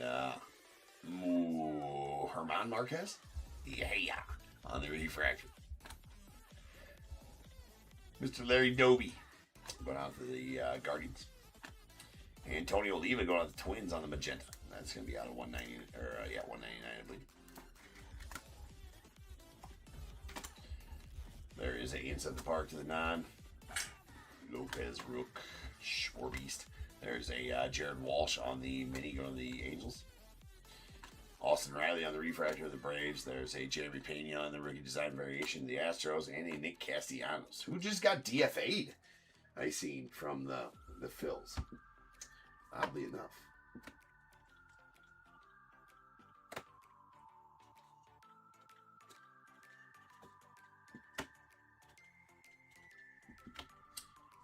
Herman Marquez, yeah, on the refractor. Mr. Larry Doby going out to the Guardians, and Tony Oliva going out to the Twins on the magenta. That's going to be out of 190 or 199, I believe. There is a inside the park to the 9. Lopez Rook, Schwarbeast. There's a Jared Walsh on the mini going to the Angels. Austin Riley on the refractor of the Braves. There's a Jeremy Pena on the rookie design variation of the Astros. And a Nick Castellanos, who just got DFA'd, I seen, from the Phils. Oddly enough.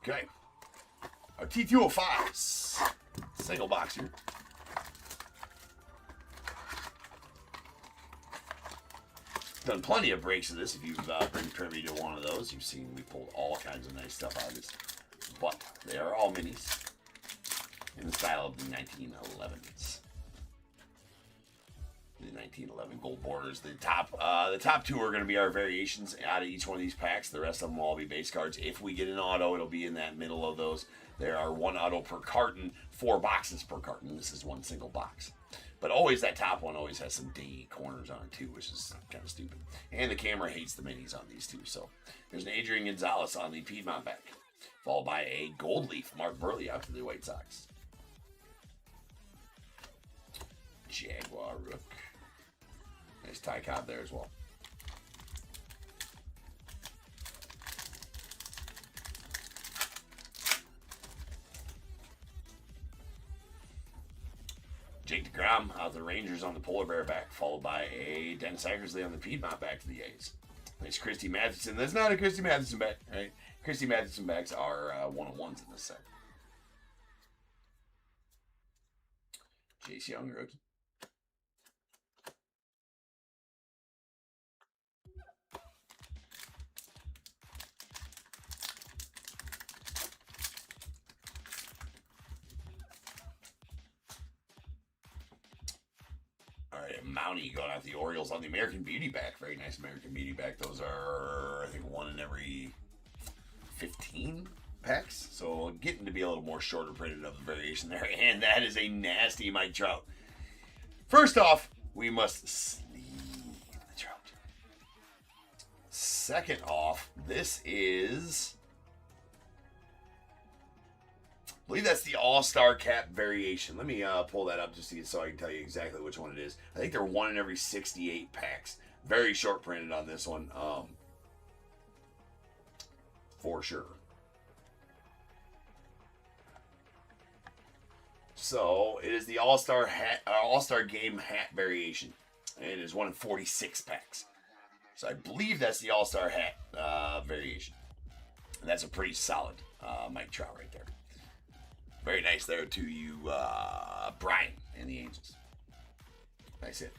Okay. Our T205s. Single box here. Done plenty of breaks of this. If you've been privy to one of those, you've seen we pulled all kinds of nice stuff out of this. But they are all minis in the style of the 1911s. The 1911 gold borders. The top two are going to be our variations out of each one of these packs. The rest of them will all be base cards. If we get an auto, it'll be in that middle of those. There are one auto per carton, 4 boxes per carton. This is one single box. But always that top one always has some dingy corners on it too, which is kind of stupid. And the camera hates the minis on these two. So there's an Adrian Gonzalez on the Piedmont back, followed by a gold leaf Mark Burley out to the White Sox. Jaguar Rook. Nice Ty Cobb there as well. Jake DeGrom out the Rangers on the Polar Bear back, followed by a Dennis Eckersley on the Piedmont back to the A's. Nice Christy Matheson. That's not a Christy Matheson back, right? Christy Matheson backs are 101s in this set. Chase Young rookie. Mountie going out the Orioles on the American Beauty back. Very nice American Beauty back. Those are, I think, 1 in every 15 packs. So getting to be a little more shorter printed of the variation there. And that is a nasty Mike Trout. First off, we must sleeve the Trout. Second off, this is, I believe that's the All-Star Cap variation. Let me pull that up just so I can tell you exactly which one it is. I think they're 1 in every 68 packs. Very short printed on this one, for sure. So it is the All-Star Game hat variation. It is 1 in 46 packs. So I believe that's the All-Star hat variation. And that's a pretty solid Mike Trout right there. Very nice there to you, Brian and the Angels. Nice hit.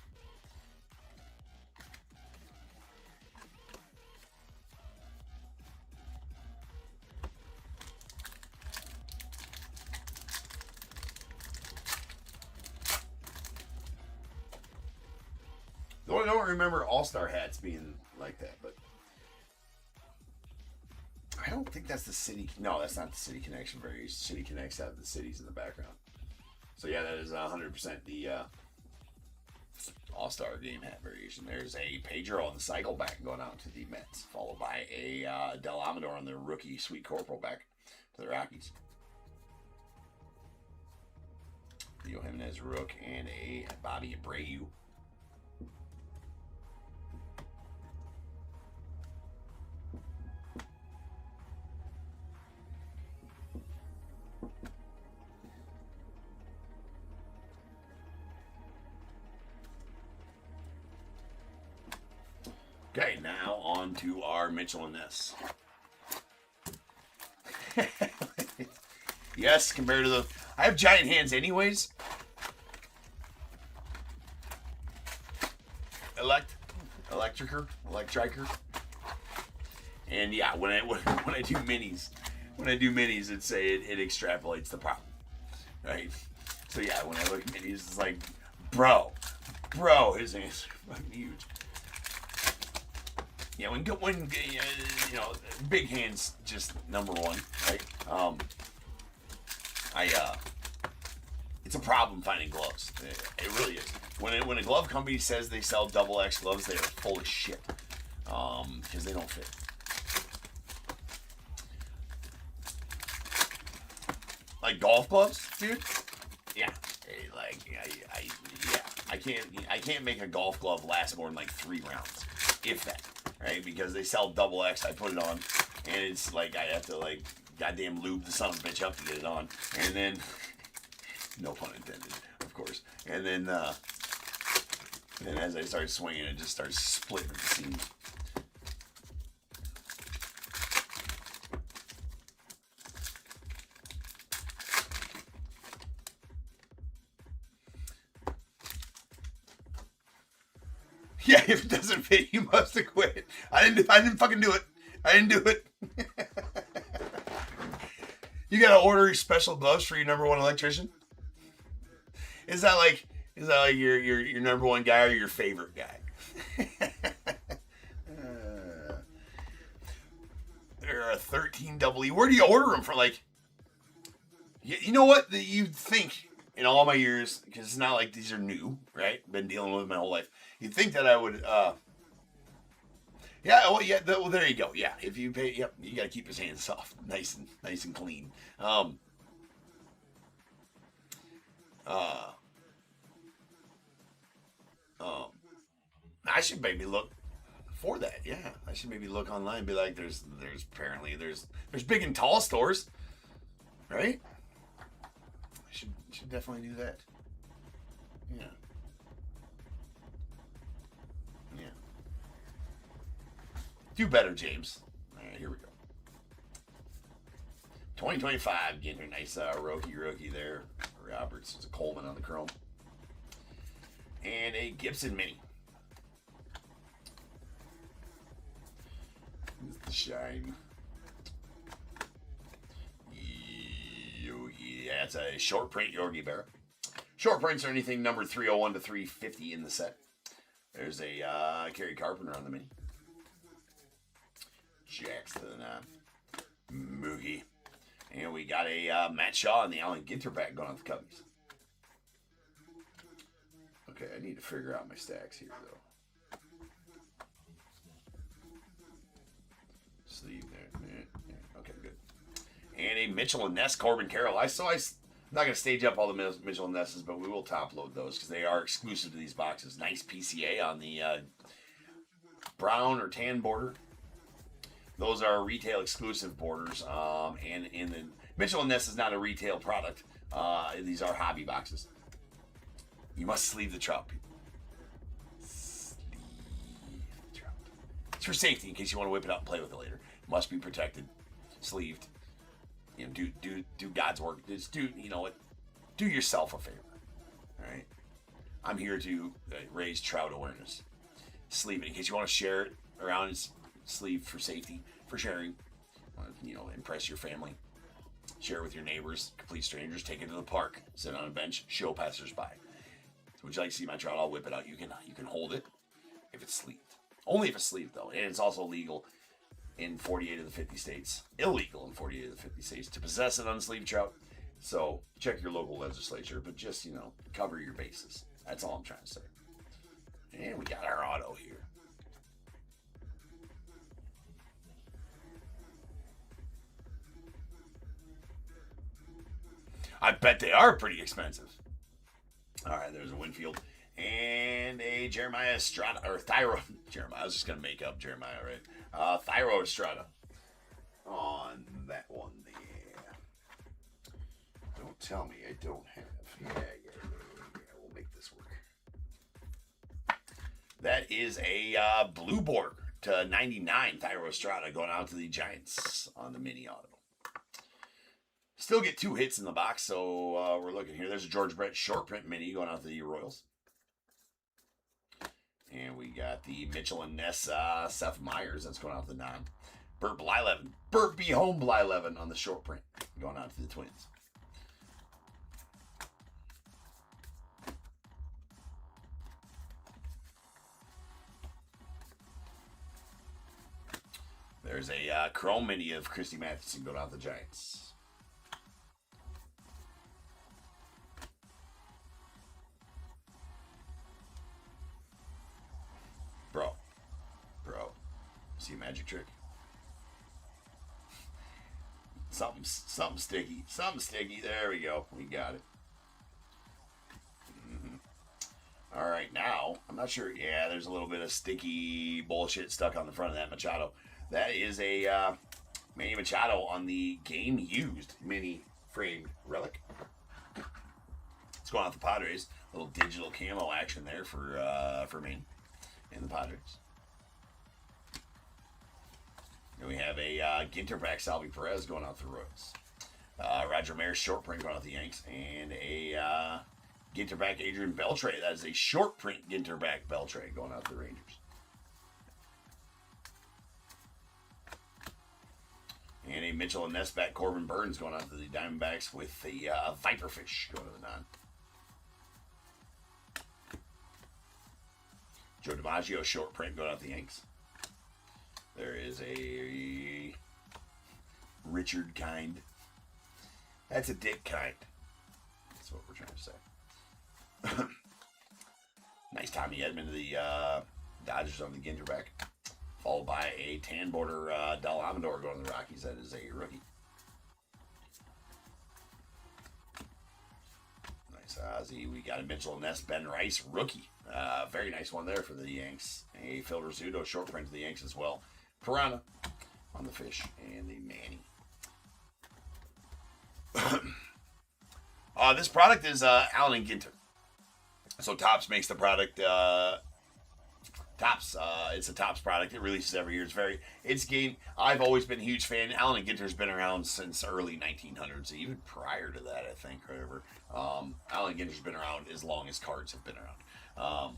Though I don't remember All-Star hats being like that, but I don't think that's the City. No, that's not the City Connection variation. City Connects have the cities in the background. So yeah, that is 100% the All-Star Game hat variation. There's a Pedro on the cycle back going out to the Mets, followed by a Del Amador on the rookie Sweet Corporal back to the Rockies. Leo Jimenez Rook and a Bobby Abreu. Okay, now on to our Mitchell and Ness. Yes, compared to the... I have giant hands anyways. Electricer. And yeah, when I do minis, it extrapolates the problem. Right? So yeah, when I look at minis, it's like, bro, his hands are fucking huge. Yeah, when you know, big hands just number one, right? It's a problem finding gloves. It really is. When a glove company says they sell double X gloves, they are full of shit, because they don't fit. Like golf gloves, dude. Yeah, I can't make a golf glove last more than like 3 rounds, if that. Right, because they sell double X. I put it on, and it's like I have to like goddamn lube the son of a bitch up to get it on, and then no pun intended, of course. And then as I start swinging, it just starts splitting at the seams. Yeah, if it doesn't fit, you must have quit. I didn't fucking do it. I didn't do it. You gotta order special gloves for your number one electrician? Is that like your number one guy or your favorite guy? There are 13 double E. Where do you order them from? Like, you know what? You'd think in all my years, because it's not like these are new, right? Been dealing with them my whole life. You'd think that I would, yeah, well, yeah, well, there you go. Yeah, if you pay, yep, you got to keep his hands soft, nice and clean. I should maybe look for that. Yeah, I should maybe look online and be like, there's apparently there's big and tall stores, right? I should definitely do that. Yeah. Yeah. Do better, James. All right, here we go. 2025, getting a nice rookie there. Roberts, it's a Coleman on the chrome. And a Gibson Mini. The shine. Yeah, it's a short print Yogi Berra. Short prints are anything number 301 to 350 in the set. There's a Kerry Carpenter on the Mini. Jackson, Mookie. And we got a Matt Shaw and the Allen Ginter back going on the Cubbies. Okay, I need to figure out my stacks here, though. Sleeve there. Yeah. Okay, good. And a Mitchell and Ness Corbin Carroll. I'm not going to stage up all the Mitchell and Nesses, but we will top load those because they are exclusive to these boxes. Nice PCA on the brown or tan border. Those are retail exclusive borders. And in the Mitchell and Ness is not a retail product. These are hobby boxes. You must sleeve the trout, people. Sleeve the trout. It's for safety in case you want to whip it out and play with it later. Must be protected, sleeved. You know, do God's work. Just do, you know what? Do yourself a favor. All right. I'm here to raise trout awareness. Sleeve it in case you want to share it around. It's sleeved for safety, for sharing. You know, impress your family. Share it with your neighbors, complete strangers. Take it to the park. Sit on a bench. Show passersby. Would you like to see my trout? I'll whip it out. You can hold it if it's sleeved. Only if it's sleeved, though. And it's also legal in 48 of the 50 states. Illegal in 48 of the 50 states to possess an unsleeved trout. So check your local legislature, but just, you know, cover your bases. That's all I'm trying to say. And we got our auto here. I bet they are pretty expensive. All right, there's a Winfield. And a Jeremiah Estrada, or Thyro. Jeremiah, I was just going to make up Jeremiah, right? Thyro Estrada on that one there. Don't tell me I don't have. Yeah, we'll make this work. That is a blue board to 99 Thyro Estrada going out to the Giants on the mini auto. Still get 2 hits in the box, so we're looking here. There's a George Brett short print mini going out to the Royals. And we got the Mitchell and Ness Seth Meyers that's going out to the 9. Burt Blyleven. Burt B. Home Blyleven on the short print going out to the Twins. There's a chrome mini of Christy Mathewson going out to the Giants. Bro, see a magic trick? Something sticky. There we go. We got it. All right, now, I'm not sure. Yeah, there's a little bit of sticky bullshit stuck on the front of that Machado. That is a Manny Machado on the game used mini framed relic. It's going off the Padres. A little digital camo action there for me and the Padres. And we have a Ginterback Salvi Perez going out the Royals. Roger Maris short print going out the Yanks. And a Ginterback Adrian Beltre. That is a short print Ginterback Beltre going out the Rangers. And a Mitchell and Ness back Corbin Burns going out to the Diamondbacks with the Viperfish going to the 9. Joe DiMaggio short print going out the Yanks. There is a Richard Kind. That's a Dick Kind. That's what we're trying to say. Nice Tommy Edman to the Dodgers on the Ginterback. Followed by a tan border Del Amador going to the Rockies. That is a rookie. Nice Ozzy. We got a Mitchell and Ness Ben Rice rookie. Very nice one there for the Yanks. A Phil Rizzuto short print to the Yanks as well. Piranha on the Fish and the Manny. This product is Allen and Ginter. So Topps makes the product. Topps, it's a Topps product. It releases every year. It's game. I've always been a huge fan. Allen and Ginter's been around since early 1900s, even prior to that, I think. Whatever. Allen and Ginter's been around as long as cards have been around.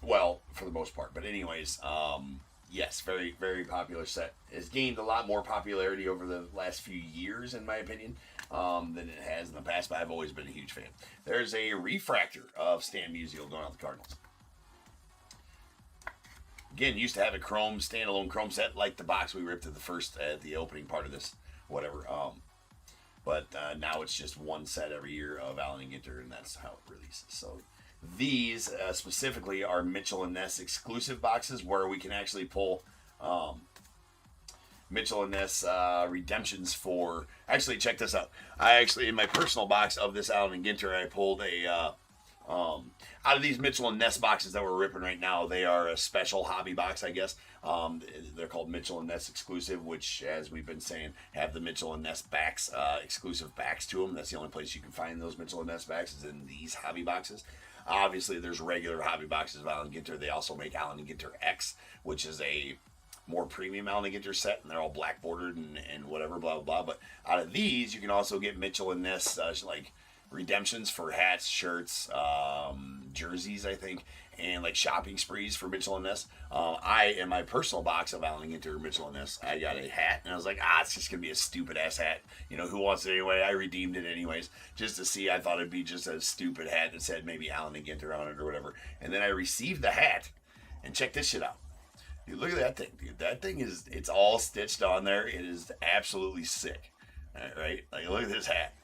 Well, for the most part. But anyways, yes, very, very popular set. It's gained a lot more popularity over the last few years, in my opinion, than it has in the past, but I've always been a huge fan. There's a refractor of Stan Musial going out the Cardinals. Again, used to have a chrome, standalone chrome set, like the box we ripped at the opening part of this, whatever. But now it's just one set every year of Allen and Ginter, and that's how it releases. So these specifically are Mitchell and Ness exclusive boxes where we can actually pull Mitchell and Ness redemptions for. Actually, check this out. In my personal box of this Allen and Ginter, I pulled a out of these Mitchell and Ness boxes that we're ripping right now. They are a special hobby box, I guess. They're called Mitchell and Ness exclusive, which, as we've been saying, have the Mitchell and Ness backs, exclusive backs to them. That's the only place you can find those Mitchell and Ness backs is in these hobby boxes. Obviously, there's regular hobby boxes of Allen and Ginter. They also make Allen and Ginter X, which is a more premium Allen and Ginter set, and they're all black bordered and whatever, blah, blah, blah. But out of these, you can also get Mitchell and Ness, like redemptions for hats, shirts, jerseys, I think, and like shopping sprees for Mitchell and Ness. In my personal box of Allen and Ginter Mitchell and Ness, I got a hat, and I was like, it's just gonna be a stupid ass hat. You know, who wants it anyway? I redeemed it anyways, just to see. I thought it'd be just a stupid hat that said maybe Allen and Ginter on it or whatever. And then I received the hat, and check this shit out. Dude, look at that thing, dude. That thing it's all stitched on there. It is absolutely sick. All right? Like, look at this hat.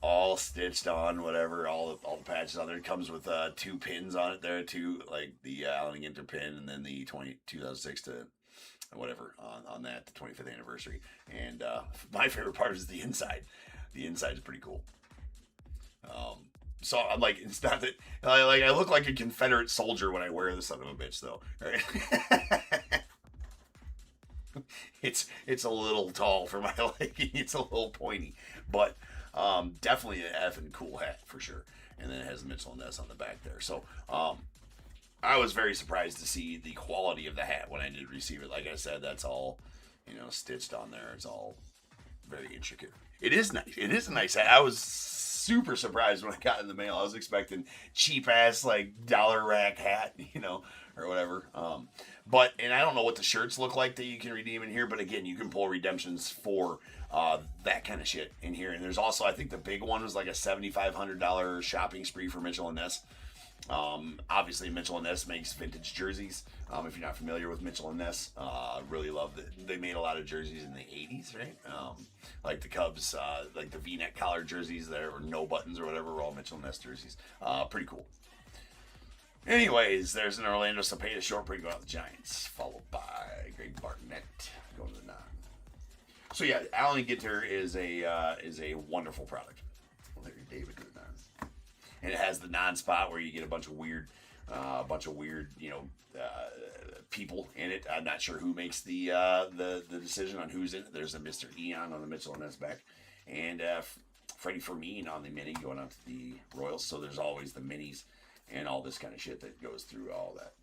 all stitched on, whatever, all the patches on there. It comes with 2 pins on it there too, like the Allen Ginter pin, and then the 2006 to whatever on that, the 25th anniversary. And my favorite part is the inside. The inside is pretty cool. So I'm like, it's not that like I look like a Confederate soldier when I wear this son of a bitch, though. Right? It's a little tall for my liking. It's a little pointy, but definitely an effing cool hat for sure. And then it has the Mitchell & Ness on the back there. So I was very surprised to see the quality of the hat when I did receive it. Like I said, that's all, stitched on there. It's all very intricate. It is nice. It is a nice hat. I was super surprised when I got it in the mail. I was expecting cheap ass like dollar rack hat, or whatever. And I don't know what the shirts look like that you can redeem in here, but again, you can pull redemptions for that kind of shit in here. And there's also, I think the big one was like a $7,500 shopping spree for Mitchell & Ness. Obviously Mitchell & Ness makes vintage jerseys. If you're not familiar with Mitchell & Ness, really love that. They made a lot of jerseys in the 80s, right? Like the Cubs, like the V-neck collar jerseys there, or no buttons or whatever, were all Mitchell & Ness jerseys. Pretty cool. Anyways, there's an Orlando Cepeda short print going out the Giants, followed by Greg Barnett going to the 9. So yeah, Allen Ginter is a wonderful product. Larry David to the 9, and it has the non-spot where you get a bunch of weird, people in it. I'm not sure who makes the decision on who's in it. There's a Mr. Eon on the Mitchell & Ness back, and Freddie Fermin on the mini going out to the Royals. So there's always the minis and all this kind of shit that goes through all that.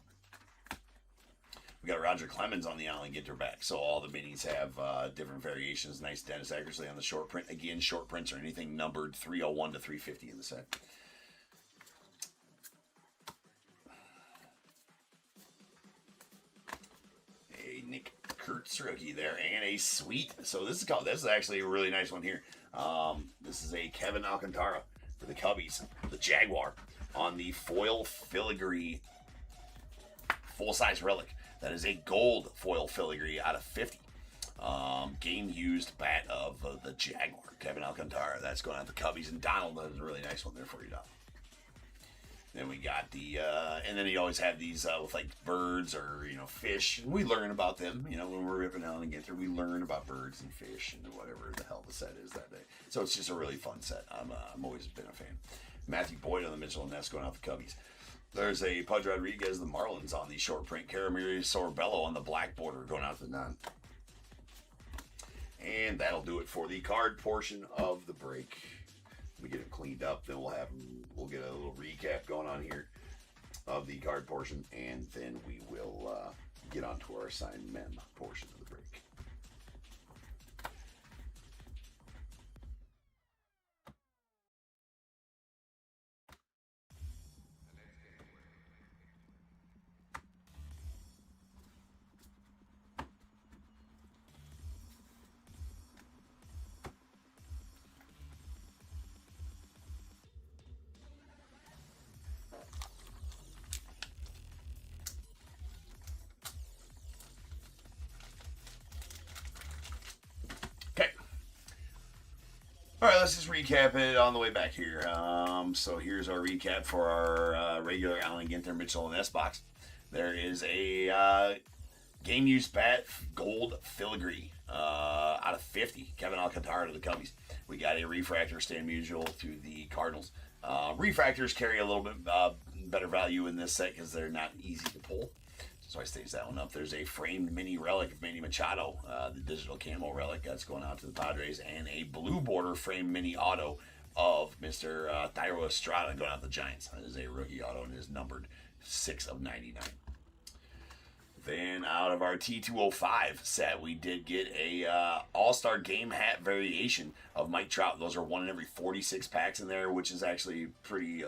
We got Roger Clemens on the Allen Ginter back. So all the minis have different variations. Nice dentist accuracy on the short print. Again, short prints are anything numbered 301 to 350 in the set. A Nick Kurtz rookie there, and a sweet. So this is actually a really nice one here. This is a Kevin Alcantara for the Cubbies, the Jaguar, on the foil filigree full-size relic. That is a gold foil filigree out of 50. Game used bat of the Jaguar, Kevin Alcantara. That's going out the Cubbies, and Donald does a really nice one there for you, Donald. Then we got the, and then you always have these with like birds or fish, and we learn about them. When we're ripping Allen Ginter, we learn about birds and fish and whatever the hell the set is that day. So it's just a really fun set. I'm always been a fan. Matthew Boyd on the Mitchell & Ness going out the Cubbies. There's a Pudge Rodriguez, the Marlins on the short print. Caramiri Sorbello on the black border going out the 9. And that'll do it for the card portion of the break. We get it cleaned up, then we'll get a little recap going on here of the card portion, and then we will get on to our signed mem portion of the break. All right, let's just recap it on the way back here. So here's our recap for our regular Allen Ginter Mitchell & Ness box. There is a game used bat gold filigree out of 50. Kevin Alcantara to the Cubbies. We got a refractor Stan Musial to the Cardinals. Refractors carry a little bit better value in this set because they're not easy to pull. So I staged that one up. There's a framed mini relic of Manny Machado, the digital camo relic that's going out to the Padres, and a blue border framed mini auto of Mr. Thairo Estrada going out to the Giants. That is a rookie auto and is numbered 6 of 99. Then out of our T205 set, we did get a All-Star Game hat variation of Mike Trout. Those are 1 in every 46 packs in there, which is actually pretty,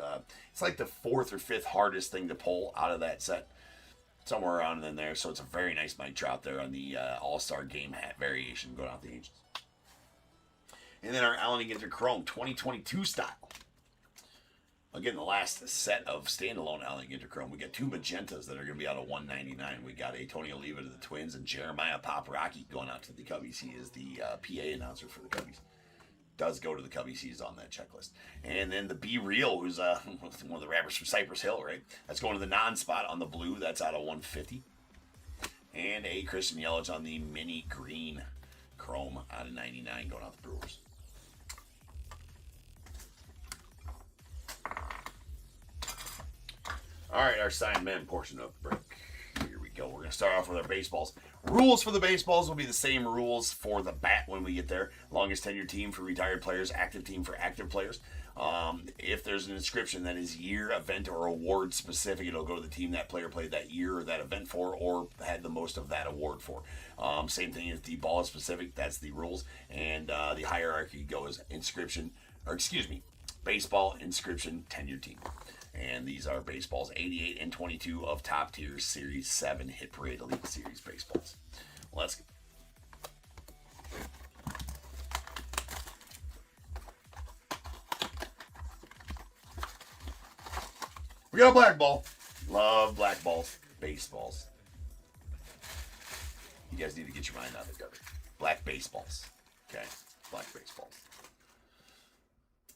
it's like the 4th or 5th hardest thing to pull out of that set. Somewhere around in there, so it's a very nice Mike Trout there on the All-Star Game hat variation going out the Angels. And then our Allen Ginter Chrome 2022 style. Again, the last set of standalone Allen Ginter Chrome. We got 2 magentas that are going to be out of 199. We got a Tony Oliva to the Twins and Jeremiah Paparaki going out to the Cubbies. He is the PA announcer for the Cubbies. does go to the Cubbies. He's on that checklist. And then the Be Real, who's one of the rappers from Cypress Hill, right? That's going to the non-spot on the blue. That's out of 150. And a Christian Yelich on the mini green chrome out of 99 going out the Brewers. All right, our signed men portion of the break. Here we go. We're going to start off with our baseballs. Rules for the baseballs will be the same rules for the bat when we get there. Longest tenure team for retired players, active team for active players. If there's an inscription that is year, event, or award specific, it'll go to the team that player played that year or that event for or had the most of that award for. Same thing if the ball is specific, that's the rules. And the hierarchy goes inscription, or excuse me, baseball, inscription, tenure team. And these are baseballs 88 and 22 of top tier Series 7 Hit Parade Elite Series baseballs. Let's go. We got a black ball. Love black balls. Baseballs. You guys need to get your mind out of the gutter. Black baseballs. Okay? Black baseballs.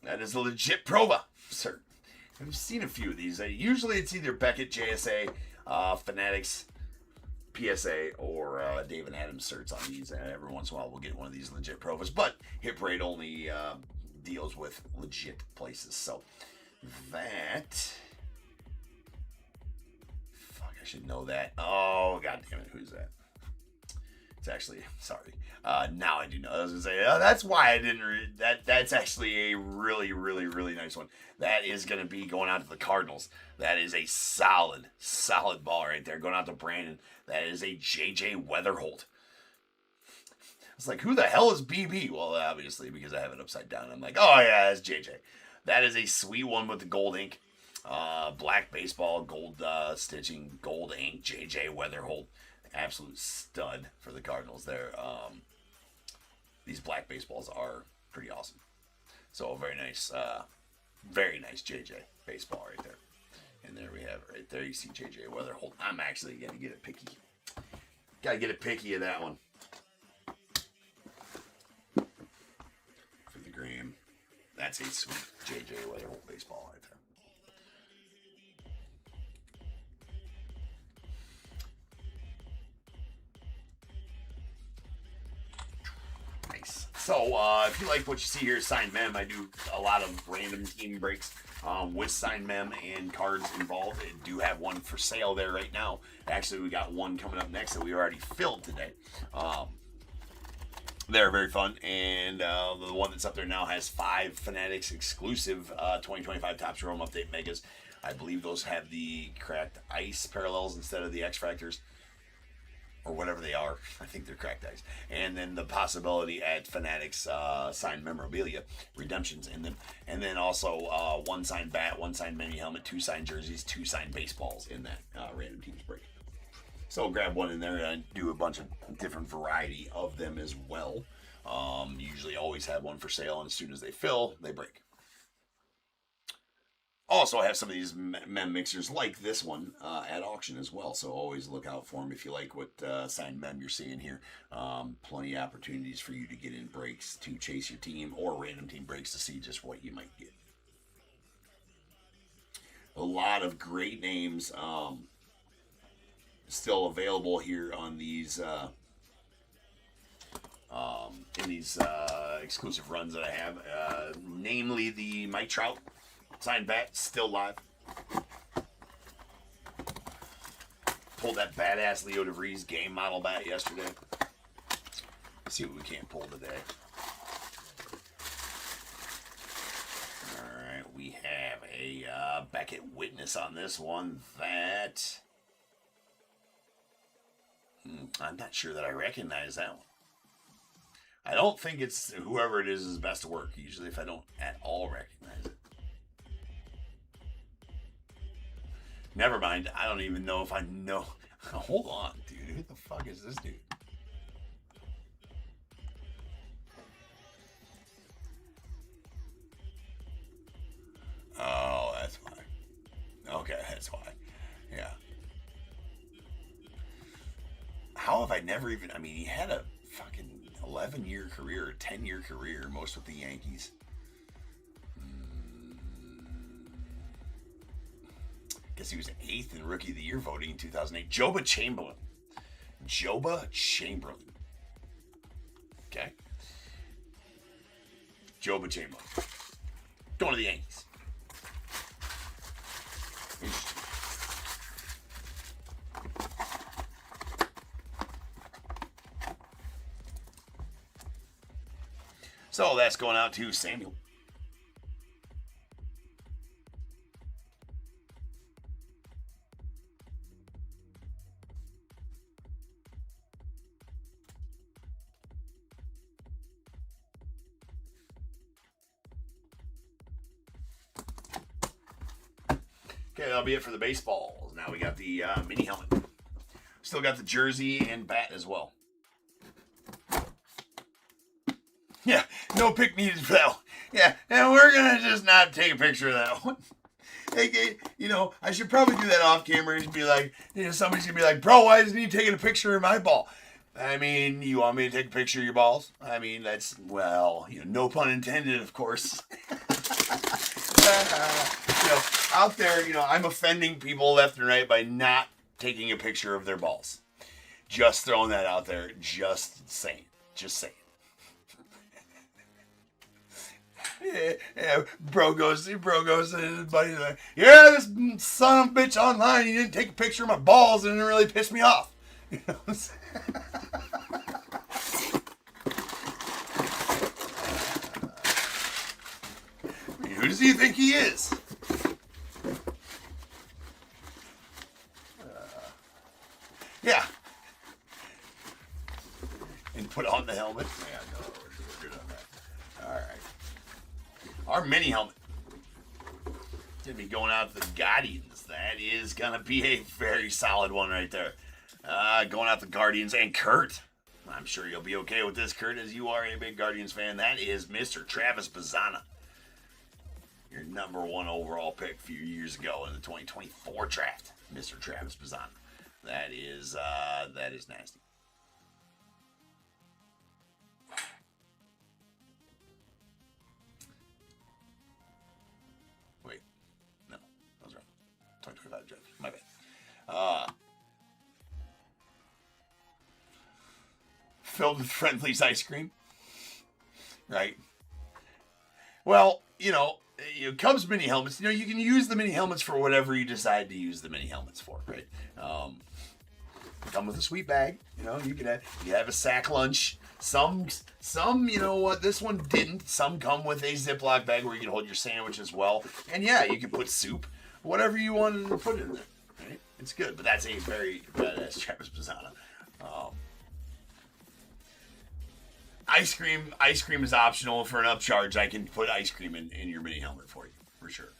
That is a legit Prova, sir. I've seen a few of these. Usually it's either Beckett, JSA, Fanatics, PSA, or David Adams certs on these. Every once in a while we'll get one of these legit Provas, but Hit Parade only deals with legit places. So that... Fuck, I should know that. Oh, god damn it. Who's that? It's actually, sorry. Now I do know. I was going to say, that's why I didn't read that. That's actually a really, really, really nice one. That is going to be going out to the Cardinals. That is a solid, solid ball right there. Going out to Brandon. That is a JJ Weatherholt. It's like, who the hell is BB? Well, obviously, because I have it upside down. I'm like, oh, yeah, that's JJ. That is a sweet one with the gold ink. Black baseball, gold stitching, gold ink, JJ Weatherholt. Absolute stud for the Cardinals there. These black baseballs are pretty awesome. So very nice JJ baseball right there. And there we have it right there. You see JJ Weatherholt. I'm actually going to get it picky. Got to get it picky of that one. For the Graham. That's a sweet JJ Weatherholt baseball right there. So, if you like what you see here, signed mem, I do a lot of random team breaks with signed mem and cards involved. I do have one for sale there right now. Actually, we got one coming up next that we already filled today. They're very fun, and the one that's up there now has 5 Fanatics exclusive 2025 Topps Jerome Update Megas. I believe those have the cracked ice parallels instead of the X-Fractors. Or whatever they are. I think they're cracked ice. And then the possibility at Fanatics signed memorabilia, redemptions in them. And then also 1 signed bat, 1 signed mini helmet, 2 signed jerseys, 2 signed baseballs in that random teams break. So grab one in there and do a bunch of different variety of them as well. Usually always have one for sale, and as soon as they fill, they break. Also have some of these mem mixers like this one at auction as well, so always look out for them if you like what signed mem you're seeing here. Plenty of opportunities for you to get in breaks to chase your team or random team breaks to see just what you might get. A lot of great names still available here on these in these exclusive runs that I have, namely the Mike Trout signed bat, still live. Pulled that badass Leo DeVries game model bat yesterday. Let's see what we can't pull today. Alright, we have a Beckett Witness on this one that... I'm not sure that I recognize that one. I don't think it's whoever it is best work, usually if I don't at all recognize it. Never mind. I don't even know if I know. Hold on, dude. Who the fuck is this dude? Oh, that's why. Okay, that's why. Yeah. How have I never even... I mean, he had a fucking 11-year career, 10-year career, most with the Yankees. Guess he was 8th in Rookie of the Year voting in 2008. Joba Chamberlain. Joba Chamberlain. Okay. Joba Chamberlain. Going to the Yankees. So that's going out to Samuel. Okay, that'll be it for the baseballs. Now we got the mini helmet. Still got the jersey and bat as well. Yeah, no pick needed for that one. Yeah, and we're going to just not take a picture of that one. Hey, you know, I should probably do that off camera and be like, you know, somebody's going to be like, bro, why isn't he taking a picture of my ball? I mean, you want me to take a picture of your balls? I mean, that's, well, you know, no pun intended, of course. You know, out there, you know, I'm offending people left and right by not taking a picture of their balls. Just throwing that out there. Just saying. Just saying. Yeah, bro goes, and his buddy's like, yeah, this son of a bitch online, he didn't take a picture of my balls and it really pissed me off. You know what I'm saying? I mean, who does he think he is? Yeah. And put on the helmet. Yeah, no, we're good on that. All right. Our mini helmet. Gonna be going out to the Guardians. That is gonna be a very solid one right there. Going out to the Guardians and Kurt. I'm sure you'll be okay with this, Kurt, as you are a big Guardians fan. That is Mr. Travis Bazzana. Your number 1 overall pick a few years ago in the 2024 draft. Mr. Travis Bazzana. That is nasty. Wait, no, that was wrong. 2025 draft. My bad. Filled with Friendly's ice cream. Right. Well, you know, Cubs mini helmets, you know, you can use the mini helmets for whatever you decide to use the mini helmets for, right? Come with a sweet bag, you know, you have a sack lunch. Some, you know what, this one didn't. Some come with a Ziploc bag where you can hold your sandwich as well. And yeah, you can put soup, whatever you want to put in there, right? It's good, but that's a very badass Travis Bazzana. Ice cream is optional. For an upcharge, I can put ice cream in your mini helmet for you, for sure.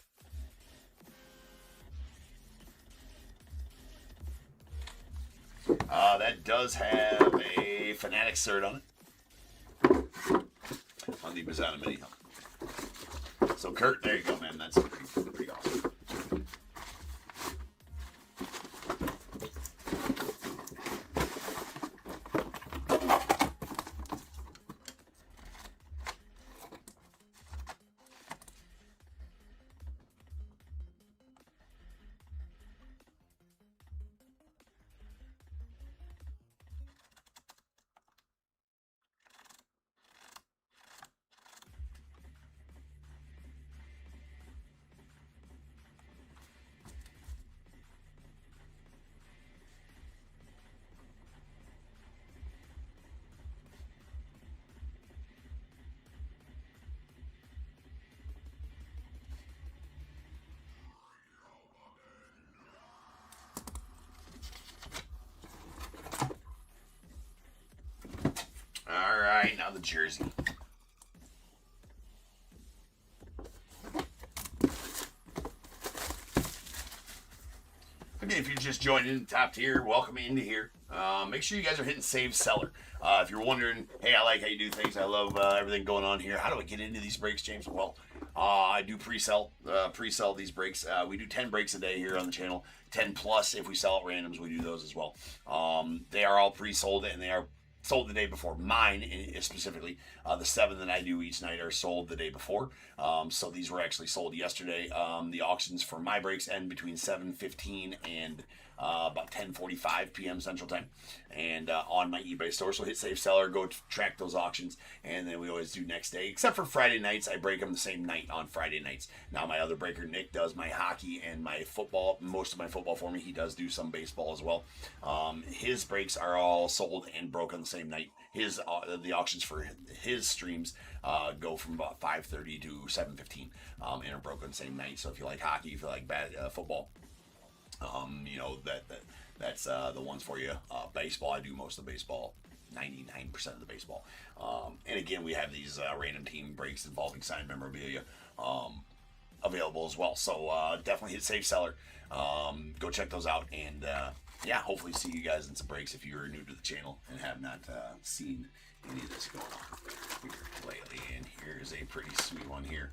That does have a Fanatic cert on it. On the Bazzana mini helmet. So, Kurt, there you go, man. That's pretty awesome. All right, now the jersey. Okay, if you're just joining the top tier, welcome into here. Make sure you guys are hitting save seller. If you're wondering, hey, I like how you do things. I love everything going on here. How do I get into these breaks, James? Well, I do pre-sell these breaks. We do 10 breaks a day here on the channel. 10 plus if we sell at randoms, we do those as well. They are all pre-sold and they are sold the day before. Mine specifically, the 7 that I do each night are sold the day before. So these were actually sold yesterday. The auctions for my breaks end between 7:15 and about 10:45 p.m. Central Time, and on my eBay store. So hit Save Seller, go track those auctions, and then we always do next day, except for Friday nights. I break them the same night on Friday nights. Now my other breaker Nick does my hockey and my football, most of my football for me. He does do some baseball as well. His breaks are all sold and broke on the same night. His the auctions for his streams go from about 5:30 to 7:15 and are broken the same night. So if you like hockey, if you like football, you know that's the ones for you. Baseball, I do most of the baseball, 99% of the baseball. And again, we have these random team breaks involving signed memorabilia available as well. So definitely hit Save Seller. Go check those out, and yeah, hopefully see you guys in some breaks if you're new to the channel and have not seen any of this going on here lately. And here's a pretty sweet one here.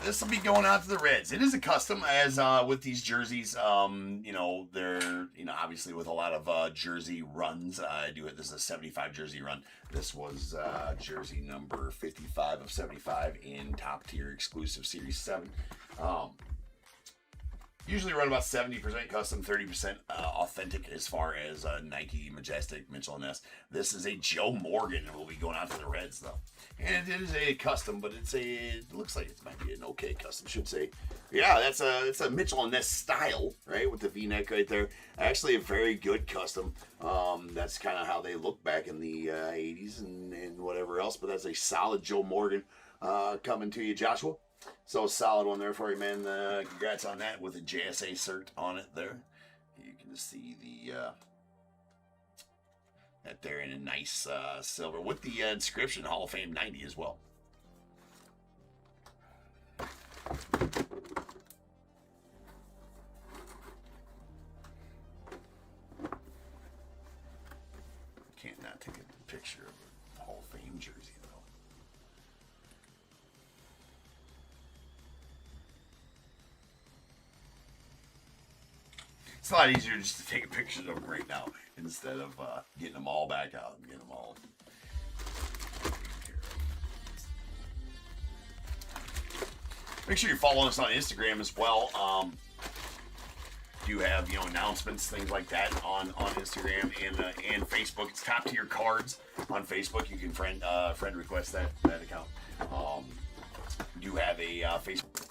This will be going out to the Reds. It is a custom, as with these jerseys. You know, they're, you know, obviously with a lot of jersey runs. I do it. This is a 75 jersey run. This was jersey number 55 of 75 in top tier exclusive Series 7. Usually run about 70% custom, 30% authentic as far as Nike, Majestic, Mitchell & Ness. This is a Joe Morgan, and will be going out to the Reds, though. And it is a custom, but it looks like it might be an okay custom, should say. Yeah, it's a Mitchell & Ness style, right, with the V-neck right there. Actually, a very good custom. That's kind of how they look back in the 80s and whatever else, but that's a solid Joe Morgan coming to you, Joshua. So solid one there for you, man. Congrats on that with a JSA cert on it there. You can see the that there in a nice silver with the inscription Hall of Fame 90 as well. Can't not take a picture of a Hall of Fame jersey though. It's a lot easier just to take a picture of them right now instead of getting them all back out and getting them all. Make sure you're following us on Instagram as well. Do have, you know, announcements, things like that on Instagram and Facebook. It's Top Tier Cards on Facebook. You can friend request that account. Do have a Facebook.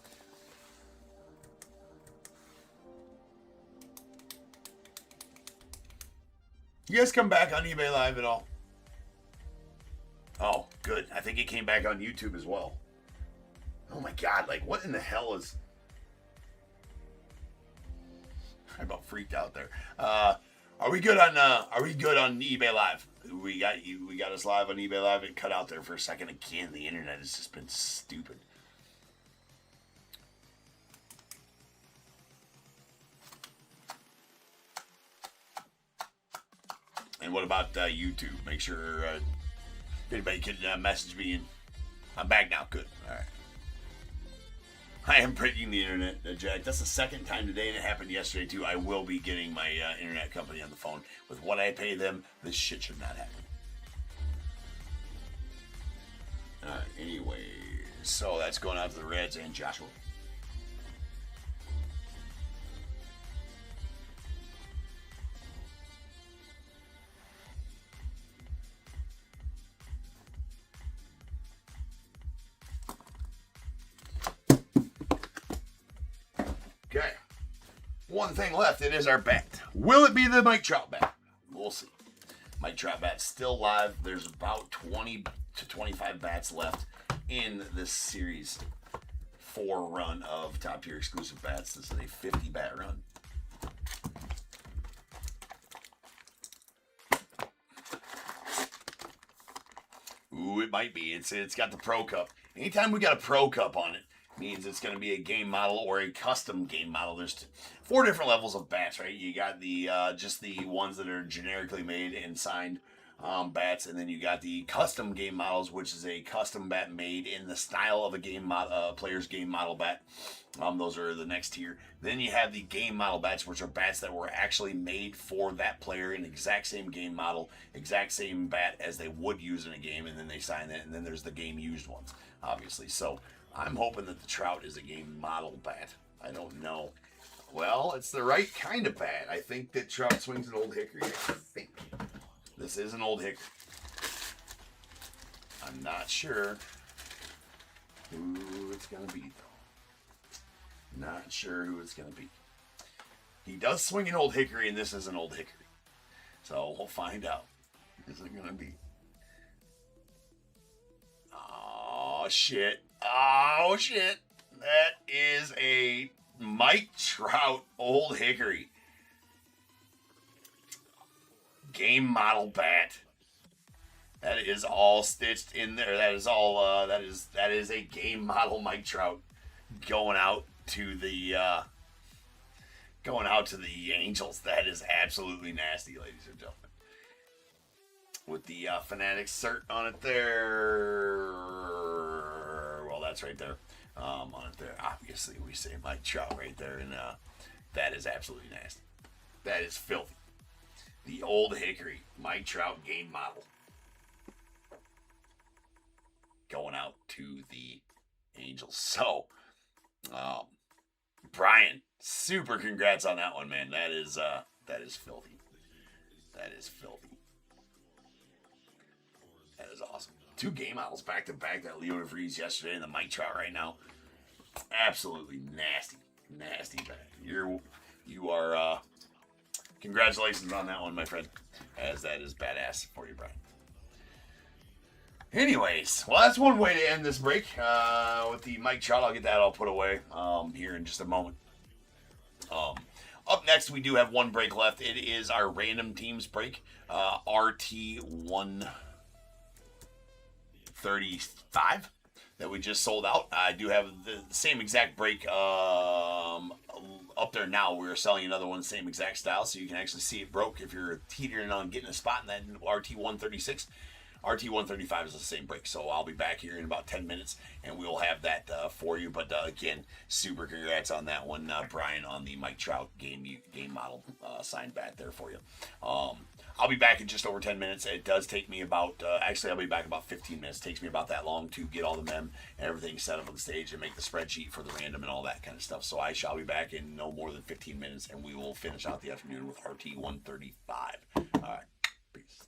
You guys come back on eBay Live at all? Oh, good. I think it came back on YouTube as well. Oh my God! Like, what in the hell is? I about freaked out there. Are we good on eBay Live? We got us live on eBay Live. It cut out there for a second again. The internet has just been stupid. And what about YouTube? Make sure if anybody can message me. And I'm back now. Good. All right. I am breaking the internet, Jack. That's the second time today, and it happened yesterday too. I will be getting my internet company on the phone. With what I pay them, this shit should not happen. Anyway, so that's going out to the Reds and Joshua. Okay. One thing left. It is our bat. Will it be the Mike Trout bat? We'll see. Mike Trout bat's still live. There's about 20 to 25 bats left in this series 4 run of top tier exclusive bats. This is a 50 bat run. Ooh, it might be. It's got the Pro Cup. Anytime we got a Pro Cup on it, means it's going to be a game model or a custom game model. There's 4 different levels of bats, right? You got the just the ones that are generically made and signed bats, and then you got the custom game models, which is a custom bat made in the style of a player's game model bat. Those are the next tier. Then you have the game model bats, which are bats that were actually made for that player in exact same game model, exact same bat as they would use in a game, and then they sign that. And then there's the game used ones, obviously. So I'm hoping that the Trout is a game model bat. I don't know. Well, it's the right kind of bat. I think that Trout swings an Old Hickory. I think this is an Old Hickory. I'm not sure who it's going to be, though. Not sure who it's going to be. He does swing an Old Hickory, and this is an Old Hickory. So we'll find out. Who's it going to be? Oh, shit. Oh, shit. That is a Mike Trout Old Hickory. Game model bat. That is all stitched in there. That is all. That is a game model Mike Trout going out to the Angels. That is absolutely nasty, ladies and gentlemen. With the Fanatics cert on it there. Well, that's right there. On it there. Obviously, we say Mike Trout right there, and that is absolutely nasty. That is filthy. The Old Hickory Mike Trout game model going out to the Angels. So, Brian, super congrats on that one, man. That is filthy. That is filthy. That is awesome. 2 game models back to back. That Leo DeVries yesterday and the Mike Trout right now. Absolutely nasty, nasty bat. You are. Congratulations on that one, my friend, as that is badass for you, Brian. Anyways, well, that's one way to end this break. With the Mike Trout, I'll get that all put away here in just a moment. Up next, we do have one break left. It is our random teams break, RT 135 that we just sold out. I do have the same exact break up there now. We're selling another one, same exact style, so you can actually see it broke if you're teetering on getting a spot in that RT 136. RT 135 is the same break, so I'll be back here in about 10 minutes, and we will have that for you. But again, super congrats on that one, Brian, on the Mike Trout game model signed bat there for you. I'll be back in just over 10 minutes. It does take me about, I'll be back about 15 minutes. It takes me about that long to get all the mem and everything set up on the stage and make the spreadsheet for the random and all that kind of stuff. So I shall be back in no more than 15 minutes, and we will finish out the afternoon with RT 135. All right, peace.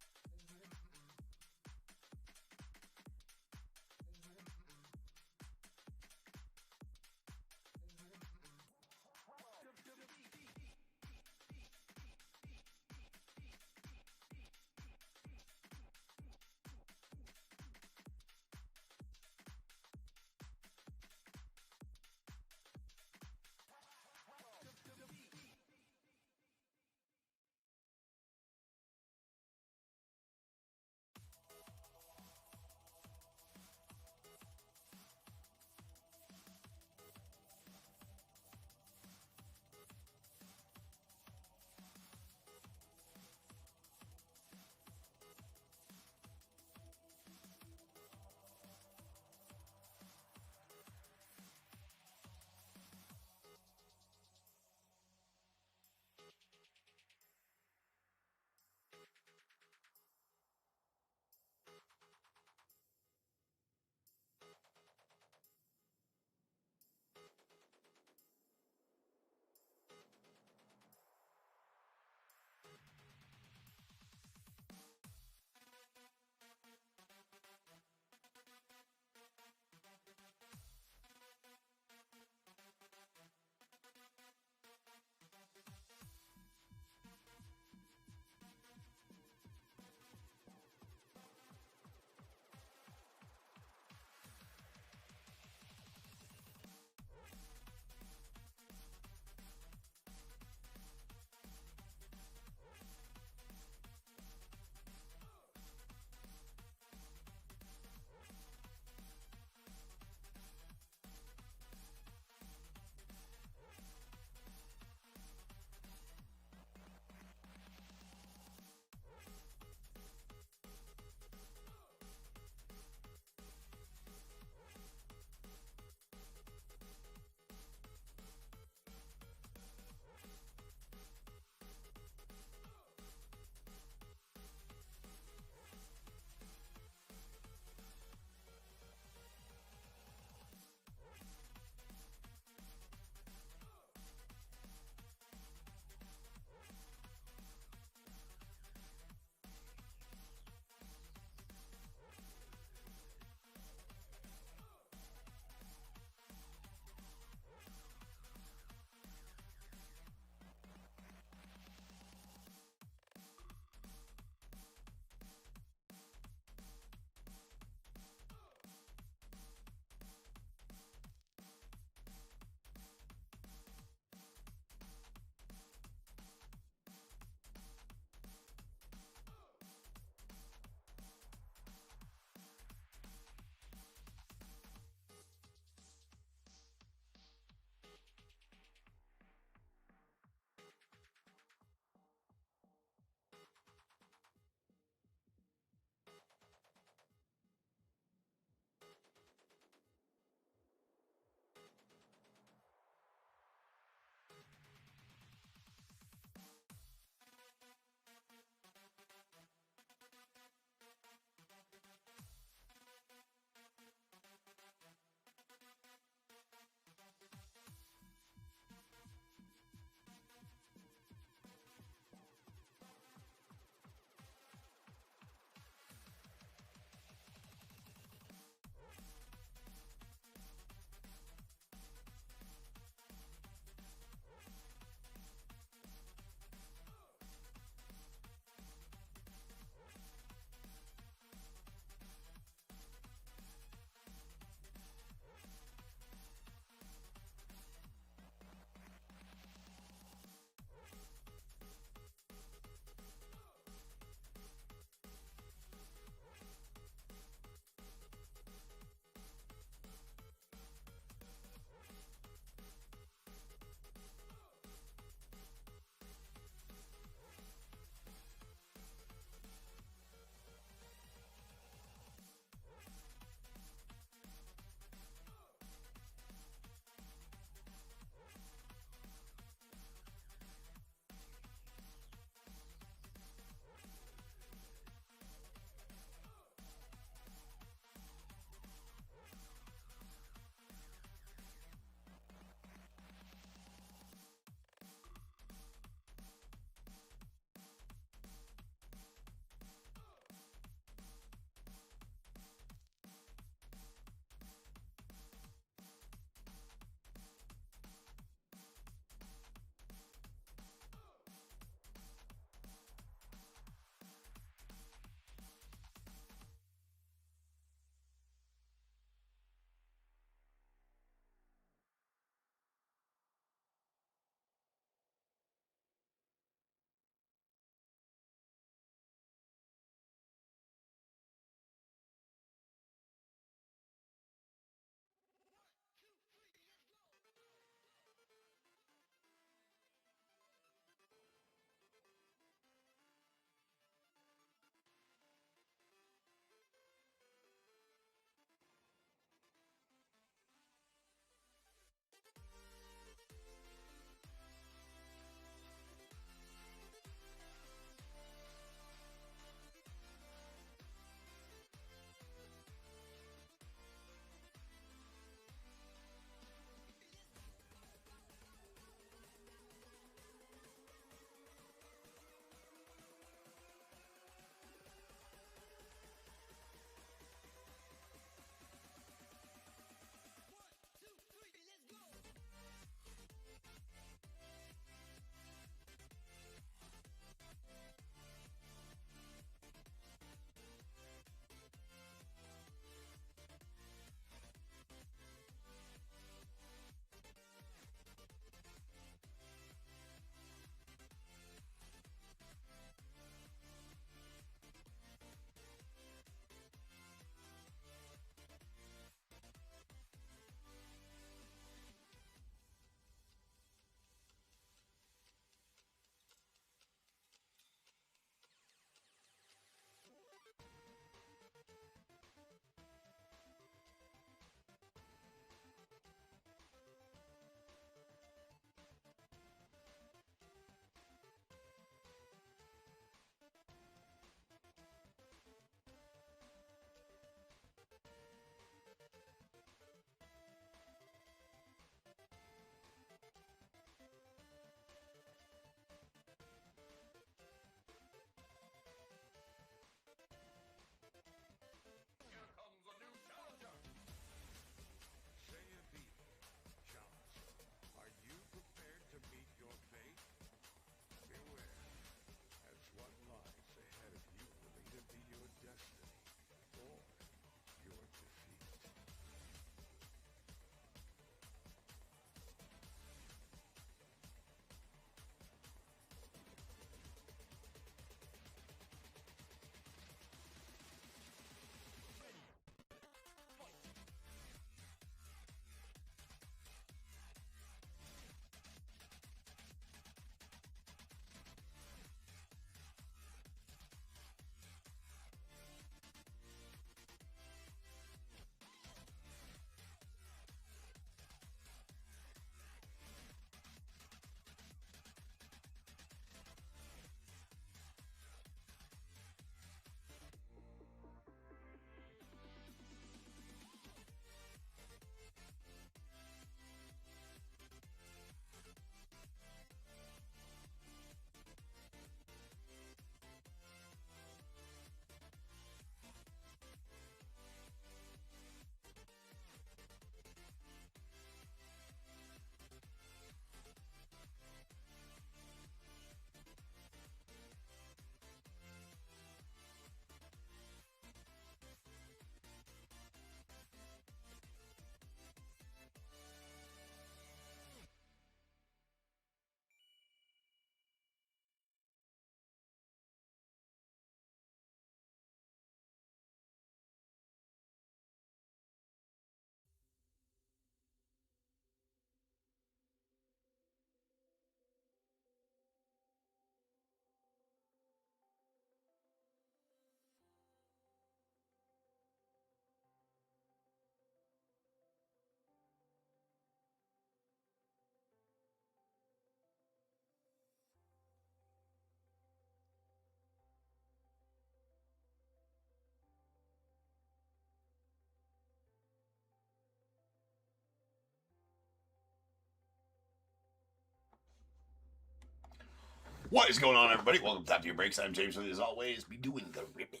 What is going on, everybody? Welcome to Top Tier Breaks. I'm James with you as always. Be doing the ripping.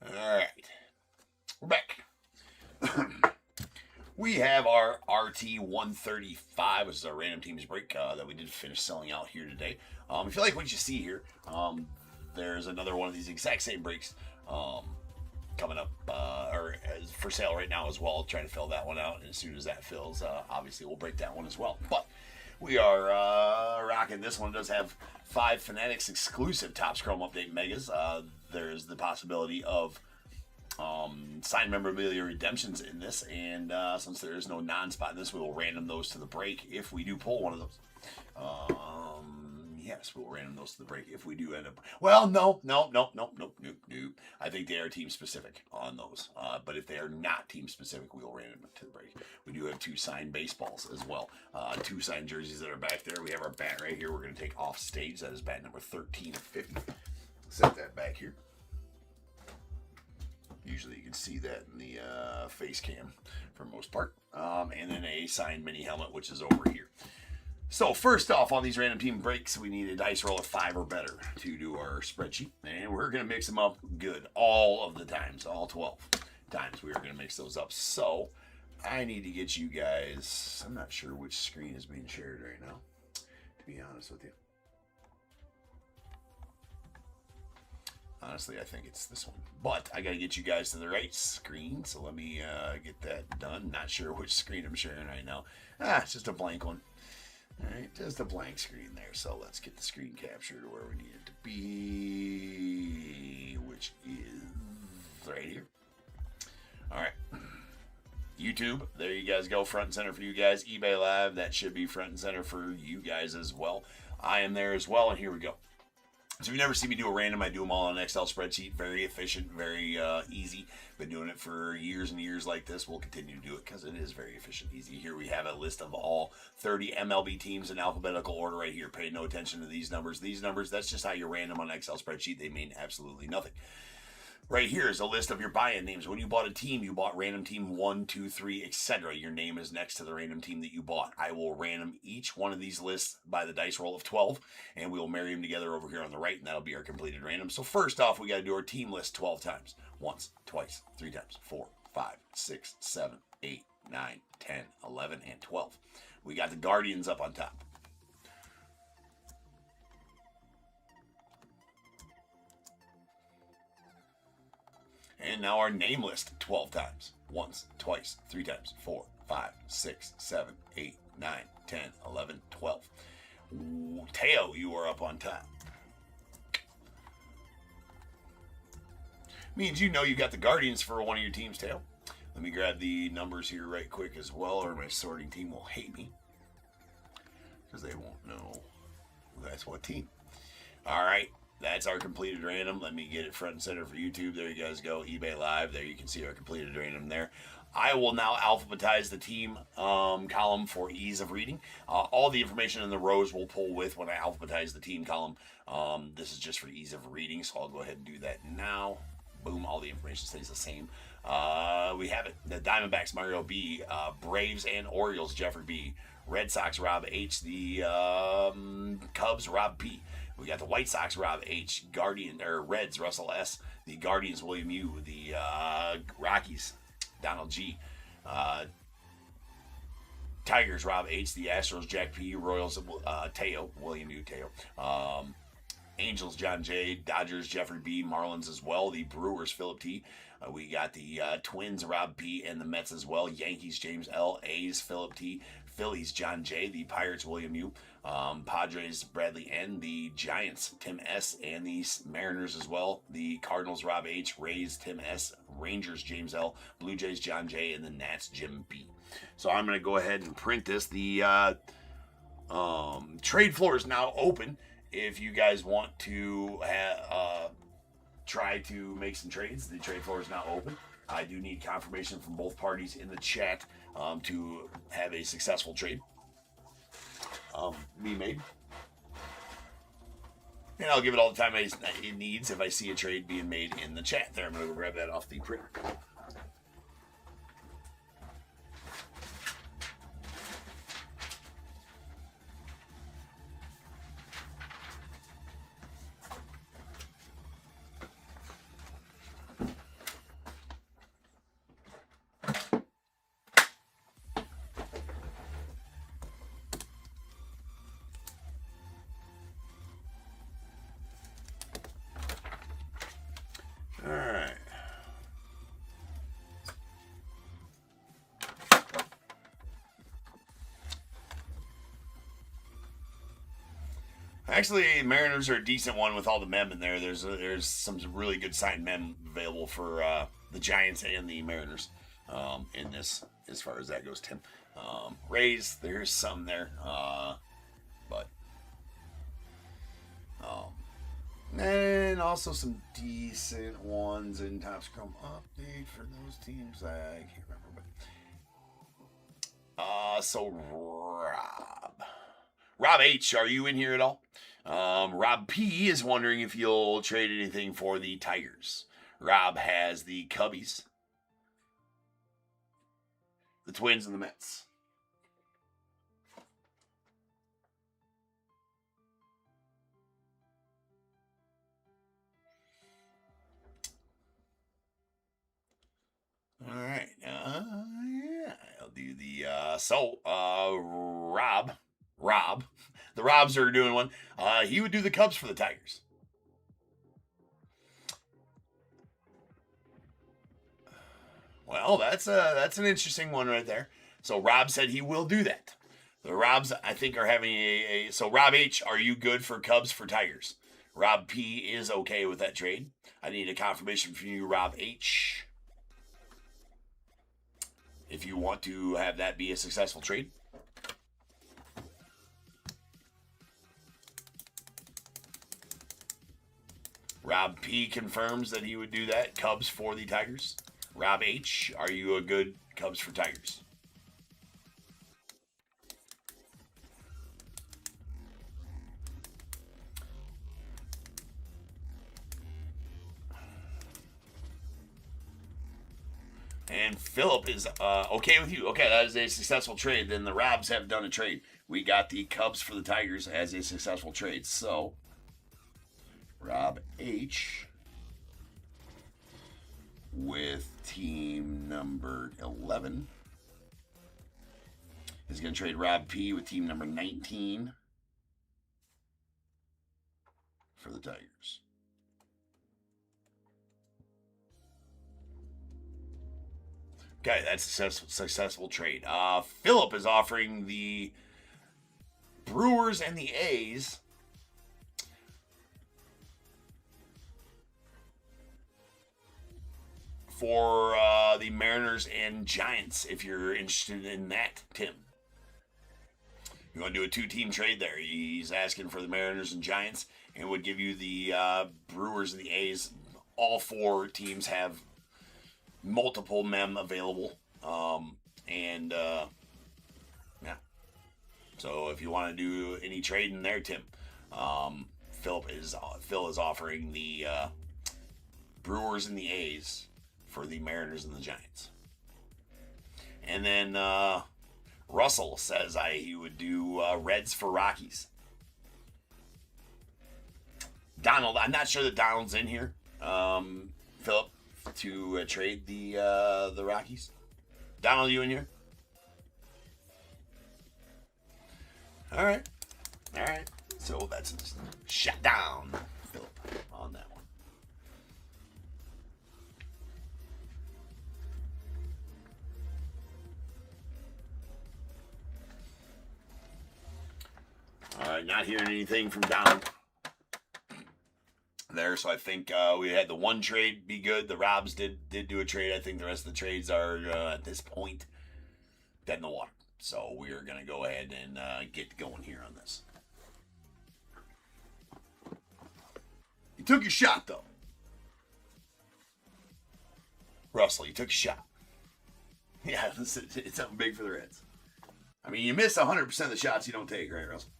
Alright. We're back. We have our RT135, which is our random teams break that we did finish selling out here today. If you like what you see here, there's another one of these exact same breaks coming up or for sale right now as well. Trying to fill that one out, and as soon as that fills, obviously we'll break that one as well. But we are rocking this one. It does have 5 Fanatics exclusive Topps Chrome Update Megas. There's the possibility of signed memorabilia redemptions in this, and since there is no non-spot in this, we will random those to the break if we do pull one of those. Yes, we'll random those to the break if we do end up. Well, no. I think they are team specific on those. But if they are not team specific, we will random them to the break. We do have 2 signed baseballs as well. 2 signed jerseys that are back there. We have our bat right here. We're going to take off stage. That is bat number 13 of 50. Set that back here. Usually you can see that in the face cam for most part. And then a signed mini helmet, which is over here. So first off, on these random team breaks, we need a dice roll of 5 or better to do our spreadsheet. And we're going to mix them up good all of the times, all 12 times we are going to mix those up. So I need to get you guys, I'm not sure which screen is being shared right now, to be honest with you. Honestly, I think it's this one. But I got to get you guys to the right screen, so let me get that done. Not sure which screen I'm sharing right now. It's just a blank one. All right, just a blank screen there. So let's get the screen capture to where we need it to be, which is right here. All right. YouTube, there you guys go, front and center for you guys. eBay Live, that should be front and center for you guys as well. I am there as well, and here we go. So if you never see me do a random, I do them all on an Excel spreadsheet. Very efficient, very easy. Been doing it for years and years like this. We'll continue to do it because it is very efficient, easy. Here we have a list of all 30 MLB teams in alphabetical order right here. Pay no attention to these numbers. These numbers, that's just how you random on an Excel spreadsheet. They mean absolutely nothing. Right here is a list of your buy-in names. When you bought a team, you bought random team 1, 2, 3, etc. Your name is next to the random team that you bought. I will random each one of these lists by the dice roll of 12, and we will marry them together over here on the right, and that'll be our completed random. So first off, we got to do our team list 12 times. Once, twice, 3 times, 4, 5, 6, 7, 8, 9, 10, 11, and 12. We got the Guardians up on top. And now our name list 12 times. Once, twice, 3 times, 4, 5, 6, 7, 8, 9, 10, 11, 12. Teo, you are up on top. Means you know you got the Guardians for one of your teams, Teo. Let me grab the numbers here right quick as well, or my sorting team will hate me. Because they won't know that's what team. All right. That's our completed random. Let me get it front and center for YouTube. There you guys go. eBay Live. There you can see our completed random there. I will now alphabetize the team column for ease of reading. All the information in the rows will pull with when I alphabetize the team column. This is just for ease of reading, so I'll go ahead and do that now. Boom, all the information stays the same. We have it. The Diamondbacks, Mario B. Braves and Orioles, Jeffrey B. Red Sox, Rob H. The Cubs, Rob P. We got the White Sox, Rob H. Reds, Russell S. The Guardians, William U. The Rockies, Donald G. Tigers, Rob H. The Astros, Jack P. Royals, Teo, William U. Teo. Angels, John J. Dodgers, Jeffrey B. Marlins as well. The Brewers, Philip T. We got the Twins, Rob P. And the Mets as well. Yankees, James L. A's, Philip T. Phillies, John J. The Pirates, William U. Padres, Bradley N. The Giants, Tim S. And the Mariners as well. The Cardinals, Rob H. Rays, Tim S. Rangers, James L. Blue Jays, John J. And the Nats, Jim B. So I'm going to go ahead and print this. The trade floor is now open. If you guys want to try to make some trades, the trade floor is now open. I do need confirmation from both parties in the chat to have a successful trade be made. And I'll give it all the time it needs if I see a trade being made in the chat. There, I'm going to go grab that off the printer. Actually, Mariners are a decent one with all the mem in there. There's some really good signed mem available for the Giants and the Mariners in this, as far as that goes, Tim. Rays, there's some there, but and also some decent ones in Top Scrum update for those teams. I can't remember, but so Rob H, are you in here at all? Rob P is wondering if you'll trade anything for the Tigers. Rob has the Cubbies, the Twins, and the Mets. All right. Yeah, I'll do the Rob. The Robs are doing one. He would do the Cubs for the Tigers. Well, that's an interesting one right there. So Rob said he will do that. The Robs, I think, are having so Rob H, are you good for Cubs for Tigers? Rob P is okay with that trade. I need a confirmation from you, Rob H, if you want to have that be a successful trade. Rob P confirms that he would do that. Cubs for the Tigers. Rob H, are you a good Cubs for Tigers? And Philip is okay with you. Okay, that is a successful trade. Then the Robs have done a trade. We got the Cubs for the Tigers as a successful trade. So, Rob H with team number 11 is going to trade Rob P with team number 19 for the Tigers. Okay, that's a successful trade. Philip is offering the Brewers and the A's for the Mariners and Giants, if you're interested in that, Tim. You want to do a two-team trade there. He's asking for the Mariners and Giants and would give you the Brewers and the A's. All four teams have multiple mem available. Yeah. So if you want to do any trading there, Tim, Phil is offering the Brewers and the A's for the Mariners and the Giants. And then Russell says he would do Reds for Rockies. Donald, I'm not sure that Donald's in here. Philip, to trade the Rockies. Donald, you in here? All right. So that's a shut down, Philip, on that one. All right, not hearing anything from Donald there, so I think we had the one trade be good. The Robs did do a trade. I think the rest of the trades are at this point dead in the water. So we are going to go ahead and get going here on this. You took your shot, though. Russell, you took a shot. Yeah, it's something big for the Reds. I mean, you miss 100% of the shots you don't take, right, Russell?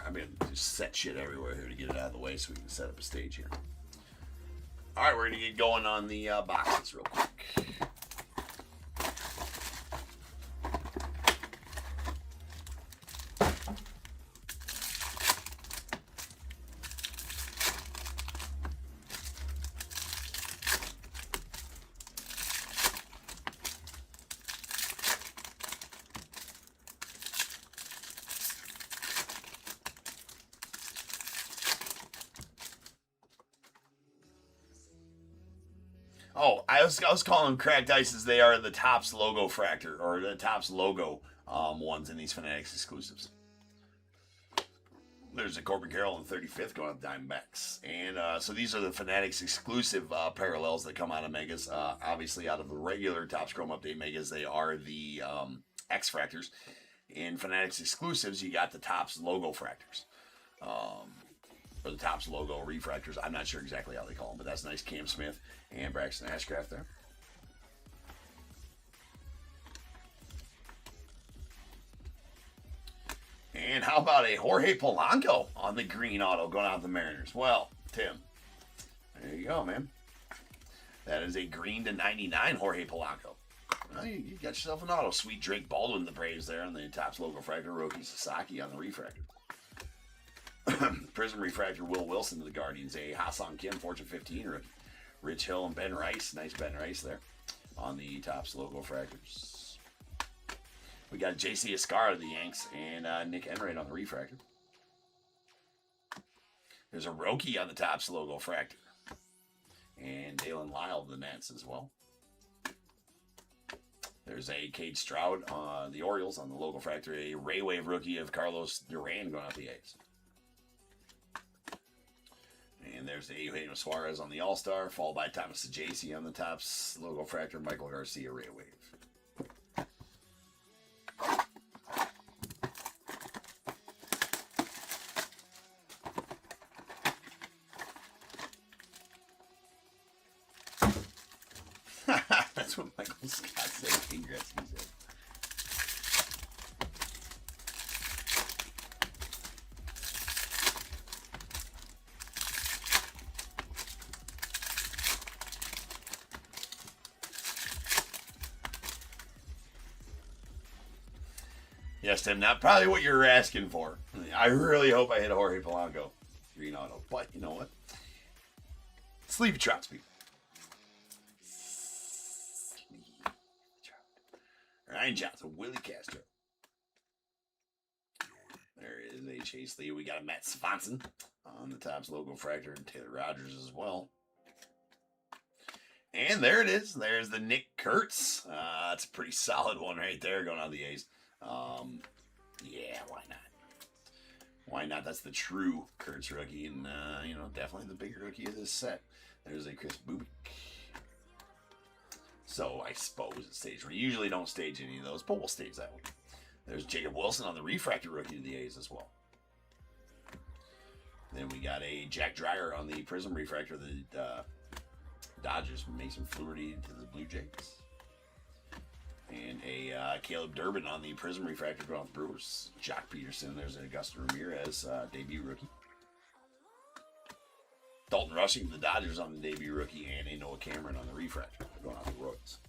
I'm going to just set shit everywhere here to get it out of the way so we can set up a stage here. All right, we're going to get going on the boxes real quick. Oh, I was calling them cracked ices. They are the Topps logo fractor, or the Topps logo ones in these Fanatics exclusives. There's a Corbin Carroll in 35th going up Diamondbacks. And so these are the Fanatics exclusive parallels that come out of Megas. Obviously, out of the regular Topps Chrome Update Megas, they are the X fractors. In Fanatics exclusives, you got the Topps logo fractors. Or the Topps logo refractors. I'm not sure exactly how they call them, but that's nice. Cam Smith and Braxton Ashcraft there. And how about a Jorge Polanco on the green auto going out the Mariners? Well, Tim, there you go, man. That is a green to 99 Jorge Polanco. Well, you got yourself an auto. Sweet Drake Baldwin, the Braves there on the Topps logo fractor. Roki Sasaki on the refractor. Prism refractor Will Wilson to the Guardians. A Hassan Kim, Fortune 15 rookie. Rich Hill and Ben Rice. Nice Ben Rice there on the Topps logo fractors. We got J.C. Escara of the Yanks and Nick Enright on the refractor. There's a Roki on the Topps logo fractor. And Dalen Lyle of the Nats as well. There's a Cade Stroud on the Orioles on the logo fractor. A Ray Wave rookie of Carlos Duran going out the A's. And there's the Eugenio Suarez on the All-Star, followed by Thomas Sajacy on the Topps logo fractor, Michael Garcia Ray Wave. That's what Michael Scott said. Congrats, he said. Yes, Tim, not probably what you're asking for. I really hope I hit a Jorge Polanco green auto. But you know what? Sleepy Trout speed. Ryan Johnson, Willie Castro. There is a Chase Lee. We got a Matt Swanson on the Topps logo fractor and Taylor Rogers as well. And there it is. There's the Nick Kurtz. That's a pretty solid one right there going on the A's. Yeah, why not? Why not? That's the true Kurtz rookie, and you know, definitely the bigger rookie of this set. There's a Chris Bubik. So I suppose it's staged. We usually don't stage any of those, but we'll stage that one. There's Jacob Wilson on the refractor rookie to the A's as well. Then we got a Jack Dreyer on the Prism refractor, the Dodgers. Mason Fluharty to the Blue Jays. And a Caleb Durbin on the Prism refractor going off the Brewers. Jock Peterson. There's an Augusto Ramirez debut rookie. Dalton Rushing, the Dodgers on the debut rookie, and a Noah Cameron on the refractor going off the Royals.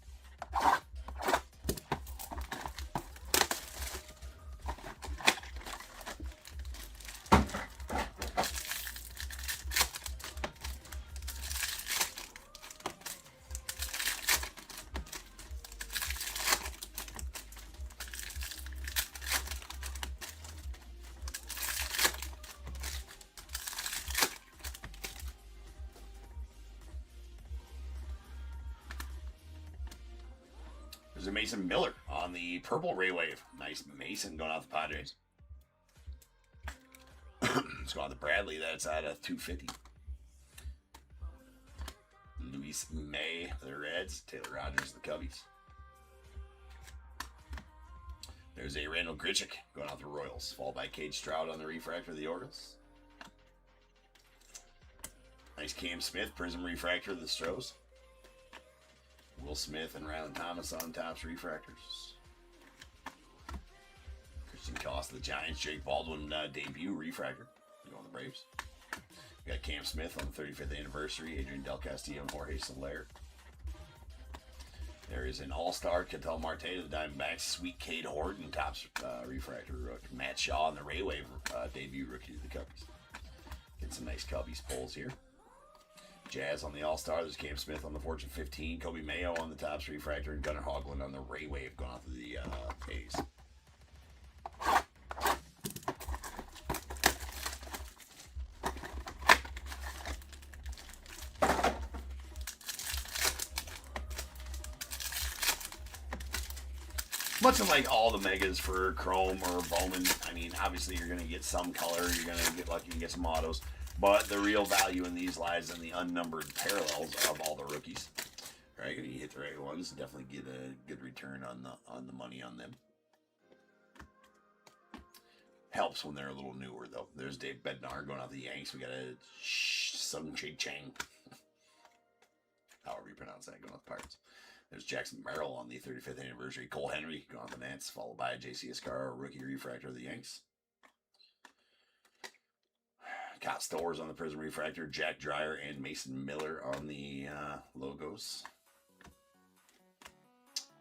There's a Mason Miller on the purple Ray Wave. Nice Mason going out the Padres. Let's go on the Bradley. That's out of 250. Luis May, the Reds. Taylor Rogers, the Cubbies. There's a Randall Grichuk going out the Royals. Followed by Cade Stroud on the refractor of the Orioles. Nice Cam Smith, Prism refractor of the Stros. Will Smith and Ryland Thomas on Topps refractors. Christian Koss, the Giants. Jake Baldwin debut refractor. Going the Braves. We got Cam Smith on the 35th anniversary. Adrian Del Castillo and Jorge Soler. There is an All-Star Ketel Marte to the Diamondbacks. Sweet Cade Horton Topps refractor rookie. Matt Shaw on the Ray Wave debut rookie to the Cubbies. Get some nice Cubbies pulls here. Jazz on the All-Star. There's Cam Smith on the Fortune 15. Kobe Mayo on the Topps refractor. And Gunnar Hoglund on the Ray Wave going off of the A's. Much like all the megas for Chrome or Bowman, I mean, obviously you're going to get some color, you're going to get lucky and get some autos, but the real value in these lies in the unnumbered parallels of all the rookies. Right, you hit the right ones, definitely get a good return on the money on them. Helps when they're a little newer, though. There's Dave Bednar going out the Yanks. We got a Sung Chi Chang. However you pronounce that, going out the Pirates. There's Jackson Merrill on the 35th anniversary. Cole Henry going out the Nats, followed by J.C. Escarra, rookie refractor of the Yanks. Cott Stowers on the Prism refractor. Jack Dreyer and Mason Miller on the logos.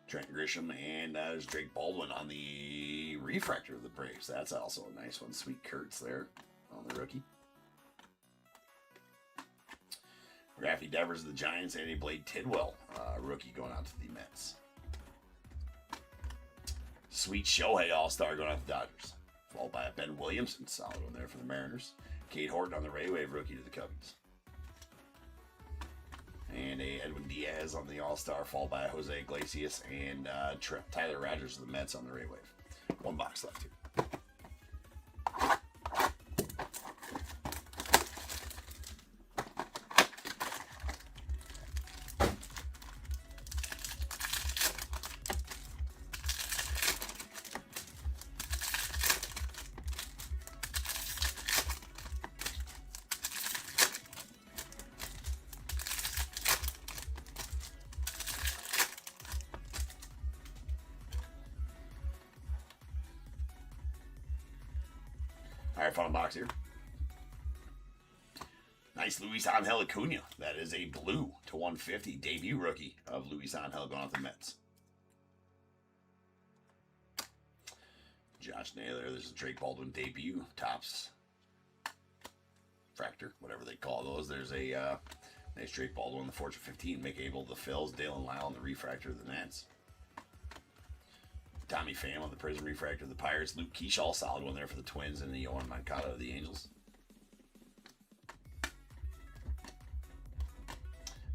Trent Grisham, and there's Drake Baldwin on the refractor of the Braves. That's also a nice one. Sweet Kurtz there on the rookie. Raffy Devers of the Giants, and a Blade Tidwell, rookie going out to the Mets. Sweet Shohei All-Star going out to the Dodgers. Followed by a Ben Williamson, solid one there for the Mariners. Kate Horton on the Ray Wave, rookie to the Cubbies. And a Edwin Diaz on the All-Star, followed by Jose Iglesias and Tyler Rogers of the Mets on the Ray Wave. One box left here. All right, final box here. Nice Luis Angel Acuna. That is a blue /150 debut rookie of Luis Angel going off the Mets. Josh Naylor. There's a Drake Baldwin debut. Topps. Fractor, whatever they call those. There's a nice Drake Baldwin, the Fortune 15. Mick Abel, the Phils. Dalen Lyle on the refractor of the Nats. Tommy Pham on the Prism refractor of the Pirates. Luke Keyshaw, solid one there for the Twins, and the Yohan Moncada of the Angels.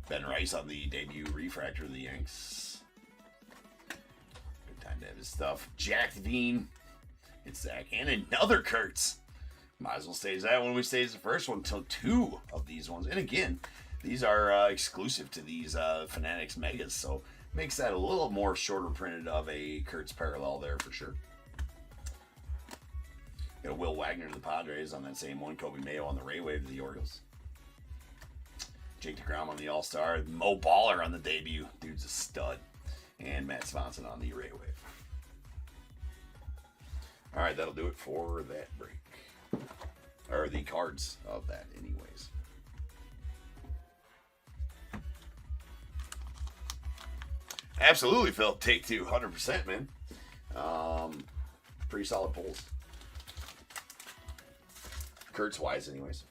Ben Rice on the debut refractor of the Yanks. Good time to have his stuff. Jack Devine. It's Zach. And another Kurtz. Might as well stage that one. We stage the first one until 2 of these ones. And again, these are exclusive to these Fanatics Megas, so makes that a little more shorter printed of a Kurtz parallel there for sure. Got a Will Wagner to the Padres on that same one. Kobe Mayo on the Ray Wave to the Orioles. Jake DeGrom on the All-Star. Mo Baller on the debut. Dude's a stud. And Matt Swanson on the Ray Wave. All right, that'll do it for that break. Or the cards of that anyways. Absolutely, Phil. Take 2, 100%, man. Pretty solid pulls. Kurtz-wise, anyways.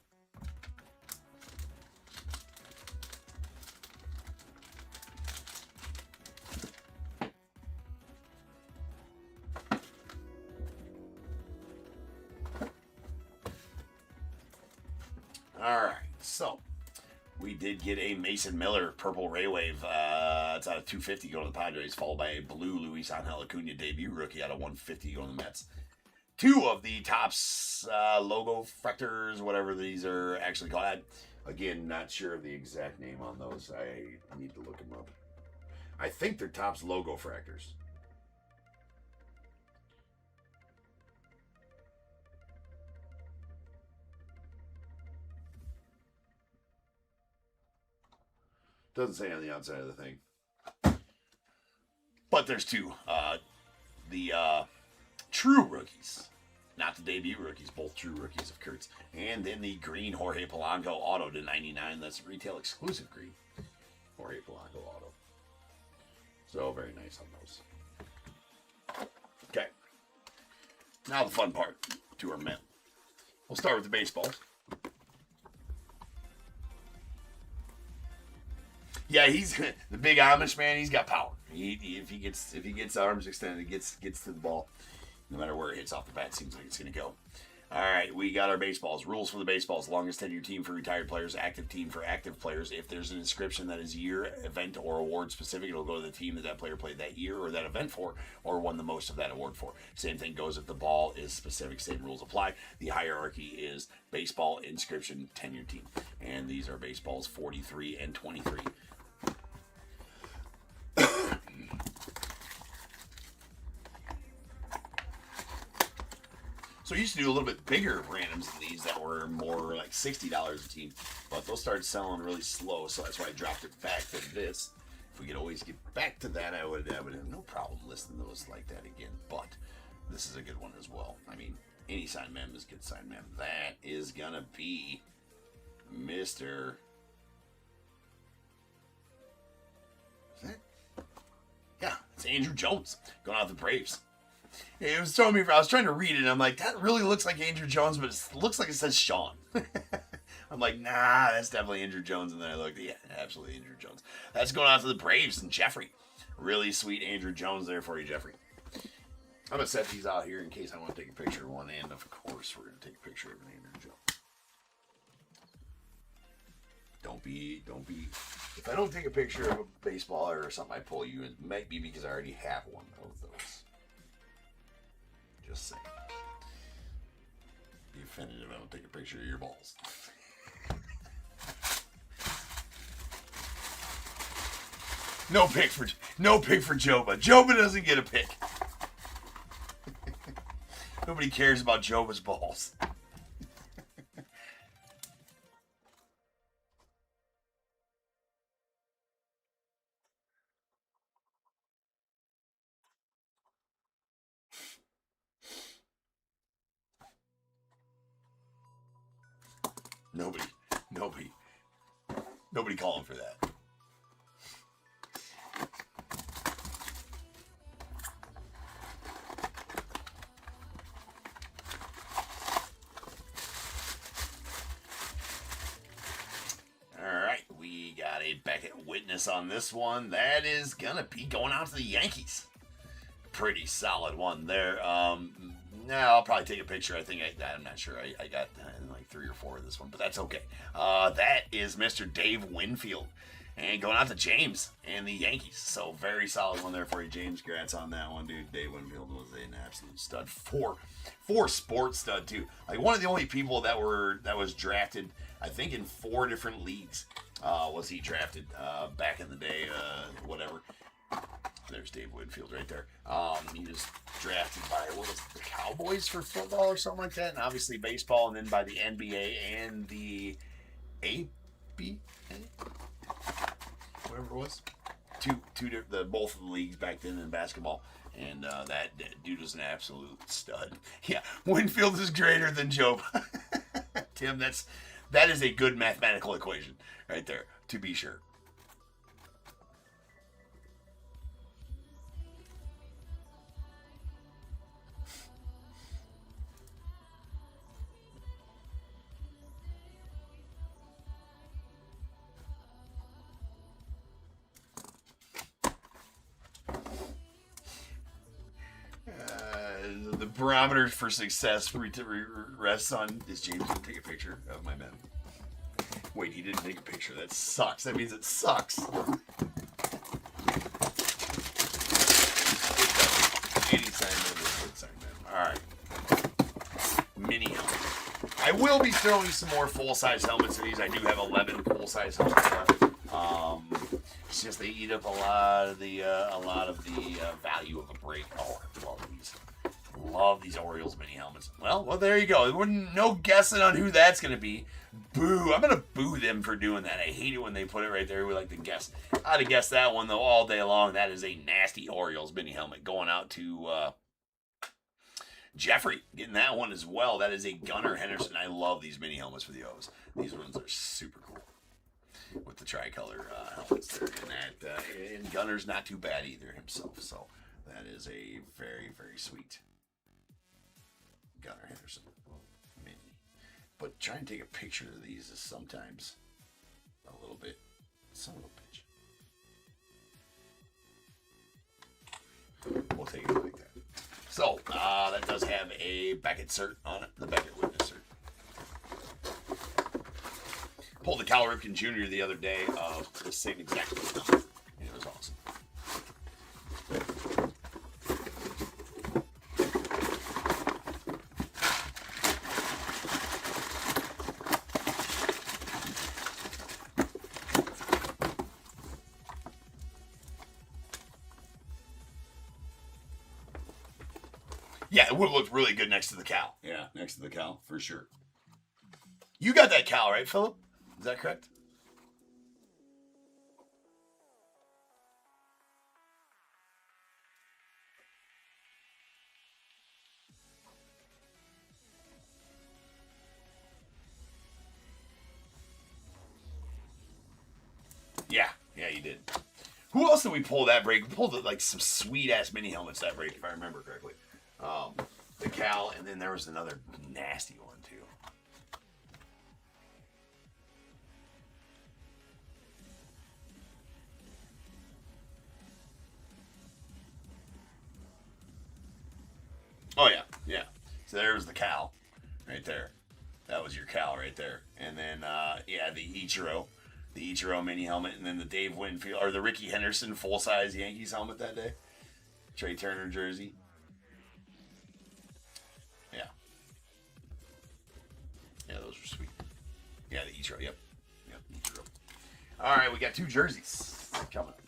All right, so we did get a Mason Miller purple Ray Wave. It's out of 250 going to the Padres, followed by a blue Luis Angel Acuna debut rookie out of 150 going to the Mets. 2 of the Topps logo fractors, whatever these are actually called. Again, not sure of the exact name on those. I need to look them up. I think they're Topps logo fractors. Doesn't say on the outside of the thing. But there's 2. The true rookies. Not the debut rookies. Both true rookies of Kurtz. And then the green Jorge Polanco auto to 99. That's retail exclusive green. Jorge Polanco auto. So very nice on those. Okay. Now the fun part. To our men. We'll start with the baseballs. Yeah, he's the big Amish man. He's got power. If he gets arms extended, gets to the ball. No matter where it hits off the bat, seems like it's going to go. All right, we got our baseballs. Rules for the baseballs. Longest tenure team for retired players. Active team for active players. If there's an inscription that is year, event, or award specific, it'll go to the team that that player played that year or that event for or won the most of that award for. Same thing goes if the ball is specific. Same rules apply. The hierarchy is baseball, inscription, tenure team. And these are baseballs 43 and 23. So I used to do a little bit bigger randoms than these that were more like $60 a team, but those started selling really slow, so that's why I dropped it back to this. If we could always get back to that, I would have no problem listing those like that again, but this is a good one as well. I mean, any sign mem is good sign mem. That is gonna be Mr. Is that? Yeah, it's Andrew Jones going out the Braves. It was throwing me. I was trying to read it, and I'm like, that really looks like Andrew Jones, but it looks like it says Sean. I'm like, nah, that's definitely Andrew Jones. And then I looked, yeah, absolutely Andrew Jones. That's going out to the Braves and Jeffrey. Really sweet Andrew Jones there for you, Jeffrey. I'm gonna set these out here in case I want to take a picture of one, and of course, we're gonna take a picture of an Andrew Jones. Don't be. If I don't take a picture of a baseballer or something I pull you, it might be because I already have one of those. Just saying. Be offended if I don't take a picture of your balls. No pick for Joba. Joba doesn't get a pick. Nobody cares about Joba's balls. Nobody calling for that. All right, we got a Beckett witness on this one. That is gonna be going out to the Yankees. Pretty solid one there. No, I'll probably take a picture. I'm not sure. I got like 3 or 4 of this one, but that's okay. That is Mr. Dave Winfield. And going out to James and the Yankees. So very solid one there for you, James. Congrats on that one, dude. Dave Winfield was an absolute stud. Four sports stud, too. Like one of the only people that was drafted, I think, in 4 different leagues was he drafted back in the day, whatever. There's Dave Winfield right there. He was drafted by, what was it, the Cowboys for football or something like that, and obviously baseball, and then by the NBA and the ABA, whatever it was. Both of the leagues back then in basketball, and that dude was an absolute stud. Yeah, Winfield is greater than Joe. Tim, that is a good mathematical equation right there, to be sure. The barometer for success rests on, is James going to take a picture of my man? Wait, he didn't take a picture. That sucks. That means it sucks. All right. Mini helmet. I will be throwing some more full-size helmets of these. I do have 11 full-size helmets left. It's just they eat up a lot of the value of a break. Oh, I love these. Love these Orioles mini helmets. Well, there you go. No guessing on who that's going to be. Boo. I'm going to boo them for doing that. I hate it when they put it right there. We like to guess. I'd have guessed that one, though, all day long. That is a nasty Orioles mini helmet going out to Jeffrey. Getting that one as well. That is a Gunnar Henderson. I love these mini helmets for the O's. These ones are super cool with the tricolor helmets there. And Gunnar's not too bad either himself. So that is a very, very sweet Gunnar Henderson mini. But trying to take a picture of these is sometimes a little bit son of a bitch. We'll take it like that. So that does have a Beckett cert on it. The Beckett pulled the Cal Ripken Jr. the other day of the same exact thing. And it was awesome. Yeah, it would have looked really good next to the Cal. Yeah, next to the Cal, for sure. You got that Cal, right, Philip? Is that correct? Yeah, you did. Who else did we pull that break? We pulled like some sweet ass mini helmets that break, if I remember correctly. The Cal, and then there was another nasty one too. Oh yeah. So there was the Cal, right there. That was your Cal right there, and then the Ichiro mini helmet, and then the Dave Winfield or the Ricky Henderson full size Yankees helmet that day. Trey Turner jersey. Yeah, those were sweet. Yeah, the Ichiro. Yep, Ichiro. All right, we got 2 jerseys coming up.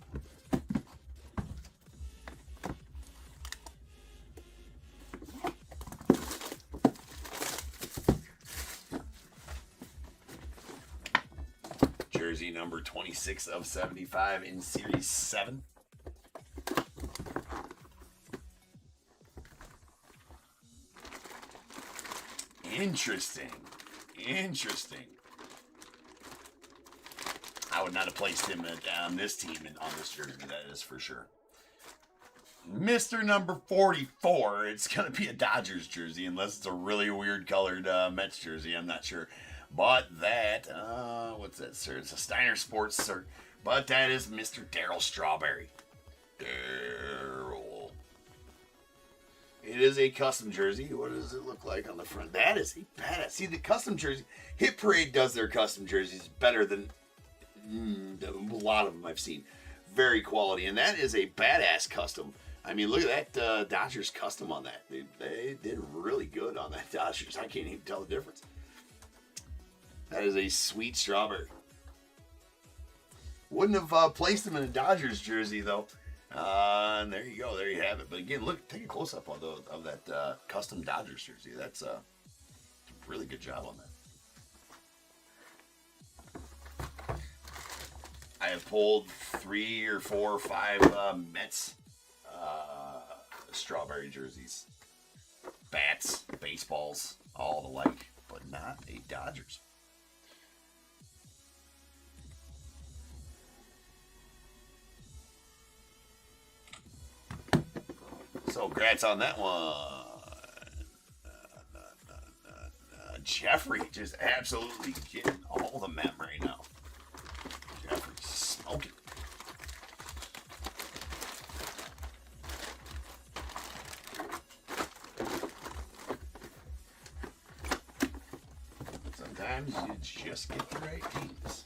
Jersey number 26 of 75 in Series 7. Interesting. I would not have placed him on this team and on this jersey, that is for sure. Mr. number 44, it's going to be a Dodgers jersey, unless it's a really weird colored Mets jersey, I'm not sure. But that, what's that, sir? It's a Steiner Sports, sir. But that is Mr. Darryl Strawberry. Darryl. It is a custom jersey. What does it look like on the front? That is a badass. See, the custom jersey, Hit Parade does their custom jerseys better than a lot of them I've seen. Very quality. And that is a badass custom. I mean, look at that Dodgers custom on that. They did really good on that Dodgers. I can't even tell the difference. That is a sweet strawberry. Wouldn't have placed him in a Dodgers jersey, though. And there you go. There you have it. But again, look, take a close-up of that custom Dodgers jersey. That's a really good job on that. I have pulled 3 or 4 or 5 Mets strawberry jerseys. Bats, baseballs, all the like, but not a Dodgers. So, congrats on that one. Jeffrey just absolutely getting all the mem right now. Jeffrey's smoking. Sometimes you just get the right teams.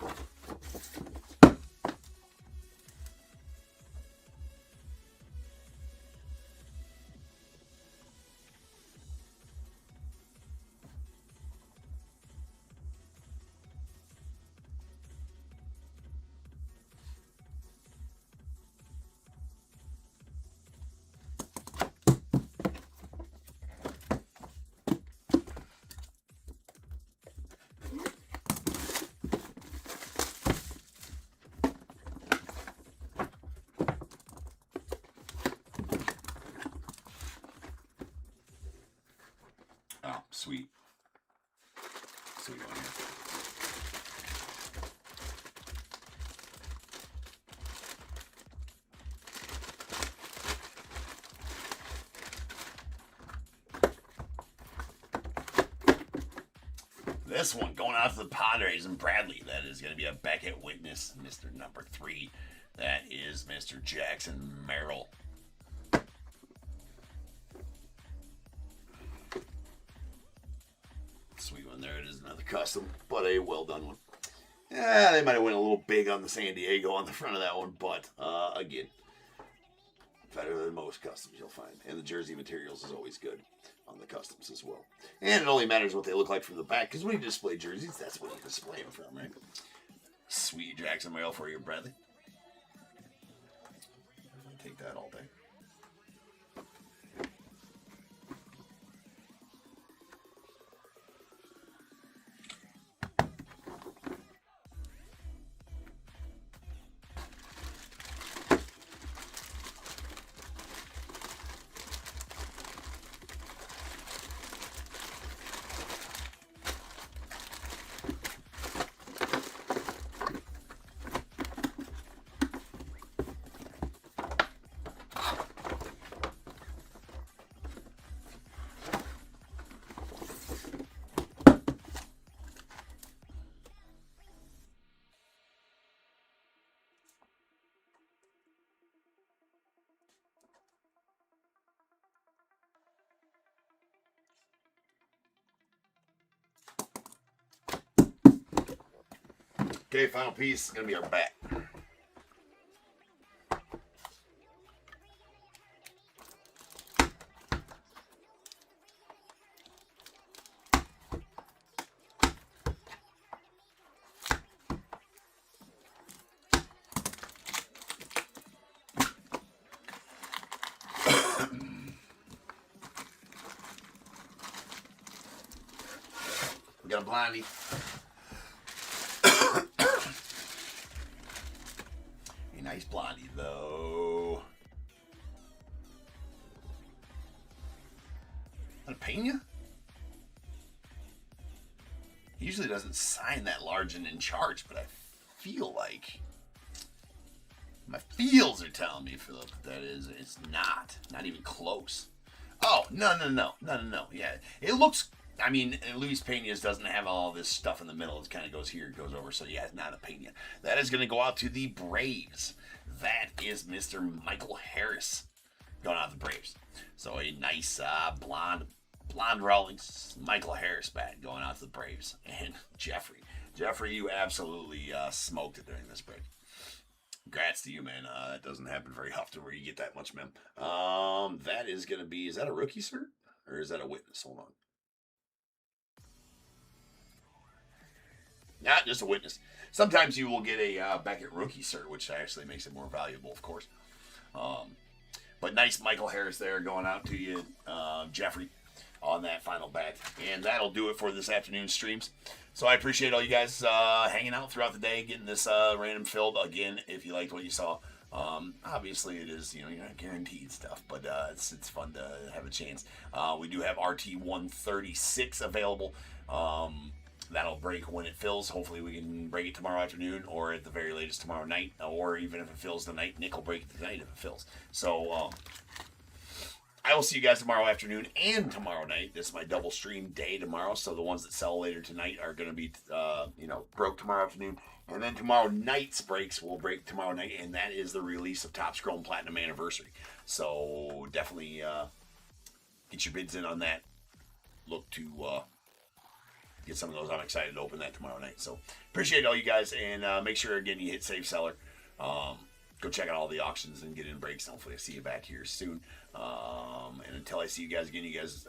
Oh, sweet. Sweet one here. This one going out to the Padres and Bradley. That is going to be a Beckett Witness, Mr. number 3. That is Mr. Jackson Merrill. Sweet one there. It is another custom, but a well done one. Yeah, they might have went a little big on the San Diego on the front of that one, but again, better than most customs you'll find. And the jersey materials is always good on the customs as well. And it only matters what they look like from the back, because when you display jerseys, that's what you display them from, right? Sweet Jackson Mail for you, Bradley. Take that all day. Okay, final piece is going to be our bat. We got a blondie. A nice blondie, though. Not a Pena? He usually doesn't sign that large and in charge, but I feel like my feels are telling me, Philip, that it's not even close. Oh, no. Yeah, it looks. I mean, Luis Pena's doesn't have all this stuff in the middle. It kind of goes here, it goes over. So, yeah, it's not a Pena. That is going to go out to the Braves. That is Mr. Michael Harris going out to the Braves. So, a nice blonde Rawlings Michael Harris bat going out to the Braves. And Jeffrey, you absolutely smoked it during this break. Congrats to you, man. It doesn't happen very often where you get that much, man. That is going to be, is that a rookie cert? Or is that a witness? Hold on. Not just a witness. Sometimes you will get a Beckett rookie cert, which actually makes it more valuable, of course. But nice Michael Harris there going out to you, Jeffrey, on that final bat. And that'll do it for this afternoon's streams. So I appreciate all you guys hanging out throughout the day, getting this random filled. Again, if you liked what you saw, obviously it is, you're not guaranteed stuff, but it's fun to have a chance. We do have RT136 available. That'll break when it fills. Hopefully we can break it tomorrow afternoon, or at the very latest tomorrow night, or even if it fills tonight, Nick will break it tonight if it fills. So I will see you guys tomorrow afternoon and tomorrow night. This is my double stream day tomorrow, so the ones that sell later tonight are going to be broke tomorrow afternoon, and then tomorrow night's breaks will break tomorrow night, and that is the release of Topps Chrome Platinum Anniversary. So definitely get your bids in on that. Look to get some of those. I'm excited to open that tomorrow night. So appreciate all you guys, and make sure again you hit Save Seller. Go check out all the auctions and get in breaks. Hopefully I see you back here soon. And until I see you guys again, you guys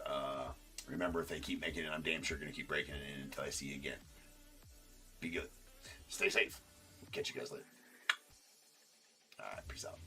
remember, if they keep making it, I'm damn sure going to keep breaking it until I see you again. Be good. Stay safe. Catch you guys later. All right, peace out.